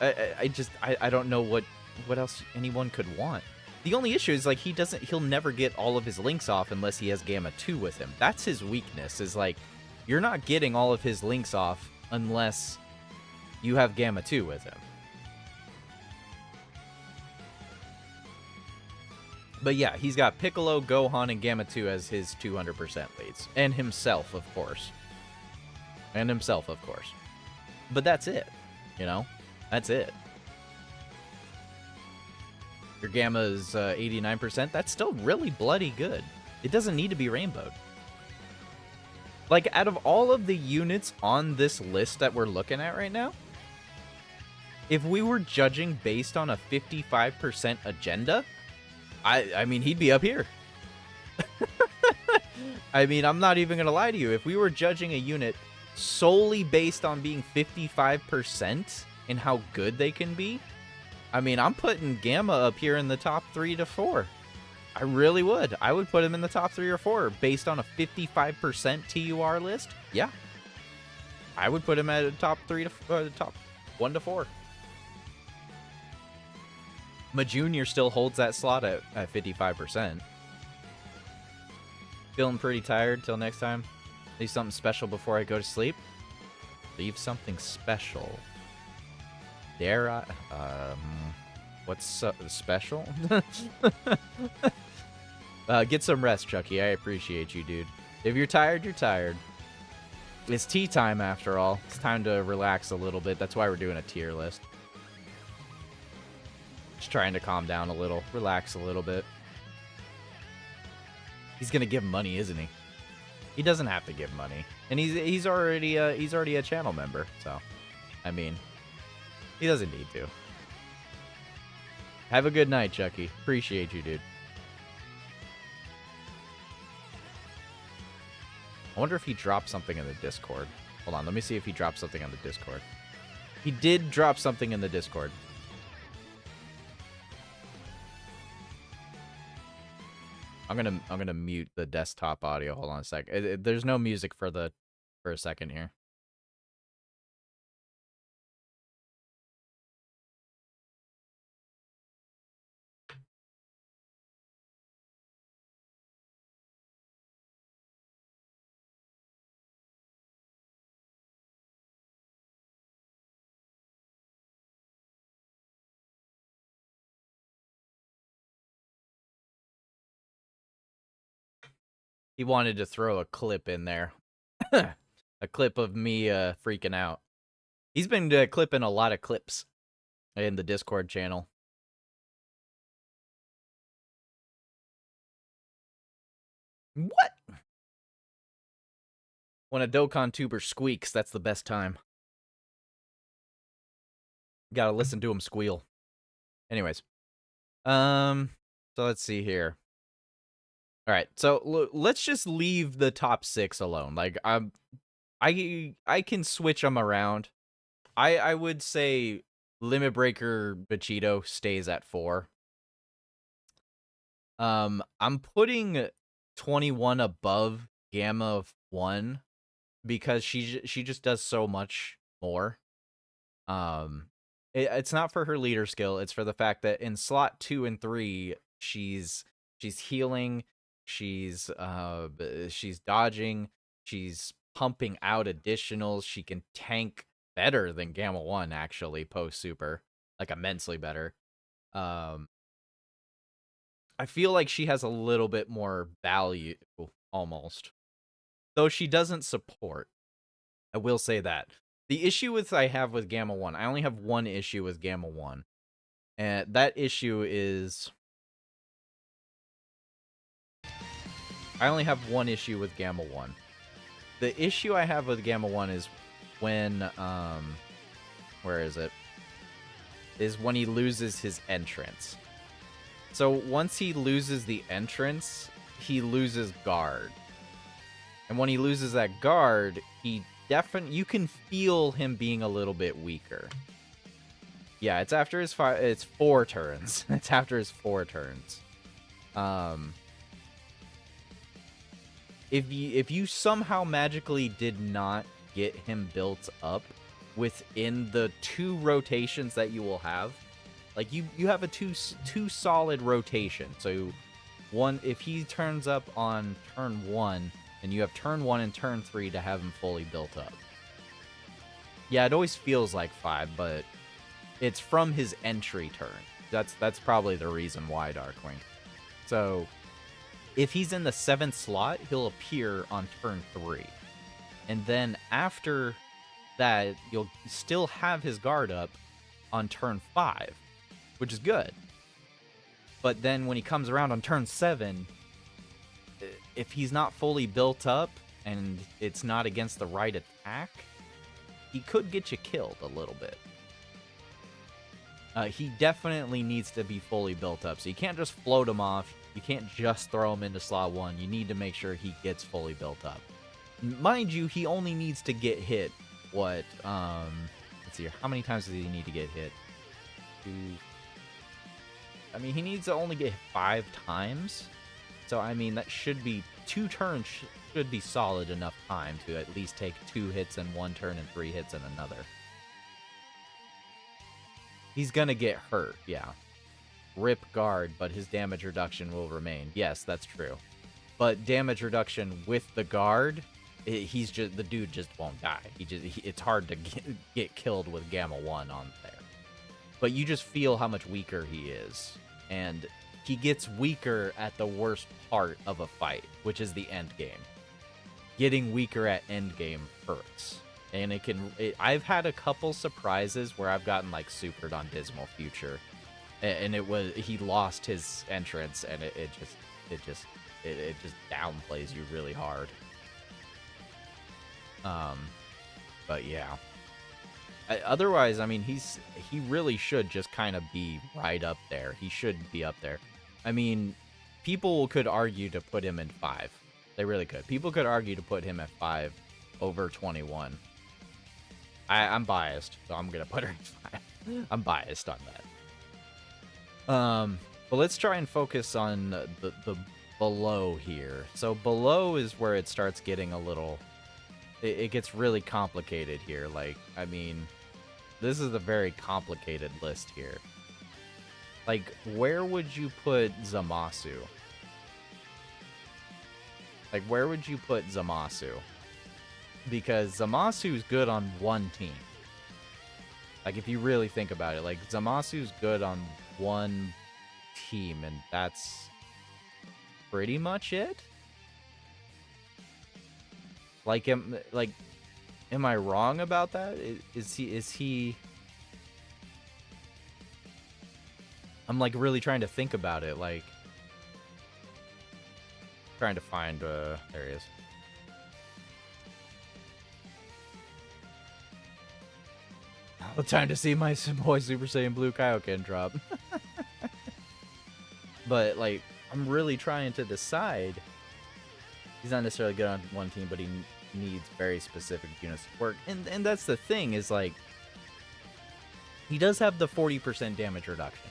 I don't know what else anyone could want. The only issue is, like, he'll never get all of his links off unless he has Gamma 2 with him. That's his weakness, is like, you're not getting all of his links off unless you have Gamma 2 with him. But yeah, he's got Piccolo, Gohan, and Gamma 2 as his 200% leads. And himself, of course. But that's it, you know? That's it. Your Gamma is 89%. That's still really bloody good. It doesn't need to be rainbowed. Like, out of all of the units on this list that we're looking at right now, if we were judging based on a 55% agenda, I mean, he'd be up here. I mean, I'm not even going to lie to you. If we were judging a unit solely based on being 55% and how good they can be, I mean, I'm putting Gamma up here in the top 3 to 4. I really would. I would put him in the top 3 or 4 based on a 55% TUR list. Yeah. I would put him at a top 1 to 4. Ma Junior still holds that slot at 55%. Feeling pretty tired. Till next time. Leave something special before I go to sleep. Leave something special. Dare I? What's special? Get some rest, Chucky. I appreciate you, dude. If you're tired, you're tired. It's tea time after all. It's time to relax a little bit. That's why we're doing a tier list. Just trying to calm down a little, relax a little bit. He's gonna give money, isn't he? He doesn't have to give money, and he's already a channel member. So, I mean, he doesn't need to. Have a good night, Chucky. Appreciate you, dude. I wonder if he dropped something in the Discord. Hold on, let me see if he dropped something on the Discord. He did drop something in the Discord. I'm gonna mute the desktop audio. Hold on a sec. There's no music for a second here. He wanted to throw a clip in there. A clip of me freaking out. He's been clipping a lot of clips in the Discord channel. What? When a Dokkan tuber squeaks, that's the best time. Gotta listen to him squeal. Anyways. So let's see here. All right, so let's just leave the top 6 alone. Like, I can switch them around. I would say Limit Breaker Vegito stays at 4. I'm putting 21 above Gamma 1 because she just does so much more. It's not for her leader skill. It's for the fact that in slot 2 and 3, she's healing, she's dodging, she's pumping out additionals. She can tank better than Gamma 1 actually post super, like immensely better. I feel like she has a little bit more value almost, though she doesn't support. I will say that. The issue I have with Gamma 1, I only have one issue with Gamma 1. And that issue is... I only have one issue with Gamma 1. The issue I have with Gamma 1 is when, where is it? Is when he loses his entrance. So once he loses the entrance, he loses guard. And when he loses that guard, he you can feel him being a little bit weaker. Yeah, it's after his it's 4 turns. It's after his 4 turns. If you somehow magically did not get him built up within the 2 rotations that you will have, like you have a two solid rotation. So if he turns up on turn 1, and you have turn 1 and turn 3 to have him fully built up. Yeah, it always feels like 5, but it's from his entry turn. That's probably the reason why, Darkwing. So, if he's in the 7th slot, he'll appear on turn 3. And then after that, you'll still have his guard up on turn 5, which is good. But then when he comes around on turn 7... if he's not fully built up and it's not against the right attack, he could get you killed a little bit. He definitely needs to be fully built up, so you can't just float him off. You can't just throw him into slot 1. You need to make sure he gets fully built up. Mind you, he only needs to get hit, let's see here. How many times does he need to get hit? 2... I mean, he needs to only get hit 5 times. So, I mean, that should be 2 turns should be solid enough time to at least take 2 hits in 1 turn and 3 hits in another. He's gonna get hurt, yeah. Rip guard, but his damage reduction will remain. Yes, that's true. But damage reduction with the guard, the dude just won't die. It's hard to get killed with Gamma 1 on there. But you just feel how much weaker he is. And he gets weaker at the worst part of a fight, which is the end game. Getting weaker at end game hurts. And I've had a couple surprises where I've gotten like supered on Dismal Future. And he lost his entrance, and it just downplays you really hard. But yeah. Otherwise, I mean, he really should just kind of be right up there. He should be up there. I mean, people could argue to put him in 5. They really could. People could argue to put him at 5 over 21. I'm biased, so I'm gonna put her at 5. I'm biased on that. But let's try and focus on the below here. So below is where it starts getting a little... It gets really complicated here. Like, I mean, this is a very complicated list here. Like, where would you put Zamasu? Like, where would you put Zamasu? Because Zamasu's good on one team. Like, if you really think about it, like, Zamasu's good on one team, and that's pretty much it? Like, am I wrong about that? Is he... I'm, like, really trying to think about it, like... Trying to find, there he is. Oh, time to see my boy Super Saiyan Blue Kaioken drop. But, like, I'm really trying to decide. He's not necessarily good on one team, but he needs very specific units to work. And that's the thing, is, like, he does have the 40% damage reduction,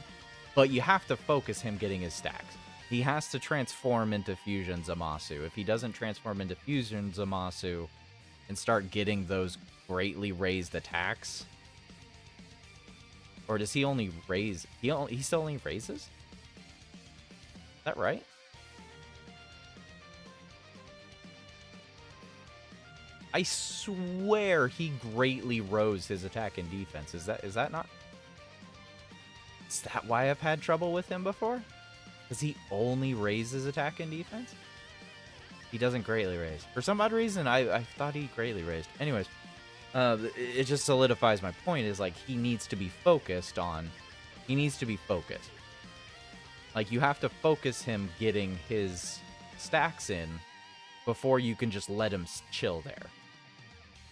but you have to focus him getting his stacks. He has to transform into Fusion Zamasu. If he doesn't transform into Fusion Zamasu and start getting those greatly raised attacks... Or does he only raise... He still only raises? Is that right? I swear he greatly rose his attack and defense. Is that not... Is that why I've had trouble with him before? Does he only raise his attack and defense? He doesn't greatly raise. For some odd reason, I thought he greatly raised. Anyways... it just solidifies my point, is like he needs to be focused on... He needs to be focused. Like, you have to focus him getting his stacks in before you can just let him chill there.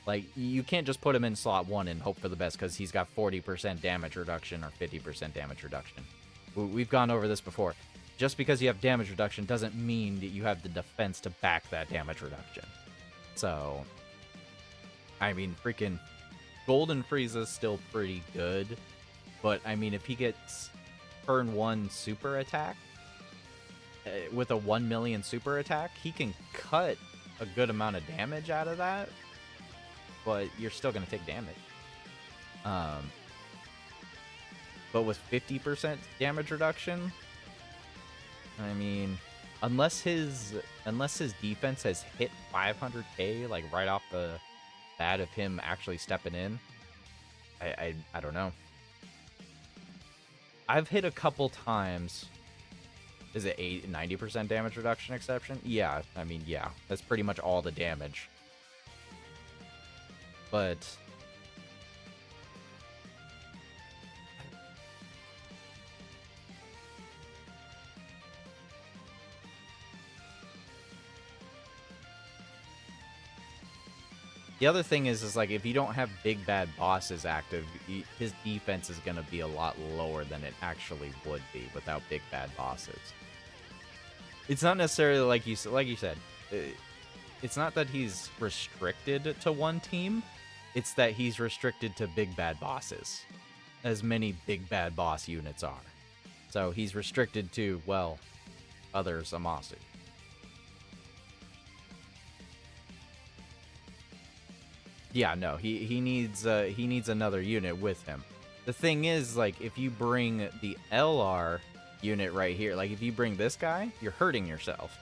Like, you can't just put him in slot 1 and hope for the best because he's got 40% damage reduction or 50% damage reduction. We've gone over this before. Just because you have damage reduction doesn't mean that you have the defense to back that damage reduction. So... I mean, freaking Golden Frieza's still pretty good, but I mean, if he gets turn 1 super attack with a 1 million super attack, he can cut a good amount of damage out of that, but you're still going to take damage. But with 50% damage reduction, I mean, unless his defense has hit 500k, like right off the bat of him actually stepping in, I don't know. I've hit a couple times. Is it 90% damage reduction exception? Yeah, I mean, yeah, that's pretty much all the damage. But the other thing is like, if you don't have big bad bosses active, his defense is going to be a lot lower than it actually would be without big bad bosses. It's not necessarily like you said. It's not that he's restricted to one team. It's that he's restricted to big bad bosses, as many big bad boss units are. So he's restricted to, well, other Zamasu. Yeah, no, he needs another unit with him. The thing is, like, if you bring the LR unit right here, like if you bring this guy, you're hurting yourself.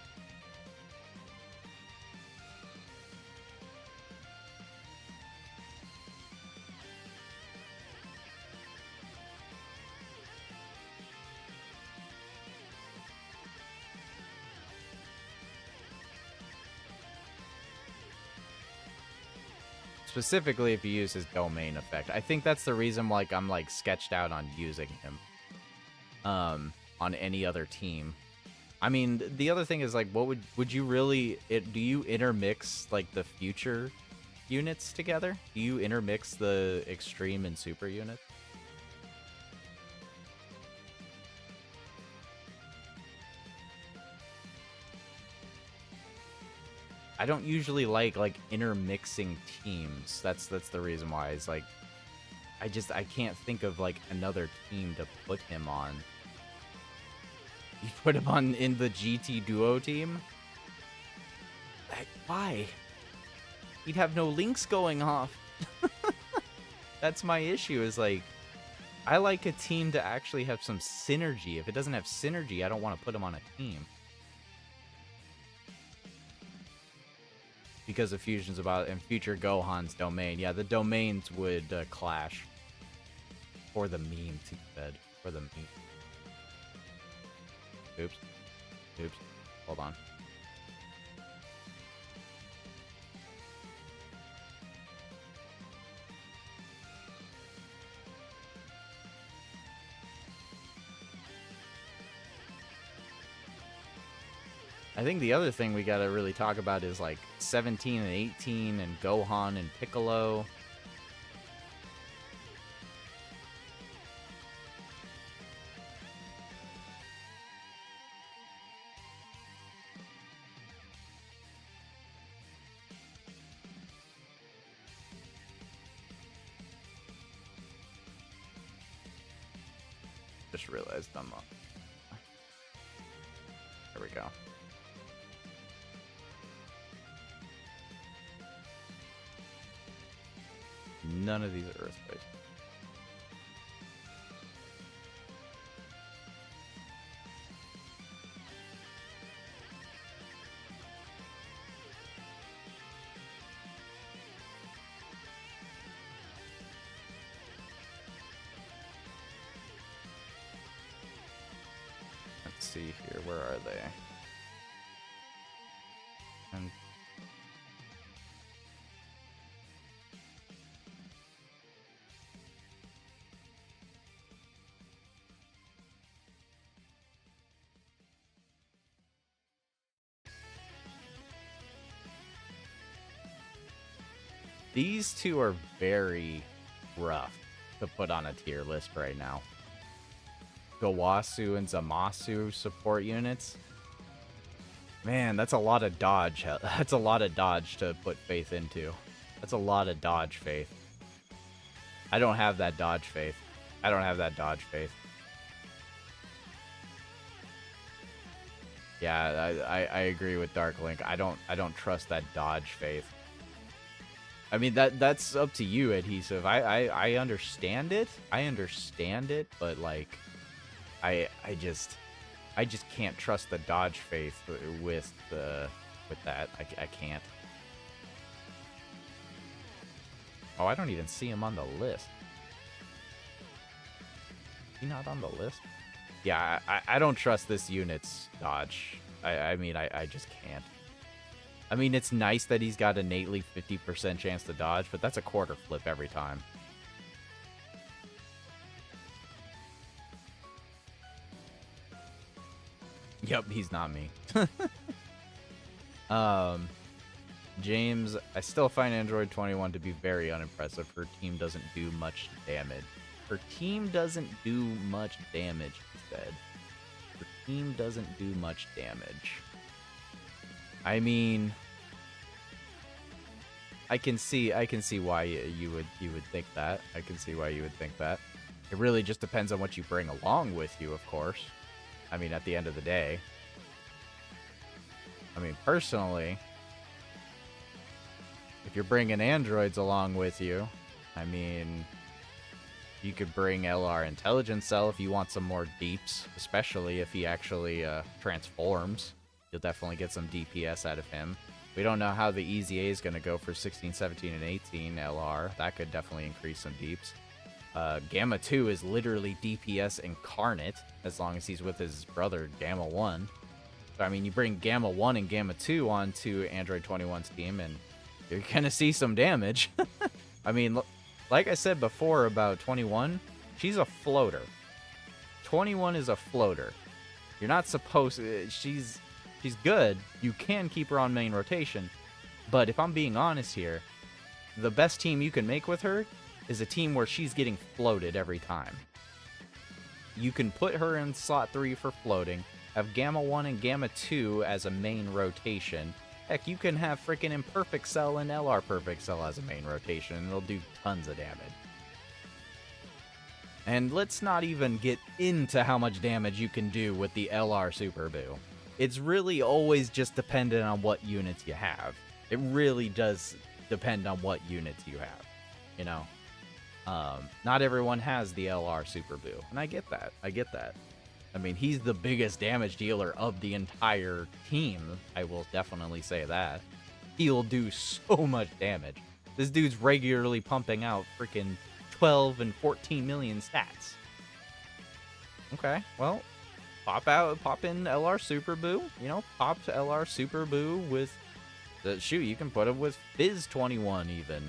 Specifically if you use his domain effect. I think that's the reason, like, I'm, like, sketched out on using him. On any other team. I mean, the other thing is, like, what would you really... do you intermix, like, the future units together? Do you intermix the extreme and super units? I don't usually like intermixing teams. That's the reason why. It's like I can't think of like another team to put him on. You put him on in the GT Duo team? Why? He'd have no links going off. That's my issue, is like, I like a team to actually have some synergy. If it doesn't have synergy, I don't want to put him on a team. Because of Fusion's about and future Gohan's domain. Yeah, the domains would clash. For the memes, he said. For the meme. Oops. Oops. Hold on. I think the other thing we gotta really talk about is like 17 and 18 and Gohan and Piccolo. Just realized I'm up. There we go. None of these are Earth-based. Let's see here. Where are they? And these two are very rough to put on a tier list right now. Gawasu and Zamasu support units. Man, that's a lot of dodge. That's a lot of dodge to put faith into. That's a lot of dodge faith. I don't have that dodge faith. I don't have that dodge faith. Yeah, I agree with Dark Link. I don't trust that dodge faith. I mean, that's up to you, Adhesive. I understand it. I understand it, but like I just can't trust the dodge faith with that. I can't. Oh, I don't even see him on the list. Is he not on the list? Yeah, I don't trust this unit's dodge. I mean, I just can't. I mean, it's nice that he's got innately 50% chance to dodge, but that's a quarter flip every time. Yep, he's not me. James, I still find Android 21 to be very unimpressive. Her team doesn't do much damage. Her team doesn't do much damage, he said. Her team doesn't do much damage. I mean, I can see why you would think that. I can see why you would think that. It really just depends on what you bring along with you, of course. I mean, at the end of the day. I mean, personally, if you're bringing androids along with you, I mean, you could bring LR Intelligence Cell if you want some more deeps, especially if he actually transforms. You'll definitely get some DPS out of him. We don't know how the EZA is going to go for 16, 17, and 18 LR. That could definitely increase some deeps. Gamma 2 is literally DPS incarnate, as long as he's with his brother, Gamma 1. So, I mean, you bring Gamma 1 and Gamma 2 onto Android 21's team, and you're going to see some damage. I mean, like I said before about 21, she's a floater. 21 is a floater. You're not supposed to... She's good. You can keep her on main rotation. But if I'm being honest here, the best team you can make with her is a team where she's getting floated every time. You can put her in slot 3 for floating, have Gamma 1 and Gamma 2 as a main rotation, Heck, you can have freaking Imperfect Cell and LR Perfect Cell as a main rotation, and it'll do tons of damage. And let's not even get into how much damage you can do with the LR Super Boo. It's really always just dependent on what units you have. It really does depend on what units you have, you know? Not everyone has the LR Super Boo, and I get that. I mean, he's the biggest damage dealer of the entire team. I will definitely say that. He'll do so much damage. This dude's regularly pumping out freaking 12 and 14 million stats. Okay, well, pop in LR Super Boo. You know, pop to LR Super Boo with the shoot. You can put it with Fizz 21 even.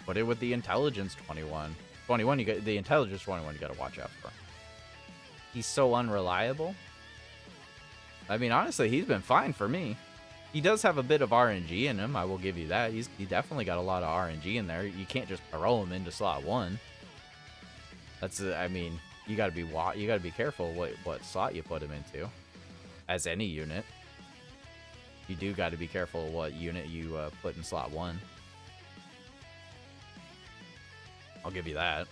Put it with the Intelligence 21. 21, you got the Intelligence 21. You got to watch out for. He's so unreliable. I mean, honestly, he's been fine for me. He does have a bit of RNG in him. I will give you that. He definitely got a lot of RNG in there. You can't just throw him into slot 1. That's I mean, you got to be careful what slot you put him into. As any unit, you do got to be careful what unit you put in slot 1. I'll give you that.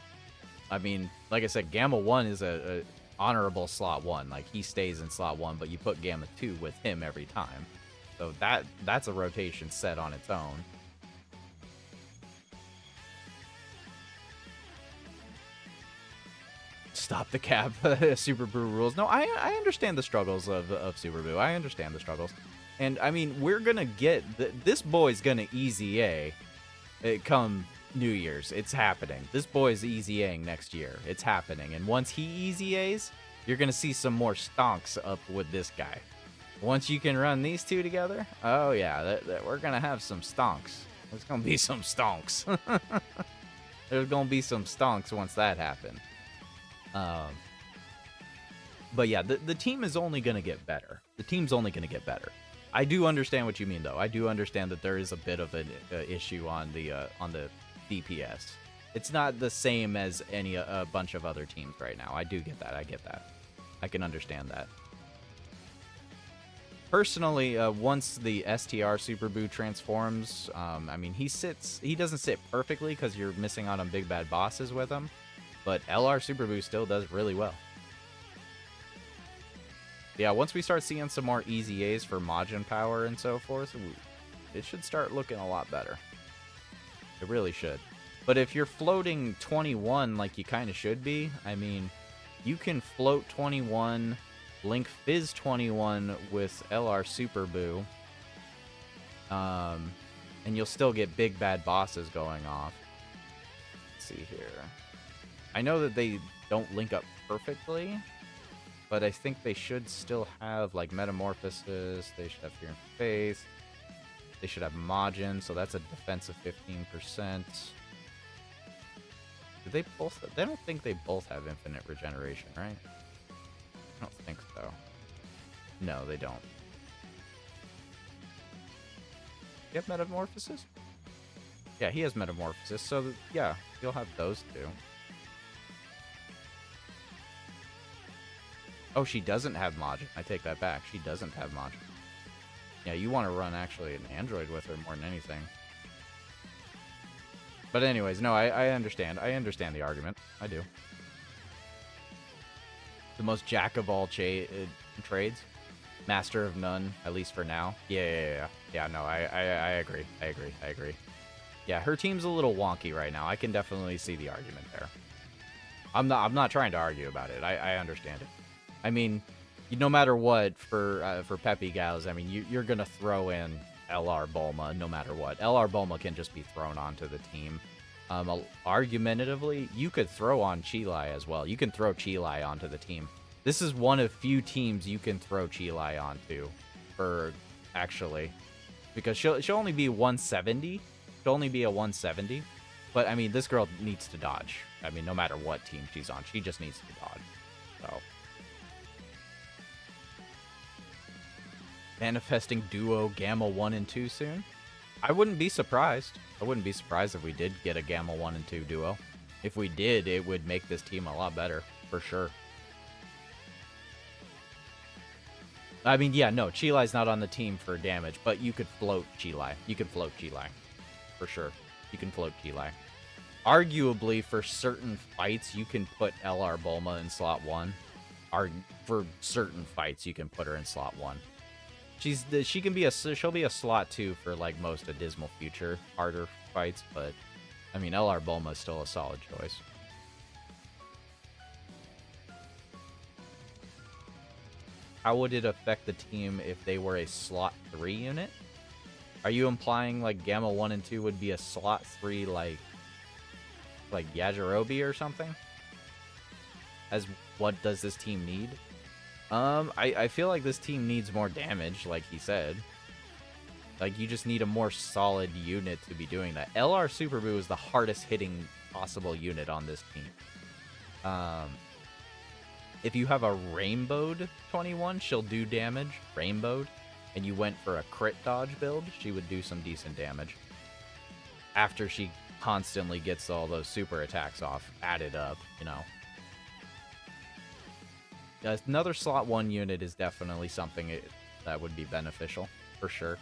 I mean, like I said, Gamma 1 is a honorable slot 1. Like, he stays in slot 1, but you put Gamma 2 with him every time. So that's a rotation set on its own. Stop the cap. Super Boo rules. No, I understand the struggles of Super Boo. I understand the struggles. And, I mean, we're going to get... this boy's going to easy A come New Year's. It's happening. This boy's easy A-ing next year. It's happening. And once he easy A's, you're going to see some more stonks up with this guy. Once you can run these two together, oh yeah, we're going to have some stonks. There's going to be some stonks. There's going to be some stonks once that happens. But yeah, the team is only going to get better. The team's only going to get better. I do understand what you mean, though. I do understand that there is a bit of an issue on the DPS. It's not the same as a bunch of other teams right now. I do get that. I get that. I can understand that. Personally, once the STR Super Boo transforms, I mean, he doesn't sit perfectly because you're missing out on big bad bosses with him, but LR Super Boo still does really well. Yeah, once we start seeing some more easy A's for Majin power and so forth, it should start looking a lot better. It really should. But if you're floating 21 like you kind of should be, I mean, you can float 21... Link Fizz 21 with LR Super Boo. And you'll still get big bad bosses going off. Let's see here. I know that they don't link up perfectly, but I think they should still have like Metamorphosis. They should have Fear and Faith. They should have Majin, so that's a defense of 15%. Do they both? They don't think they both have infinite regeneration, right? I don't think so. No, they don't. You have Metamorphosis? Yeah, he has Metamorphosis, so yeah, you'll have those two. Oh, she doesn't have Majin. I take that back. She doesn't have Majin. Yeah, you want to run actually an android with her more than anything. But anyways, no, I understand. I understand the argument. I do. The most jack of all trades, master of none, at least for now. Yeah. No, I agree. I agree. Yeah, her team's a little wonky right now. I can definitely see the argument there. I'm not trying to argue about it. I understand it. I mean, no matter what, for Peppy Gals, I mean, you're gonna throw in LR Bulma no matter what. LR Bulma can just be thrown onto the team. Argumentatively, you could throw on Chi-Lai as well. You can throw Chi-Lai onto the team. This is one of few teams you can throw Chi-Lai onto, actually, because she'll only be 170. She'll only be a 170. But I mean, this girl needs to dodge. I mean, no matter what team she's on, she just needs to dodge. So, manifesting duo Gamma 1 and 2 soon. I wouldn't be surprised. I wouldn't be surprised if we did get a Gamma 1 and 2 duo. If we did, it would make this team a lot better, for sure. I mean, yeah, no, Chilai's not on the team for damage, but you could float Chilai. You could float Chilai. For sure. You can float Chilai. Arguably, for certain fights, you can put LR Bulma in slot 1. For certain fights, you can put her in slot 1. She'll be a slot 2 for, like, most of Dismal Future harder fights, but, I mean, LR Bulma is still a solid choice. How would it affect the team if they were a slot 3 unit? Are you implying, like, Gamma 1 and 2 would be a slot 3, like Yajirobe or something? As what does this team need? I feel like this team needs more damage, like he said. Like, you just need a more solid unit to be doing that. LR Super Buu is the hardest hitting possible unit on this team. If you have a Rainbowed 21, she'll do damage, Rainbowed, and you went for a crit dodge build, she would do some decent damage. After she constantly gets all those super attacks off, added up, you know. Another slot 1 unit is definitely something that would be beneficial, for sure.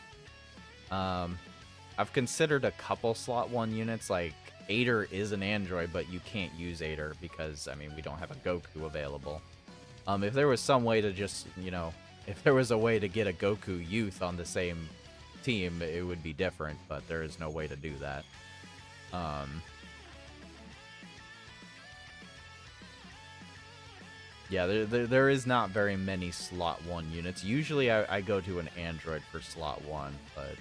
I've considered a couple slot 1 units, like Ader is an android, but you can't use Ader because, I mean, we don't have a Goku available. If there was some way to just, you know, if there was a way to get a Goku youth on the same team, it would be different, but there is no way to do that. Yeah, there is not very many slot 1 units. Usually I go to an android for slot 1, but...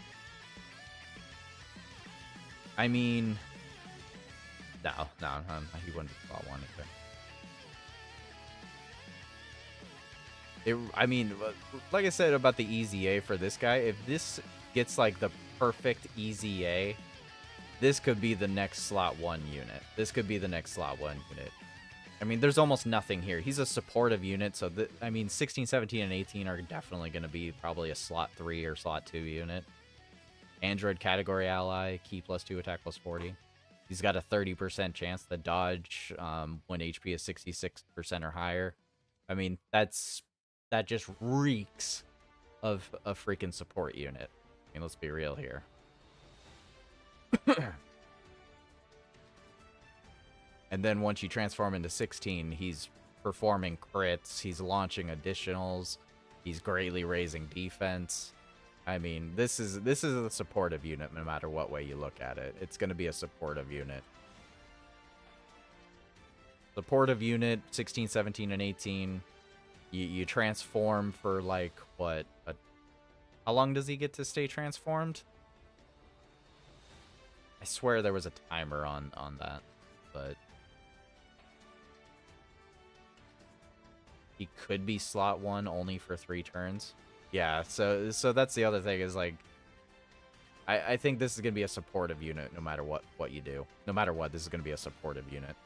I mean... No, he wouldn't be slot 1 either. I mean, like I said about the Easy A for this guy, if this gets, like, the perfect Easy A, this could be the next slot 1 unit. This could be the next slot 1 unit. I mean, there's almost nothing here. He's a supportive unit, so, I mean, 16, 17, and 18 are definitely going to be probably a slot 3 or slot 2 unit. Android category ally, key +2, attack +40. He's got a 30% chance to dodge when HP is 66% or higher. I mean, that just reeks of a freaking support unit. I mean, let's be real here. And then once you transform into 16, he's performing crits, he's launching additionals, he's greatly raising defense. I mean, this is a supportive unit no matter what way you look at it. It's going to be a supportive unit. Supportive unit, 16, 17, and 18. You transform for, like, what? How long does he get to stay transformed? I swear there was a timer on that, but... He could be slot 1 only for 3 turns. Yeah, so that's the other thing is, like, I think this is going to be a supportive unit no matter what you do. No matter what, this is going to be a supportive unit.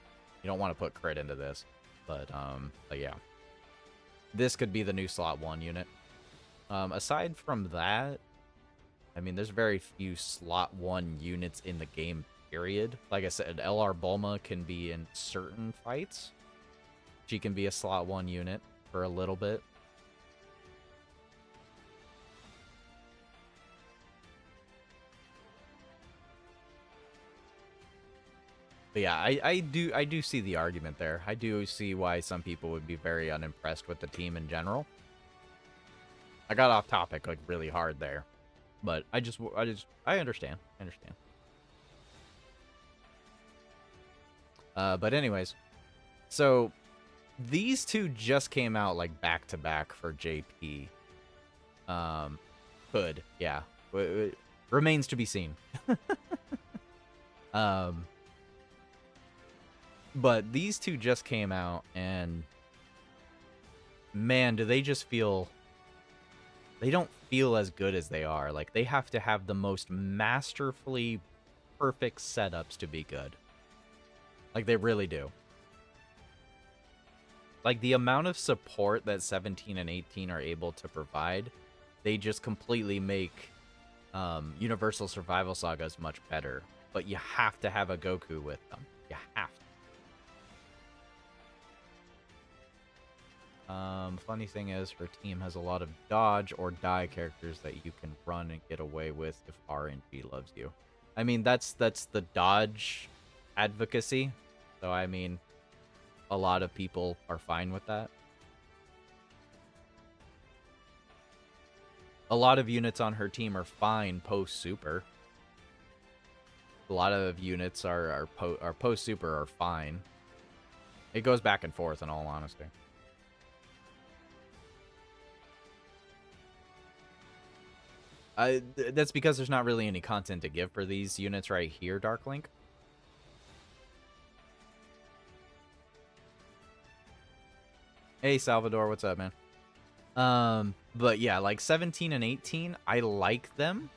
You don't want to put crit into this, but yeah. This could be the new slot 1 unit. Aside from that, I mean, there's very few slot 1 units in the game, period. Like I said, LR Bulma can be in certain fights. She can be a slot 1 unit for a little bit. But yeah, I do see the argument there. I do see why some people would be very unimpressed with the team in general. I got off topic like really hard there, but I understand. I understand. But anyways, so these two just came out like back to back for JP. Could, yeah. Remains to be seen. But these two just came out, and man, do they just feel... They don't feel as good as they are. Like, they have to have the most masterfully perfect setups to be good. Like, they really do. Like, the amount of support that 17 and 18 are able to provide, they just completely make Universal Survival Sagas much better. But you have to have a Goku with them. You have to. Funny thing is, her team has a lot of dodge or die characters that you can run and get away with if RNG loves you. I mean, that's the dodge advocacy. So, I mean, a lot of people are fine with that. A lot of units on her team are fine post-super. A lot of units are post-super are fine. It goes back and forth, in all honesty. That's because there's not really any content to give for these units right here, Darklink. Hey, Salvador, what's up, man? But yeah, like 17 and 18, I like them,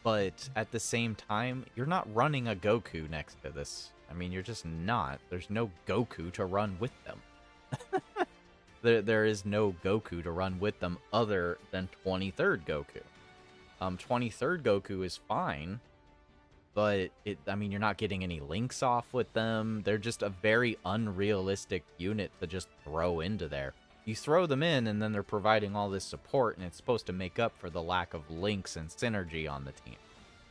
but at the same time, you're not running a Goku next to this. I mean, you're just not. There's no Goku to run with them. There is no Goku to run with them other than 23rd Goku. 23rd Goku is fine, but I mean, you're not getting any links off with them. They're just a very unrealistic unit to just throw into there. You throw them in, and then they're providing all this support, and it's supposed to make up for the lack of links and synergy on the team.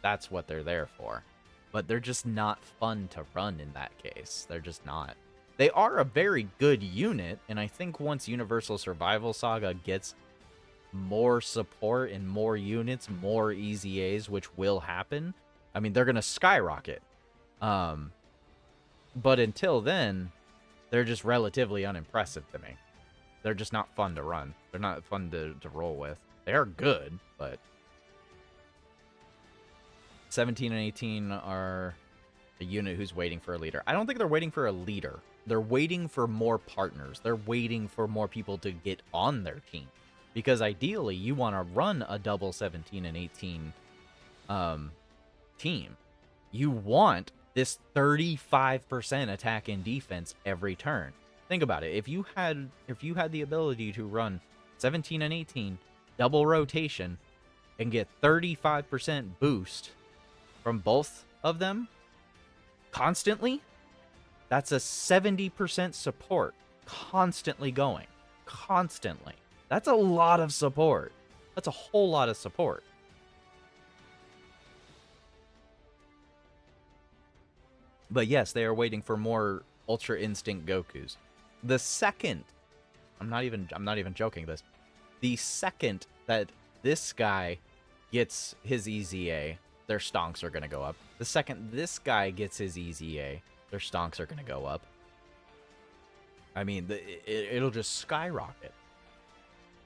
That's what they're there for. But they're just not fun to run in that case. They're just not. They are a very good unit, and I think once Universal Survival Saga gets more support and more units, more EZAs, which will happen, I mean, they're going to skyrocket. But until then, they're just relatively unimpressive to me. They're just not fun to run. They're not fun to roll with. They are good, but 17 and 18 are a unit who's waiting for a leader. I don't think they're waiting for a leader. They're waiting for more partners. They're waiting for more people to get on their team. Because ideally, you want to run a double 17 and 18 team. You want this 35% attack and defense every turn. Think about it. If you had the ability to run 17 and 18 double rotation and get 35% boost from both of them constantly, that's a 70% support constantly going. Constantly. That's a lot of support. That's a whole lot of support. But yes, they are waiting for more Ultra Instinct Gokus. The second, I'm not even joking this. The second that this guy gets his EZA, their stonks are going to go up. The second this guy gets his EZA, their stonks are going to go up. I mean, it'll just skyrocket.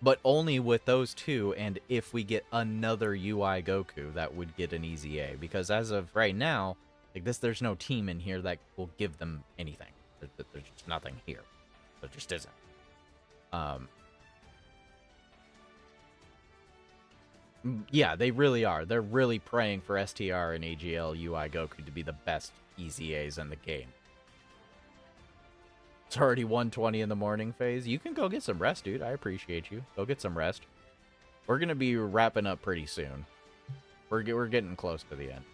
But only with those two, and if we get another UI Goku, that would get an EZA. Because as of right now, like this, there's no team in here that will give them anything. There's just nothing here. There just isn't. Yeah, they really are. They're really praying for STR and AGL UI Goku to be the best EZAs in the game. It's already 1:20 in the morning, Phase. You can go get some rest, dude. I appreciate you. Go get some rest. We're going to be wrapping up pretty soon. We're getting close to the end.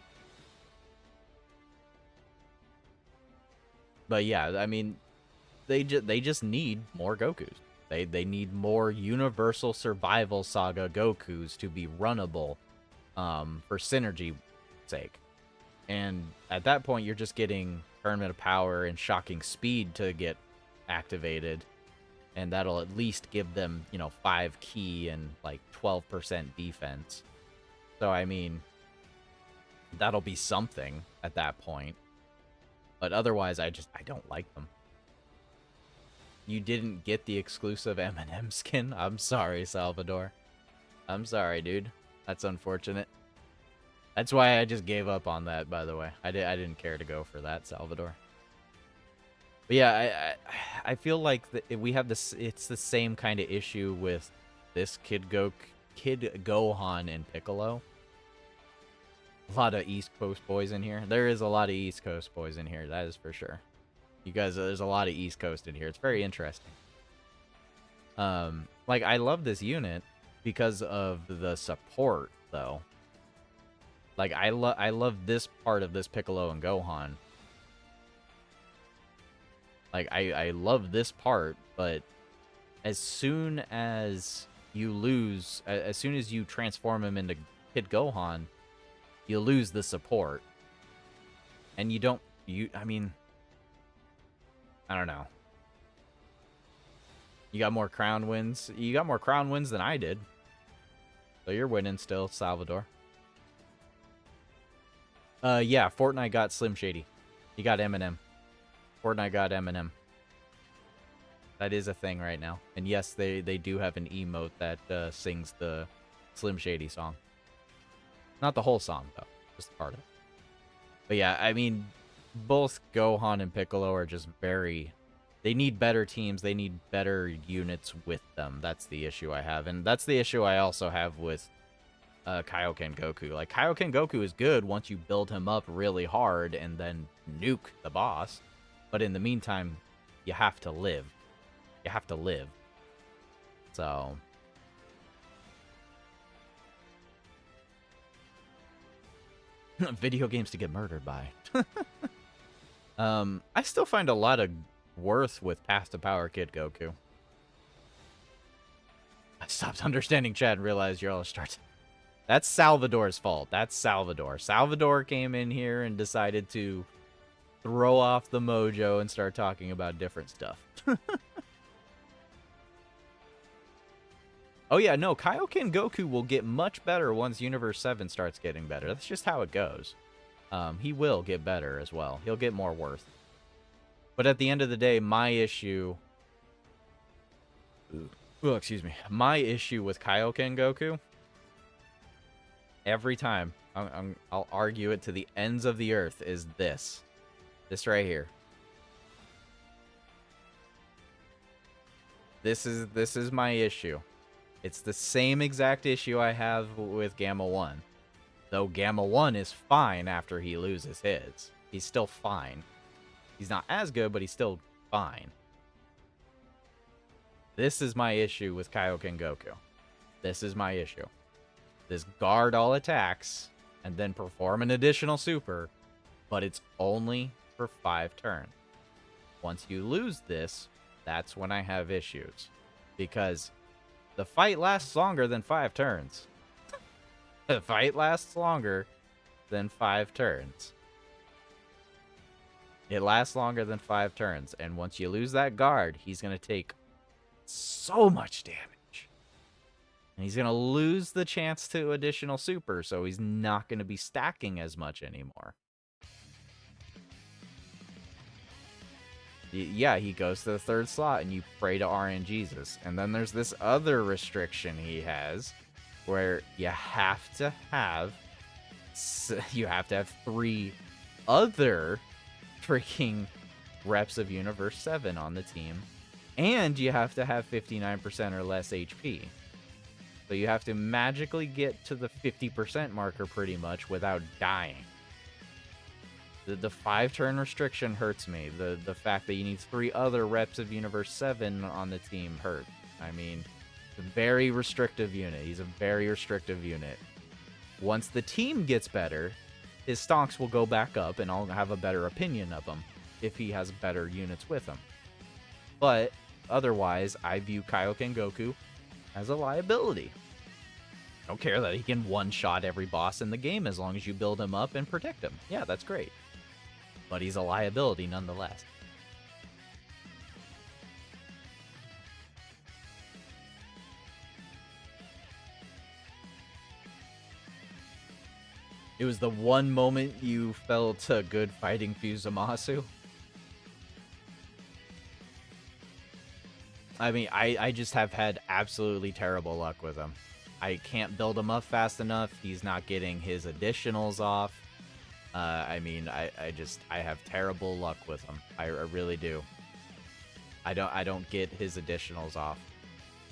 But yeah, I mean, they just need more Gokus. They need more Universal Survival Saga Gokus to be runnable for synergy sake. And at that point, you're just getting Tournament of Power and Shocking Speed to get activated. And that'll at least give them, 5 key and like 12% defense. So, I mean, that'll be something at that point. But otherwise, I don't like them. You didn't get the exclusive M&M skin? I'm sorry, Salvador. I'm sorry, dude. That's unfortunate. That's why I just gave up on that, by the way. I didn't care to go for that, Salvador. But yeah, I feel like we have this. It's the same kind of issue with this Kid Gohan and Piccolo. A lot of East Coast boys in here. There is a lot of East Coast boys in here. That is for sure. You guys, there's a lot of East Coast in here. It's very interesting. Like, I love this unit because of the support, though. Like, I love this part of this Piccolo and Gohan. Like, I love this part, but as soon as you lose, as soon as you transform him into Kid Gohan, you lose the support. And you don't, I mean, I don't know. You got more crown wins. You got more crown wins than I did. So you're winning still, Salvador. Yeah, Fortnite got Slim Shady. He got Eminem. Fortnite got Eminem. That is a thing right now. And yes, they do have an emote that sings the Slim Shady song. Not the whole song, though. Just part of it. But yeah, I mean, both Gohan and Piccolo are just very... They need better teams. They need better units with them. That's the issue I have. And that's the issue I also have with Kaioken Goku. Like, Kaioken Goku is good once you build him up really hard and then nuke the boss. But in the meantime, you have to live. You have to live. So... Video games to get murdered by. I still find a lot of worth with Path to Power Kid Goku. I stopped understanding chat and realized you're all start. That's Salvador's fault. That's Salvador. Salvador came in here and decided to throw off the mojo and start talking about different stuff. Oh yeah, no, Kaioken Goku will get much better once Universe 7 starts getting better. That's just how it goes. He will get better as well. He'll get more worth. But at the end of the day, my issue... Oh, excuse me. My issue with Kaioken Goku... Every time, I'll argue it to the ends of the earth, is this. This right here. This is my issue. It's the same exact issue I have with Gamma 1. Though Gamma 1 is fine after he loses his. He's still fine. He's not as good, but he's still fine. This is my issue with Kaioken Goku. This is my issue. This guard all attacks, and then perform an additional super, but it's only for 5 turns. Once you lose this, that's when I have issues. Because... the fight lasts longer than 5 turns. The fight lasts longer than 5 turns. It lasts longer than 5 turns. And once you lose that guard, he's going to take so much damage. And he's going to lose the chance to additional super, so he's not going to be stacking as much anymore. Yeah, he goes to the 3rd slot and you pray to RNGesus. And then there's this other restriction he has where you have to have 3 other freaking reps of Universe 7 on the team. And you have to have 59% or less HP. So you have to magically get to the 50% marker pretty much without dying. The 5-turn restriction hurts me. The fact that you need 3 other reps of Universe 7 on the team hurt. I mean, a very restrictive unit. He's a very restrictive unit. Once the team gets better, his stonks will go back up, and I'll have a better opinion of him if he has better units with him. But otherwise, I view Kaioken Goku as a liability. I don't care that he can one-shot every boss in the game as long as you build him up and protect him. Yeah, that's great. But he's a liability nonetheless. It was the one moment you felt good fighting Fusamasu. I mean, I just have had absolutely terrible luck with him. I can't build him up fast enough. He's not getting his additionals off. I mean, I have terrible luck with him. I really do. I don't get his additionals off.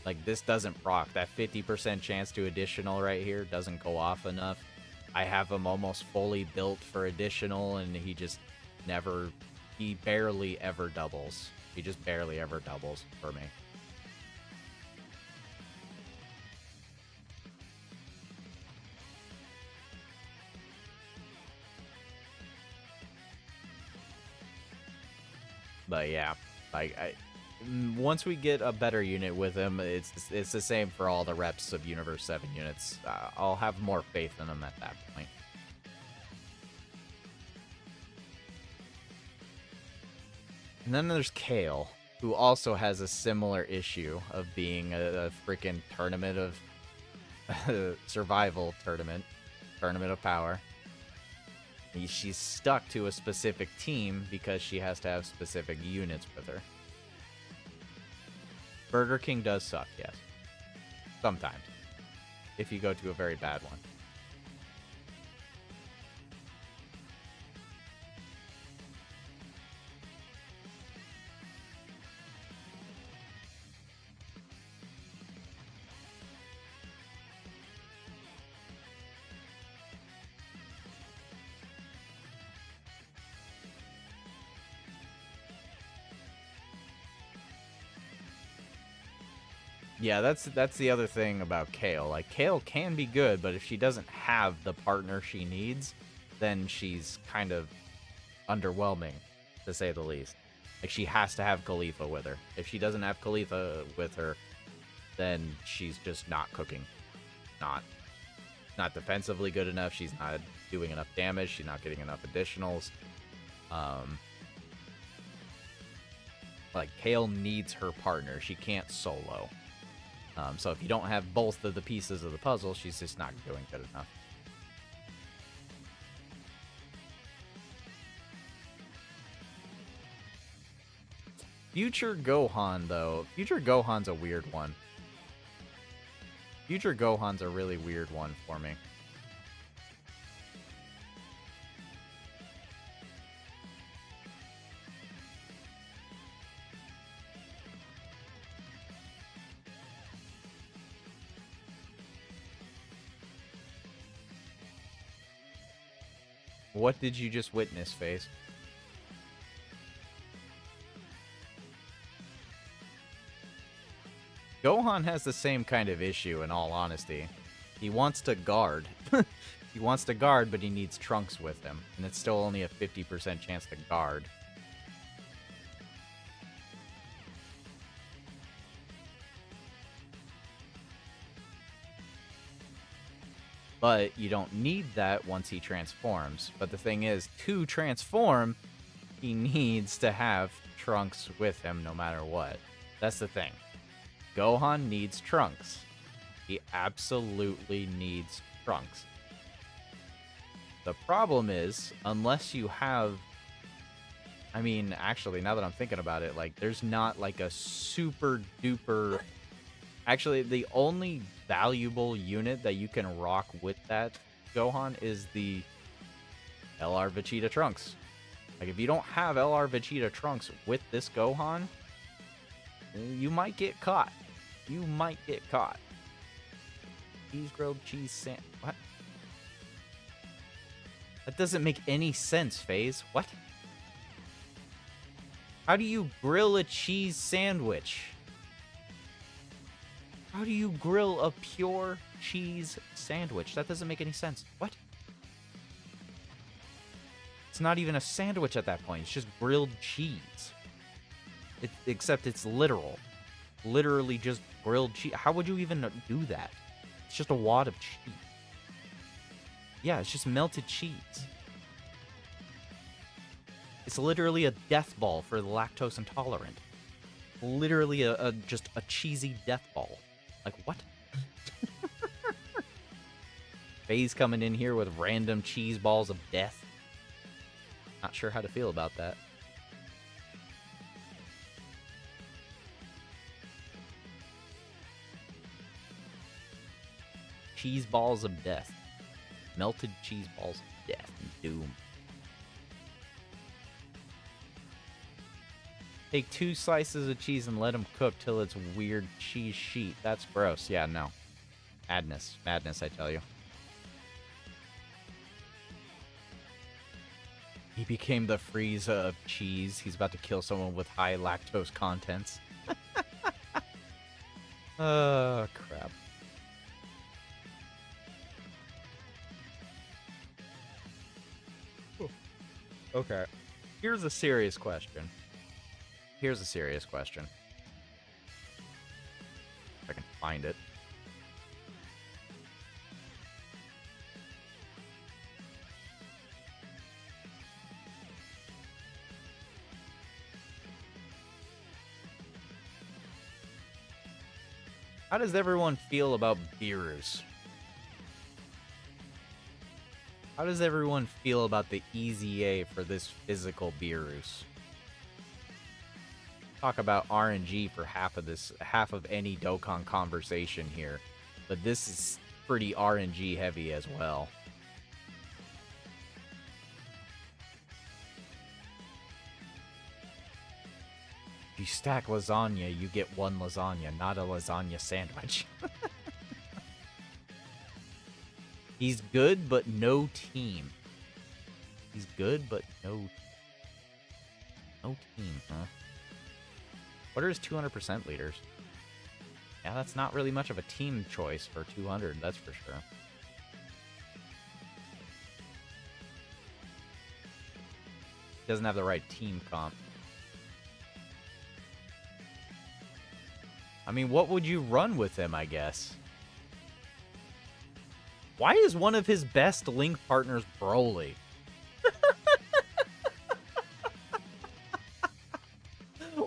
Like, this doesn't proc. That 50% chance to additional right here doesn't go off enough. I have him almost fully built for additional, and he just never... He barely ever doubles. He just barely ever doubles for me. But yeah, like, once we get a better unit with him, it's the same for all the reps of Universe 7 units. I'll have more faith in him at that point. And then there's Kale, who also has a similar issue of being a freaking tournament of survival tournament of power. She's stuck to a specific team because she has to have specific units with her. Burger King does suck, yes. Sometimes. If you go to a very bad one. Yeah, that's the other thing about Kale. Like, Kale can be good, but if she doesn't have the partner she needs, then she's kind of underwhelming, to say the least. Like, she has to have Khalifa with her. If she doesn't have Khalifa with her, then she's just not cooking. Not defensively good enough. She's not doing enough damage. She's not getting enough additionals. Like, Kale needs her partner. She can't solo. So if you don't have both of the pieces of the puzzle, she's just not doing good enough. Future Gohan, though. Future Gohan's a weird one. Future Gohan's a really weird one for me. What did you just witness, Face? Gohan has the same kind of issue, in all honesty. He wants to guard. He wants to guard, but he needs Trunks with him. And it's still only a 50% chance to guard. But you don't need that once he transforms. But the thing is, to transform, he needs to have Trunks with him no matter what. That's the thing. Gohan needs Trunks. He absolutely needs Trunks. The problem is, unless you have... I mean, actually, now that I'm thinking about it, like, there's not, like, a super duper... Actually, the only valuable unit that you can rock with that Gohan is the LR Vegeta Trunks. Like, if you don't have LR Vegeta Trunks with this Gohan, you might get caught. You might get caught. Cheese grilled cheese sand... What? That doesn't make any sense, FaZe. What? How do you grill a cheese sandwich? How do you grill a pure cheese sandwich? That doesn't make any sense. What? It's not even a sandwich at that point. It's just grilled cheese. Except it's literal. Literally just grilled cheese. How would you even do that? It's just a wad of cheese. Yeah, it's just melted cheese. It's literally a death ball for the lactose intolerant. Literally just a cheesy death ball. Like, what? FaZe coming in here with random cheese balls of death. Not sure how to feel about that. Cheese balls of death. Melted cheese balls of death and doom. Take 2 slices of cheese and let them cook till it's weird cheese sheet. That's gross. Yeah, no. Madness. Madness, I tell you. He became the Frieza of cheese. He's about to kill someone with high lactose contents. Oh, crap. Okay. Here's a serious question. Here's a serious question. find it. How does everyone feel about Beerus? How does everyone feel about the easy A for this physical Beerus? Talk about RNG for half of any Dokkan conversation here, but this is pretty RNG heavy as well. If you stack lasagna, you get one lasagna, not a lasagna sandwich. He's good, but no team. He's good, but no team, huh? What are his 200% leaders? Yeah, that's not really much of a team choice for 200, that's for sure. Doesn't have the right team comp. I mean, what would you run with him, I guess? Why is one of his best Link partners Broly?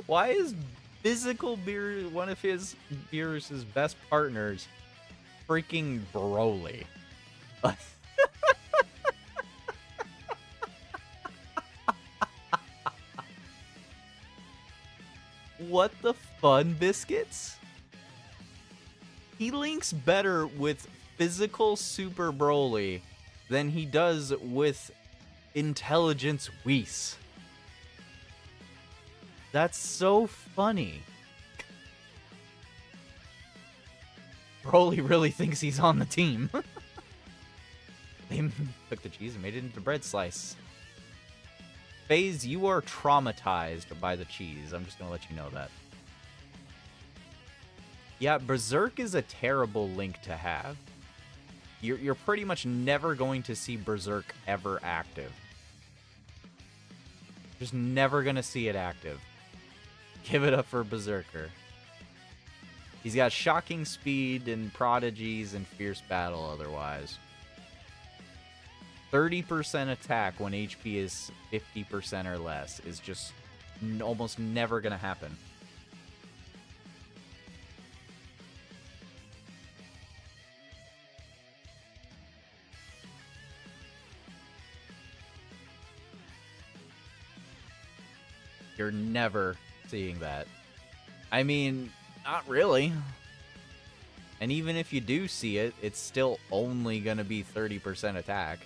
Why is physical Beerus, one of his Beerus' best partners, freaking Broly? What the fun biscuits? He links better with physical Super Broly than he does with Intelligence Whis. That's so funny. Broly really thinks he's on the team. They took the cheese and made it into bread slice. FaZe, you are traumatized by the cheese. I'm just gonna let you know that. Yeah, Berserk is a terrible Link to have. You're pretty much never going to see Berserk ever active. Just never gonna see it active. Give it up for Berserker. He's got shocking speed and prodigies and fierce battle otherwise. 30% attack when HP is 50% or less is just almost never gonna happen. You're never seeing that. I mean, not really. And even if you do see it, it's still only gonna be 30% attack.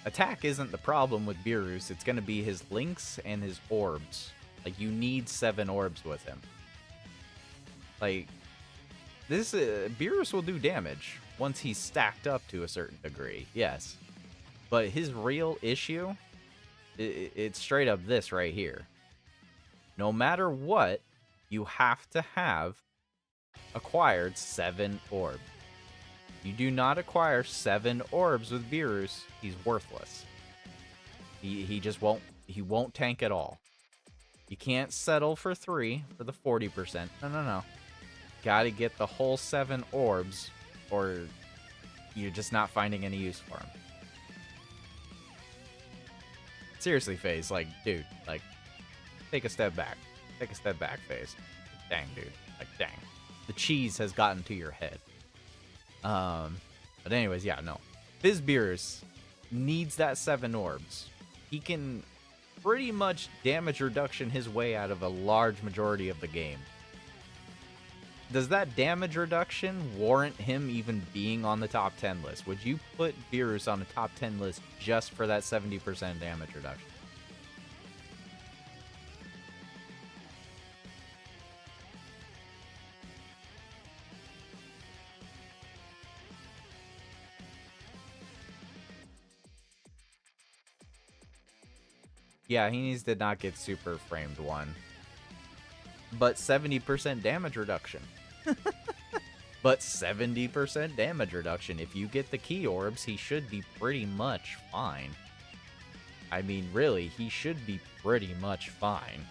Attack isn't the problem with Beerus, it's gonna be his links and his orbs. Like, you need 7 orbs with him. Like, this, Beerus will do damage once he's stacked up to a certain degree, yes. But his real issue, it's straight up this right here. No matter what, you have to have acquired 7 orbs. You do not acquire 7 orbs with Beerus, he's worthless. He just won't tank at all. You can't settle for 3 for the 40%. No. Gotta get the whole 7 orbs, or you're just not finding any use for him. Seriously, FaZe, like, dude, like, take a step back. Take a step back, FaZe. Dang, dude. Like, dang. The cheese has gotten to your head. But anyways, yeah, no. Beerus needs that 7 orbs. He can pretty much damage reduction his way out of a large majority of the game. Does that damage reduction warrant him even being on the top 10 list? Would you put Beerus on the top 10 list just for that 70% damage reduction? Yeah, he needs to not get super framed 1. But 70% damage reduction. But 70% damage reduction. If you get the key orbs, he should be pretty much fine. I mean, really, he should be pretty much fine.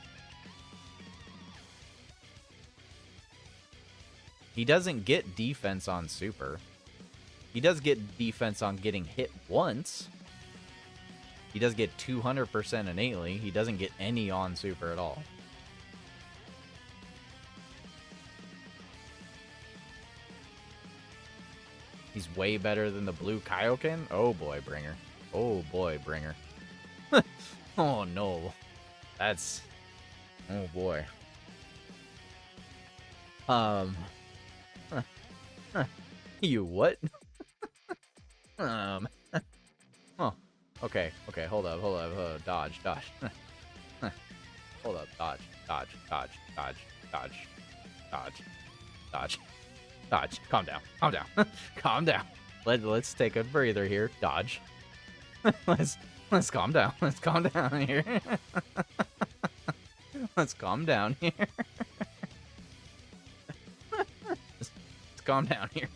He doesn't get defense on super. He does get defense on getting hit once. He does get 200% innately. He doesn't get any on super at all. He's way better than the blue Kaioken. Oh boy, Bringer. Oh boy, Bringer. Oh no. That's... Oh boy. You what? Oh. Okay, hold up. Dodge. Hold up, dodge. Calm down. Calm down. Let's take a breather here. Dodge. Let's calm down. Let's calm down here. Let's calm down here. Let's calm down here.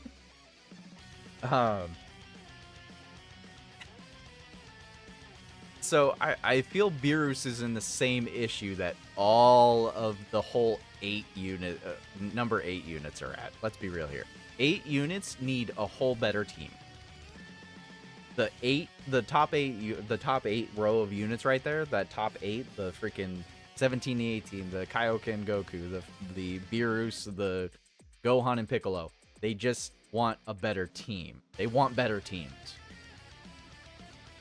So I feel Beerus is in the same issue that all of the whole number 8 units are at. Let's be real here. 8 units need a whole better team. The top 8 row of units right there, that top 8, the freaking 17 to 18, the Kaioken Goku, the Beerus, the Gohan and Piccolo, they just want a better team. They want better teams.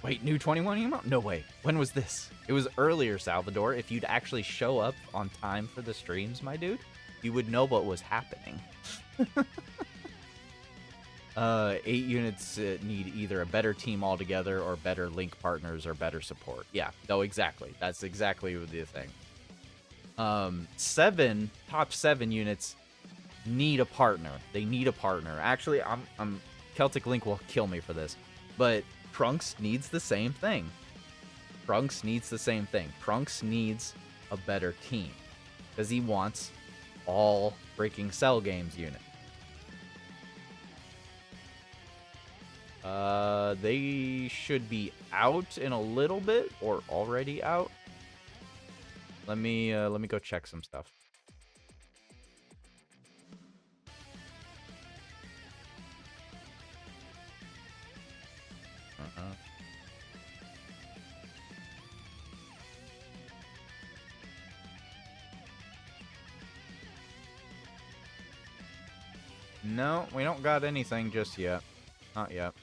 Wait, new 21 came out? No way. When was this? It was earlier, Salvador. If you'd actually show up on time for the streams, my dude, you would know what was happening. 8 units need either a better team altogether or better link partners or better support. Yeah, no, exactly. That's exactly the thing. Top 7 units need a partner. They need a partner. Actually, Celtic Link will kill me for this, but Trunks needs the same thing. Trunks needs a better team because he wants all freaking Cell Games unit. They should be out in a little bit or already out. Let me go check some stuff. No, we don't got anything just yet. Not yet.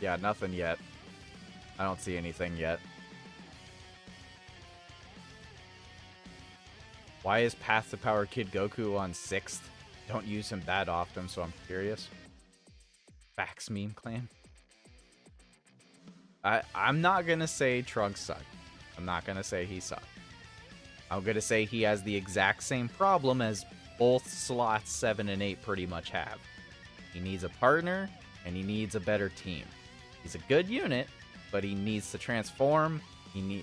Yeah, nothing yet. I don't see anything yet. Why is Path to Power Kid Goku on 6th? Don't use him that often, so I'm curious. Facts meme clan. I'm not gonna say Trunks sucked. I'm not gonna say he sucked. I'm gonna say he has the exact same problem as both slots 7 and 8 pretty much have. He needs a partner, and he needs a better team. He's a good unit, but he needs to transform.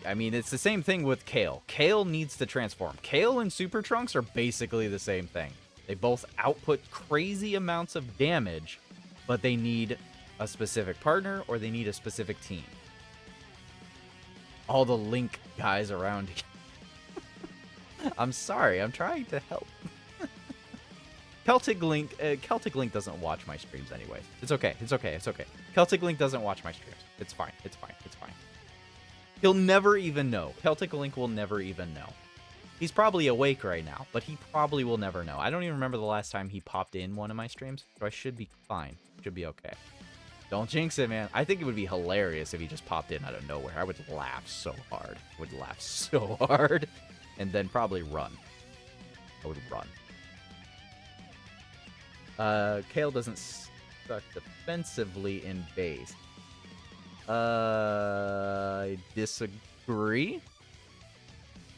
I mean, it's the same thing with Kale. Kale needs to transform. Kale and Super Trunks are basically the same thing. They both output crazy amounts of damage, but they need a specific partner or they need a specific team. All the Link guys around here. I'm sorry, I'm trying to help. Celtic Link doesn't watch my streams anyways. It's okay. Celtic Link doesn't watch my streams. It's fine. He'll never even know. Celtic Link will never even know. He's probably awake right now, but he probably will never know. I don't even remember the last time he popped in one of my streams, so I should be fine. Should be okay. Don't jinx it, man. I think it would be hilarious if he just popped in out of nowhere. I would laugh so hard. And then probably run. I would run. Kale doesn't suck defensively in base. I disagree.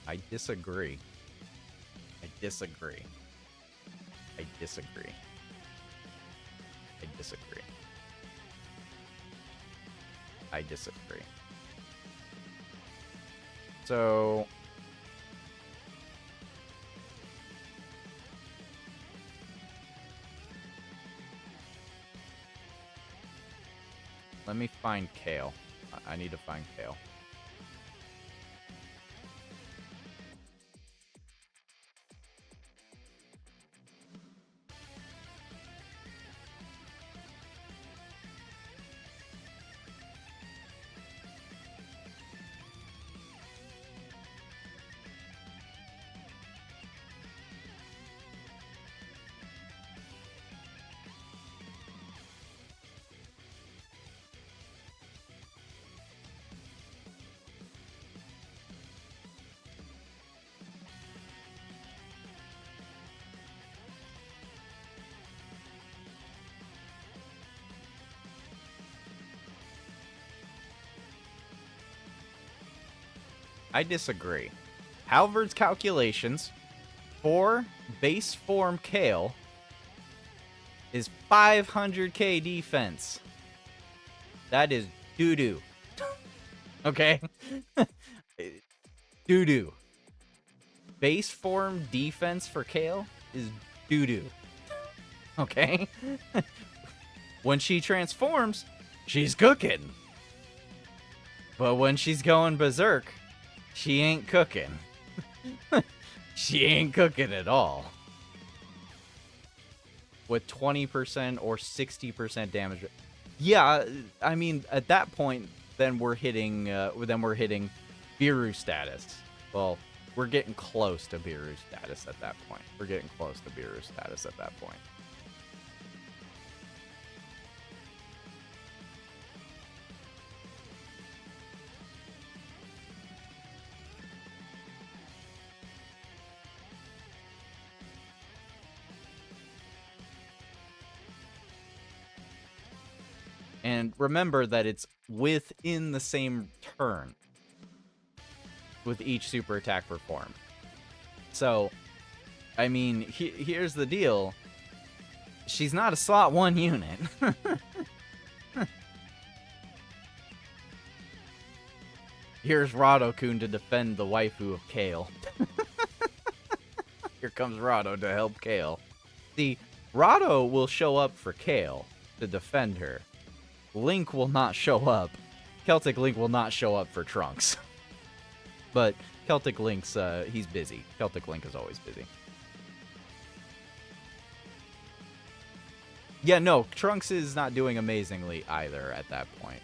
I disagree. So, Let me find Kale. I need to find Kale. I disagree. Halvard's calculations for base form Kale is 500k defense. That is doo-doo. Okay? Doo-doo. Base form defense for Kale is doo-doo. Okay? When she transforms, she's cooking. But when she's going berserk, she ain't cooking. She ain't cooking at all. With 20% or 60% damage. Yeah, I mean, at that point, then we're hitting Biru status. Well, we're getting close to Biru status at that point. We're getting close to Biru status at that point. And remember that it's within the same turn with each super attack performed. So, I mean, here's the deal. She's not a slot 1 unit. Here's Rado-kun to defend the waifu of Kale. Here comes Rado to help Kale. See, Rado will show up for Kale to defend her. Link will not show up. Celtic Link will not show up for Trunks. But Celtic Link's, he's busy. Celtic Link is always busy. Yeah, no, Trunks is not doing amazingly either at that point.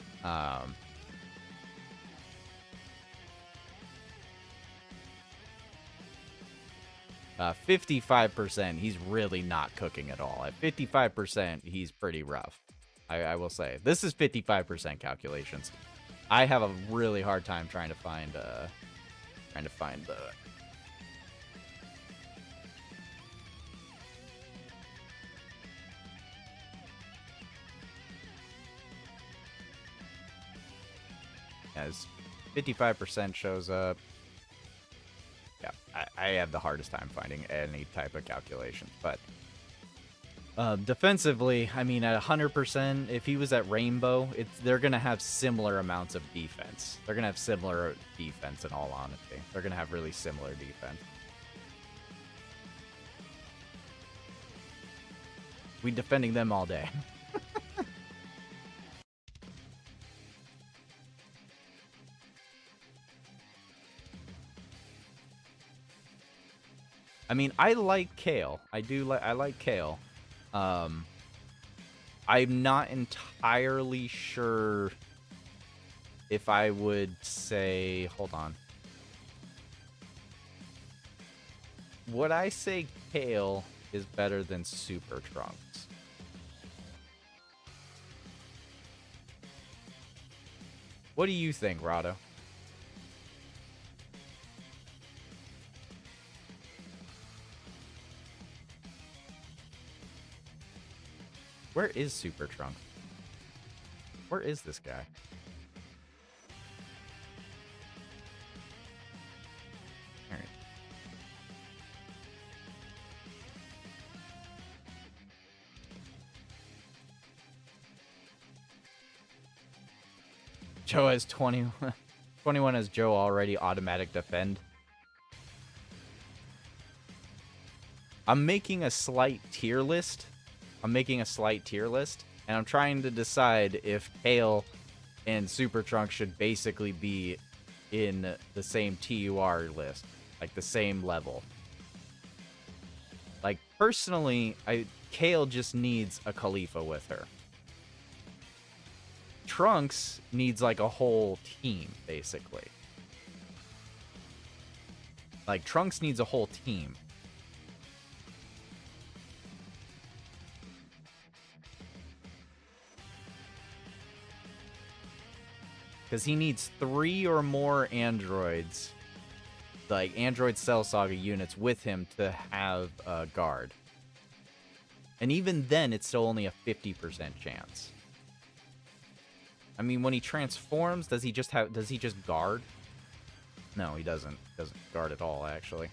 55%, he's really not cooking at all. At 55%, he's pretty rough. I will say. This is 55% calculations. I have a really hard time trying to find the... As 55% shows up. Yeah, I have the hardest time finding any type of calculations, but... defensively, I mean, at 100%, if he was at Rainbow, they're going to have similar amounts of defense. They're going to have similar defense, in all honesty. They're going to have really similar defense. We defending them all day. I mean, I like Kale. I like Kale. I'm not entirely sure if I would say... Hold on. Would I say Kale is better than Super Trunks? What do you think, Rado? Where is Super Trunks? Where is this guy? All right. Joe has 20. 21 has Joe already automatic defend. I'm making a slight tier list. And I'm trying to decide if Kale And Super Trunks should basically be in the same TUR list, like the same level. Like, personally, Kale just needs a Khalifa with her. Trunks needs, like, a whole team, basically. Like, Trunks needs a whole team. Because he needs 3 or more androids, like Android Cell Saga units with him to have a guard. And even then, it's still only a 50% chance. I mean, when he transforms, does he just guard? No, he doesn't. Doesn't guard at all, actually.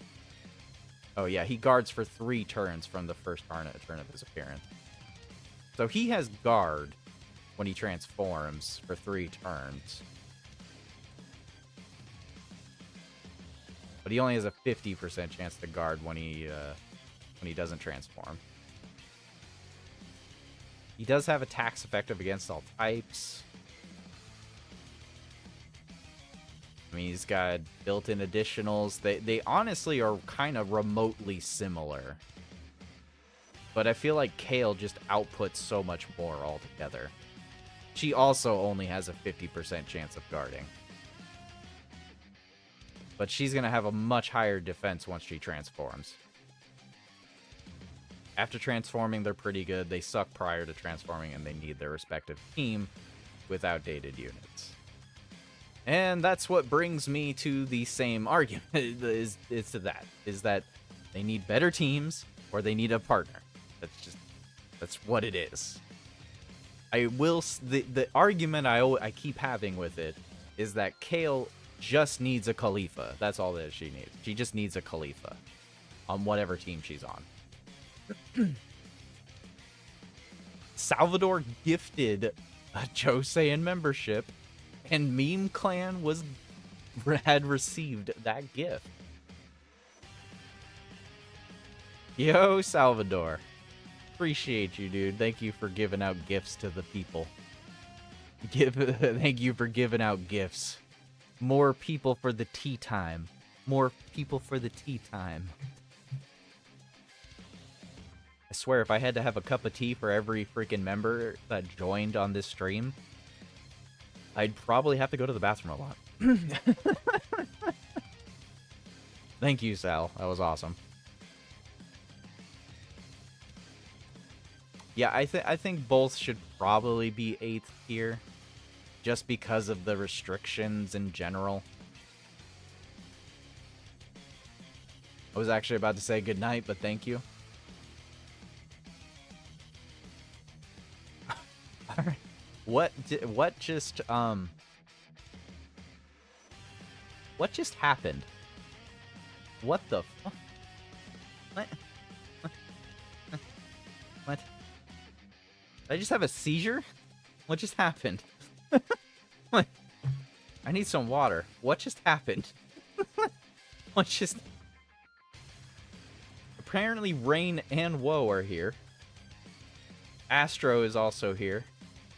Oh yeah, he guards for 3 turns from the first turn of his appearance. So he has guard when he transforms for 3 turns. But he only has a 50% chance to guard when he doesn't transform. He does have attacks effective against all types. I mean, he's got built-in additionals. They honestly are kind of remotely similar. But I feel like Kale just outputs so much more altogether. She also only has a 50% chance of guarding. But she's going to have a much higher defense once she transforms. After transforming, they're pretty good. They suck prior to transforming, and they need their respective team with outdated units. And that's what brings me to the same argument, is that they need better teams, or they need a partner. That's what it is. The argument I keep having with it is that Kale just needs a Khalifa. That's all that she needs. She just needs a Khalifa on whatever team she's on. Salvador gifted a Joseian membership, and Meme Clan had received that gift. Yo, Salvador. Appreciate you, dude. Thank you for giving out gifts to the people. Thank you for giving out gifts. More people for the tea time. More people for the tea time. I swear, if I had to have a cup of tea for every freaking member that joined on this stream, I'd probably have to go to the bathroom a lot. Thank you, Sal. That was awesome. Yeah, I think both should probably be 8th tier, just because of the restrictions in general. I was actually about to say goodnight, but thank you. Alright. What just happened? What the fuck? What? What? Did I just have a seizure? What just happened? What? I need some water. What just happened? What just... Apparently Rain and Woe are here. Astro is also here.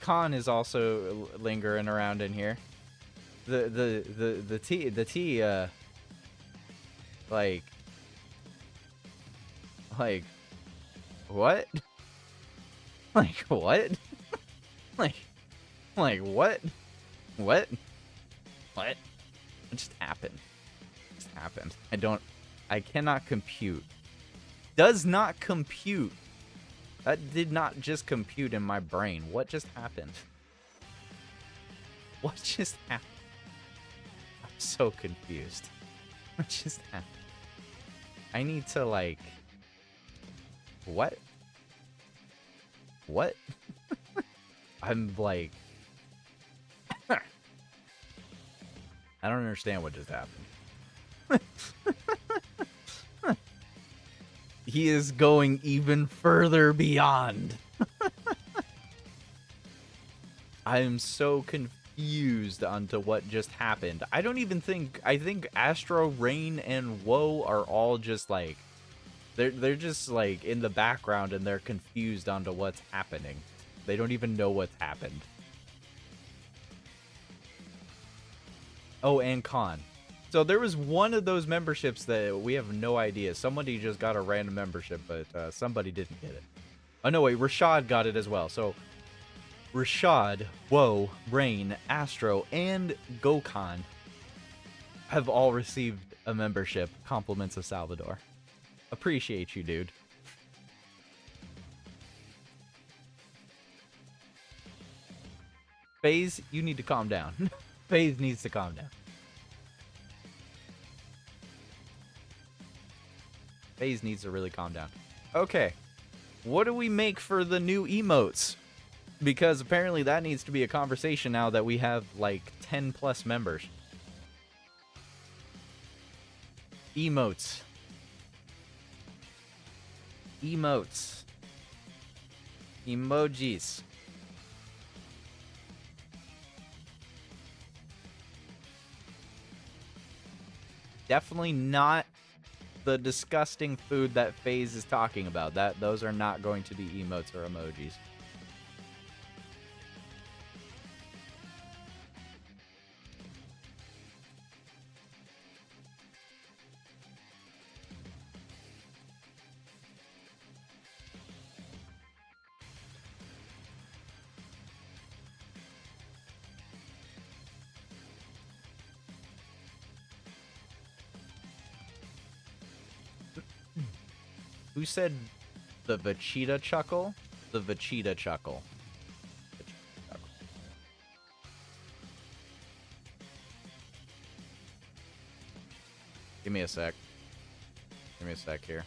Khan is also lingering around in here. The T like what? Like what? like what? What? What just happened? What just happened? I cannot compute. Does not compute. That did not just compute in my brain. What just happened? What just happened? I'm so confused. What just happened? I need to, like... What? What? I'm like... I don't understand what just happened. He is going even further beyond. I am so confused onto what just happened. I think Astro, Rain, and Woe are all just like... They're just like in the background and they're confused onto what's happening. They don't even know what's happened. Oh, and con. So there was one of those memberships that we have no idea. Somebody just got a random membership, but somebody didn't get it. Oh, no, wait. Rashad got it as well. So Rashad, Woe, Rain, Astro, and Dokkan have all received a membership. Compliments of Salvador. Appreciate you, dude. FaZe, you need to calm down. FaZe needs to calm down. FaZe needs to really calm down. Okay. What do we make for the new emotes? Because apparently that needs to be a conversation now that we have like 10 plus members. Emotes. Emotes. Emojis. Definitely not the disgusting food that FaZe is talking about. Those are not going to be emotes or emojis. Who said the Vegeta chuckle? The Vegeta chuckle. Give me a sec. Give me a sec here.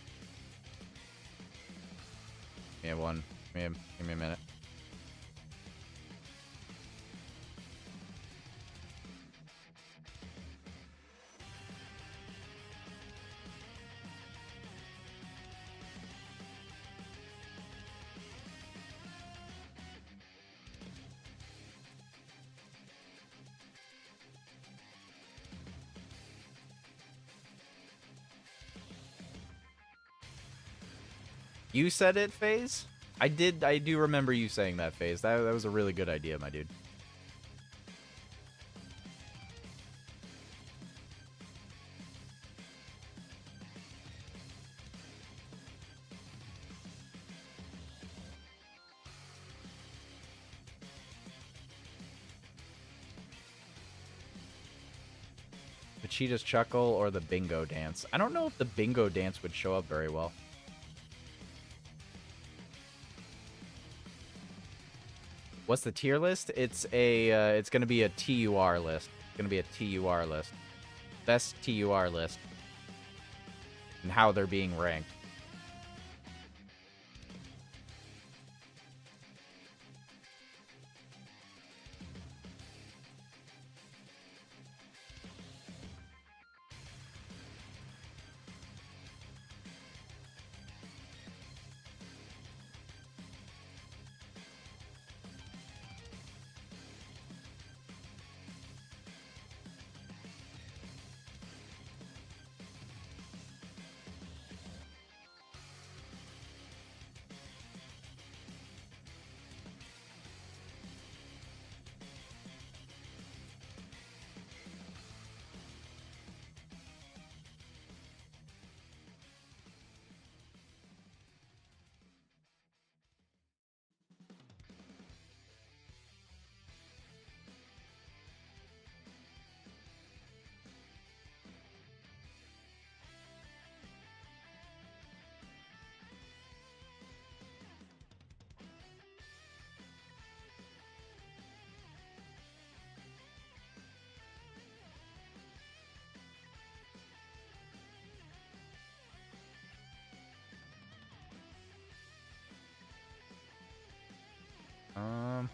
Give me a minute. You said it, FaZe? I do remember you saying that, FaZe. That was a really good idea, my dude. Vegeta's chuckle or the bingo dance. I don't know if the bingo dance would show up very well. What's the tier list? It's gonna be a TUR list. It's gonna be a TUR list. Best TUR list. And how they're being ranked.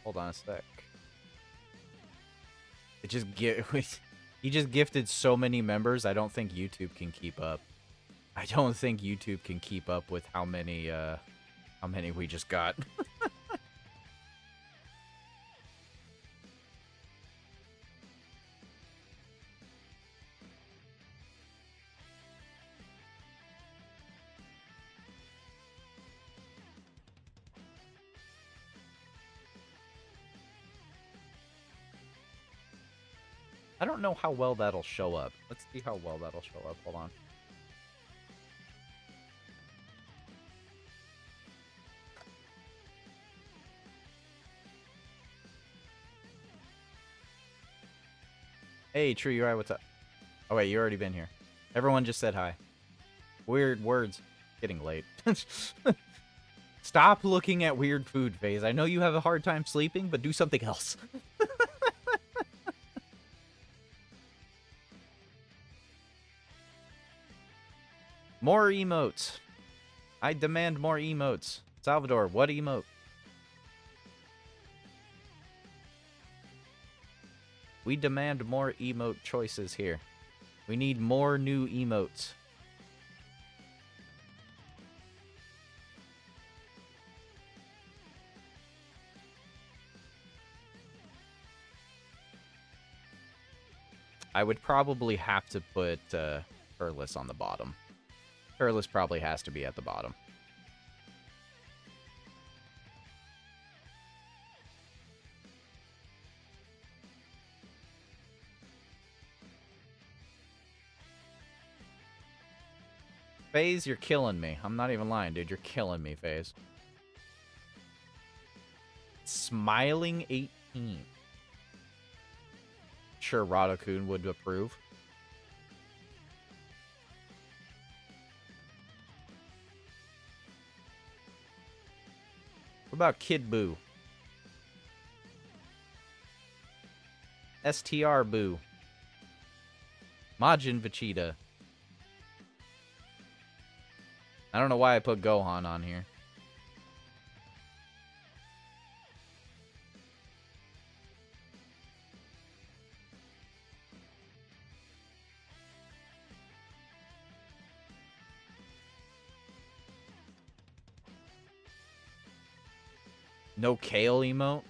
Hold on a sec. It just he just gifted so many members. I don't think YouTube can keep up. I don't think YouTube can keep up with how many we just got. I don't know how well that'll show up. Let's see how well that'll show up. Hold on. Hey, True UI, what's up? Oh, wait, you already been here. Everyone just said hi. Weird words. Getting late. Stop looking at weird food, FaZe. I know you have a hard time sleeping, but do something else. More emotes. I demand more emotes. Salvador, what emote? We demand more emote choices here. We need more new emotes. I would probably have to put Turles on the bottom. Turles probably has to be at the bottom. FaZe, you're killing me. I'm not even lying, dude. You're killing me, FaZe. Smiling 18. Sure, Radokun would approve. What about Kid Boo? STR Boo. Majin Vegeta. I don't know why I put Gohan on here. No Kale emote?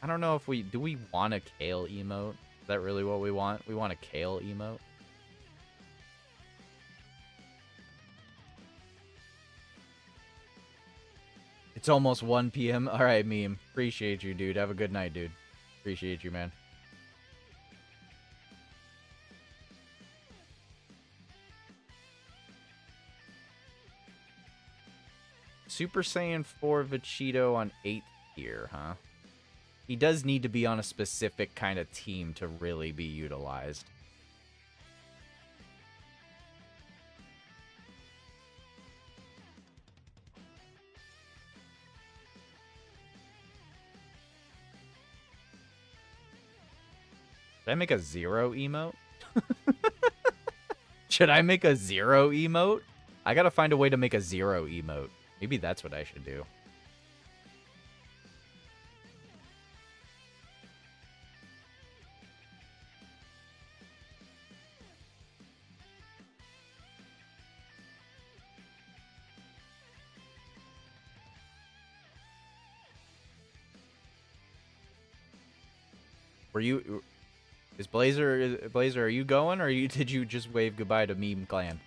I don't know if we... Do we want a Kale emote? Is that really what we want? We want a Kale emote? It's almost 1 p.m. Alright, meme. Appreciate you, dude. Have a good night, dude. Appreciate you, man. Super Saiyan 4 Vegito on 8th tier, huh? He does need to be on a specific kind of team to really be utilized. Should I make a 0 emote? Should I make a 0 emote? I gotta find a way to make a 0 emote. Maybe that's what I should do. Were you... Is Blazer... Blazer, are you going, or did you just wave goodbye to Meme Clan?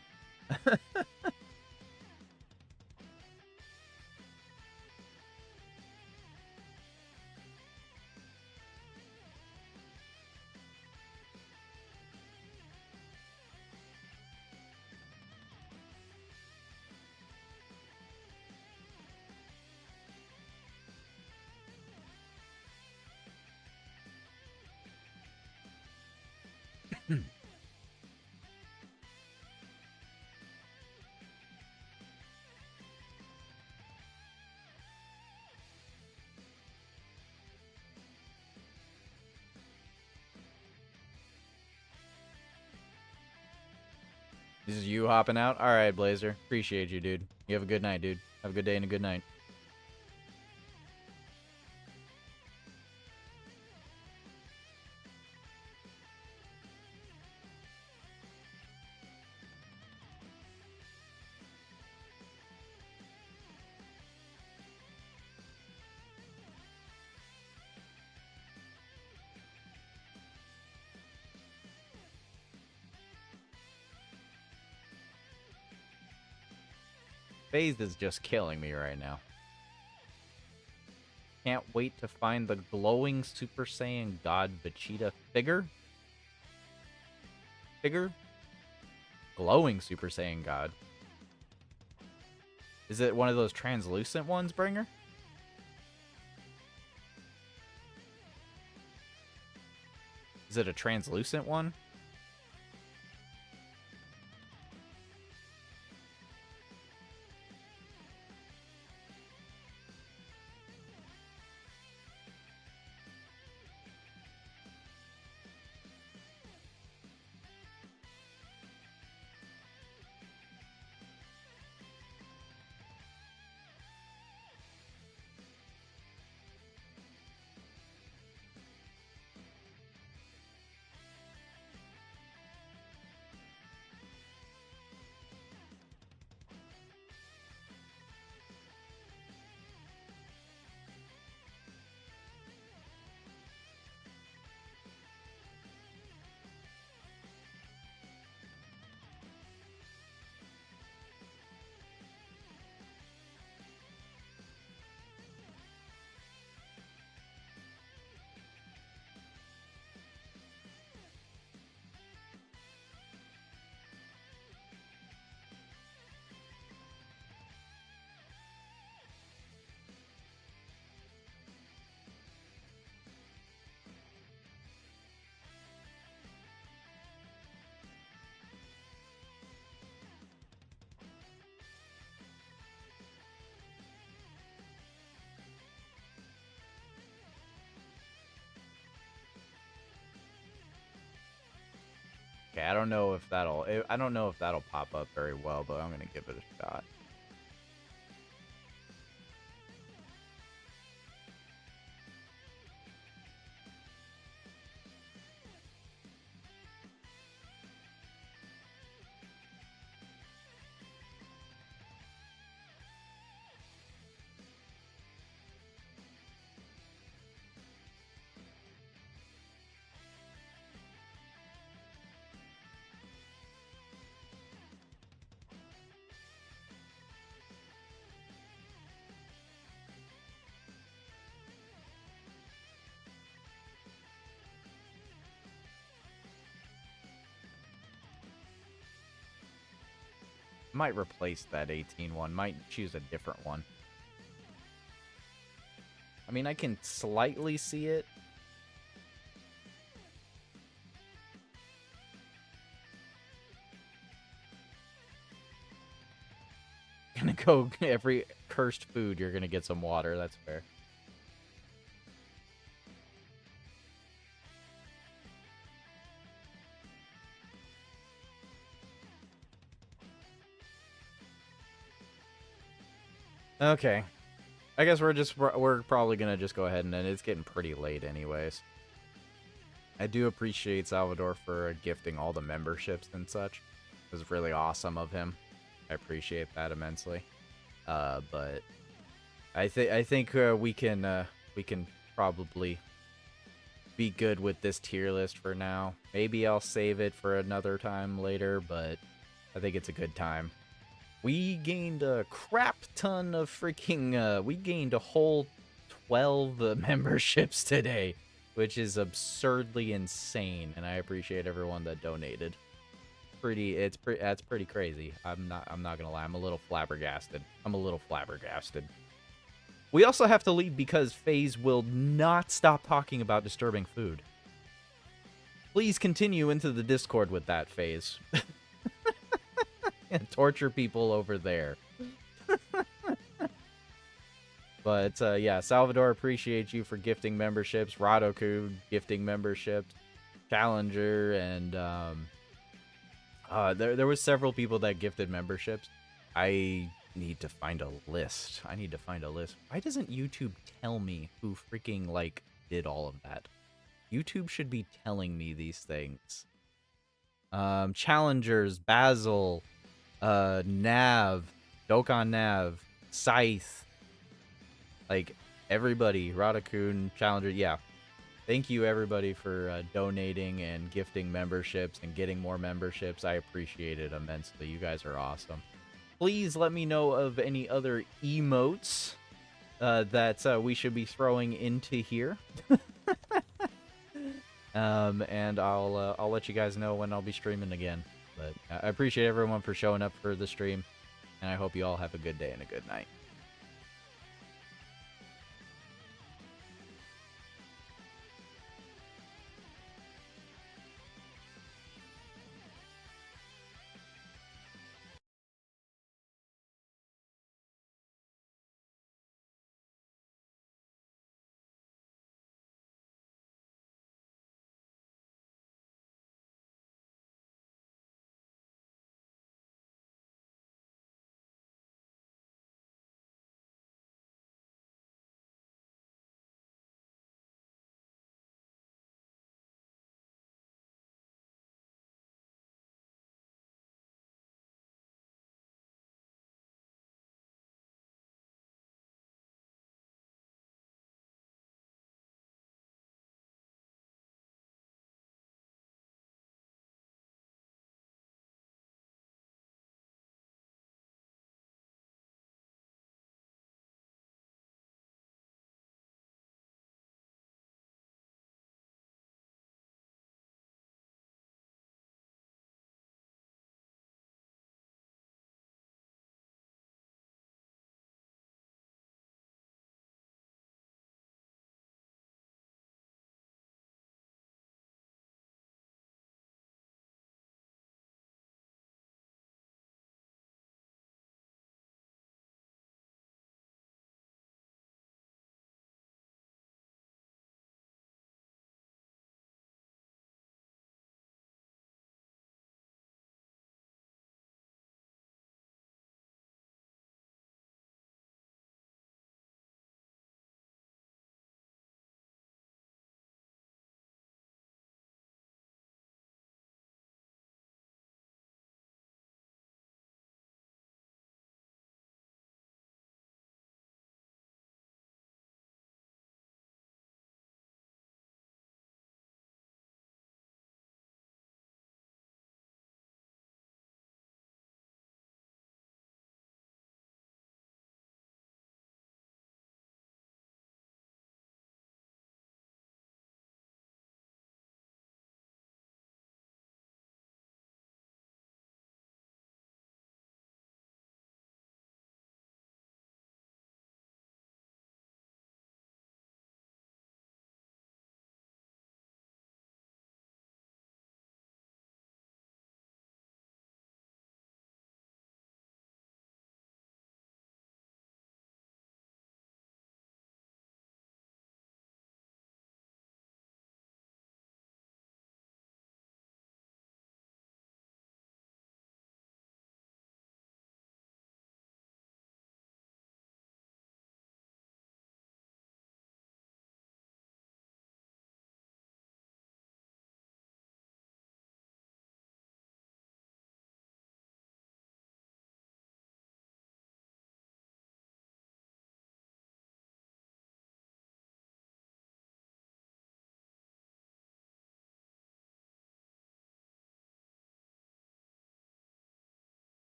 This is you hopping out? Alright, Blazer. Appreciate you, dude. You have a good night, dude. Have a good day and a good night. FaZe is just killing me right now. Can't wait to find the glowing Super Saiyan God Vegeta figure. figure? Glowing Super Saiyan God. Is it one of those translucent ones, Bringer? Is it a translucent one? Okay, I don't know if that'll pop up very well, but I'm gonna give it a shot. Might replace that 18 one. Might choose a different one. I mean, I can slightly see it. Gonna go every cursed food, you're gonna get some water. That's fair. Okay. I guess we're probably gonna just go ahead and end. It's getting pretty late anyways. I do appreciate Salvador for gifting all the memberships and such. It was really awesome of him. I appreciate that immensely. But I think we can probably be good with this tier list for now. Maybe I'll save it for another time later, but I think it's a good time. We gained a crap ton of freaking, we gained a whole 12 memberships today, which is absurdly insane, and I appreciate everyone that donated. That's pretty crazy. I'm not gonna lie, I'm a little flabbergasted. We also have to leave because FaZe will not stop talking about disturbing food. Please continue into the Discord with that, FaZe. And torture people over there. But, yeah, Salvador, appreciate you for gifting memberships. Radoku gifting memberships. Challenger, and, there was several people that gifted memberships. I need to find a list. Why doesn't YouTube tell me who freaking, like, did all of that? YouTube should be telling me these things. Challengers, Basil, Nav, Dokkan Nav, Scythe, like, everybody, Radakun, Challenger, yeah. Thank you, everybody, for donating and gifting memberships and getting more memberships. I appreciate it immensely. You guys are awesome. Please let me know of any other emotes that we should be throwing into here. And I'll let you guys know when I'll be streaming again. But I appreciate everyone for showing up for the stream, and I hope you all have a good day and a good night.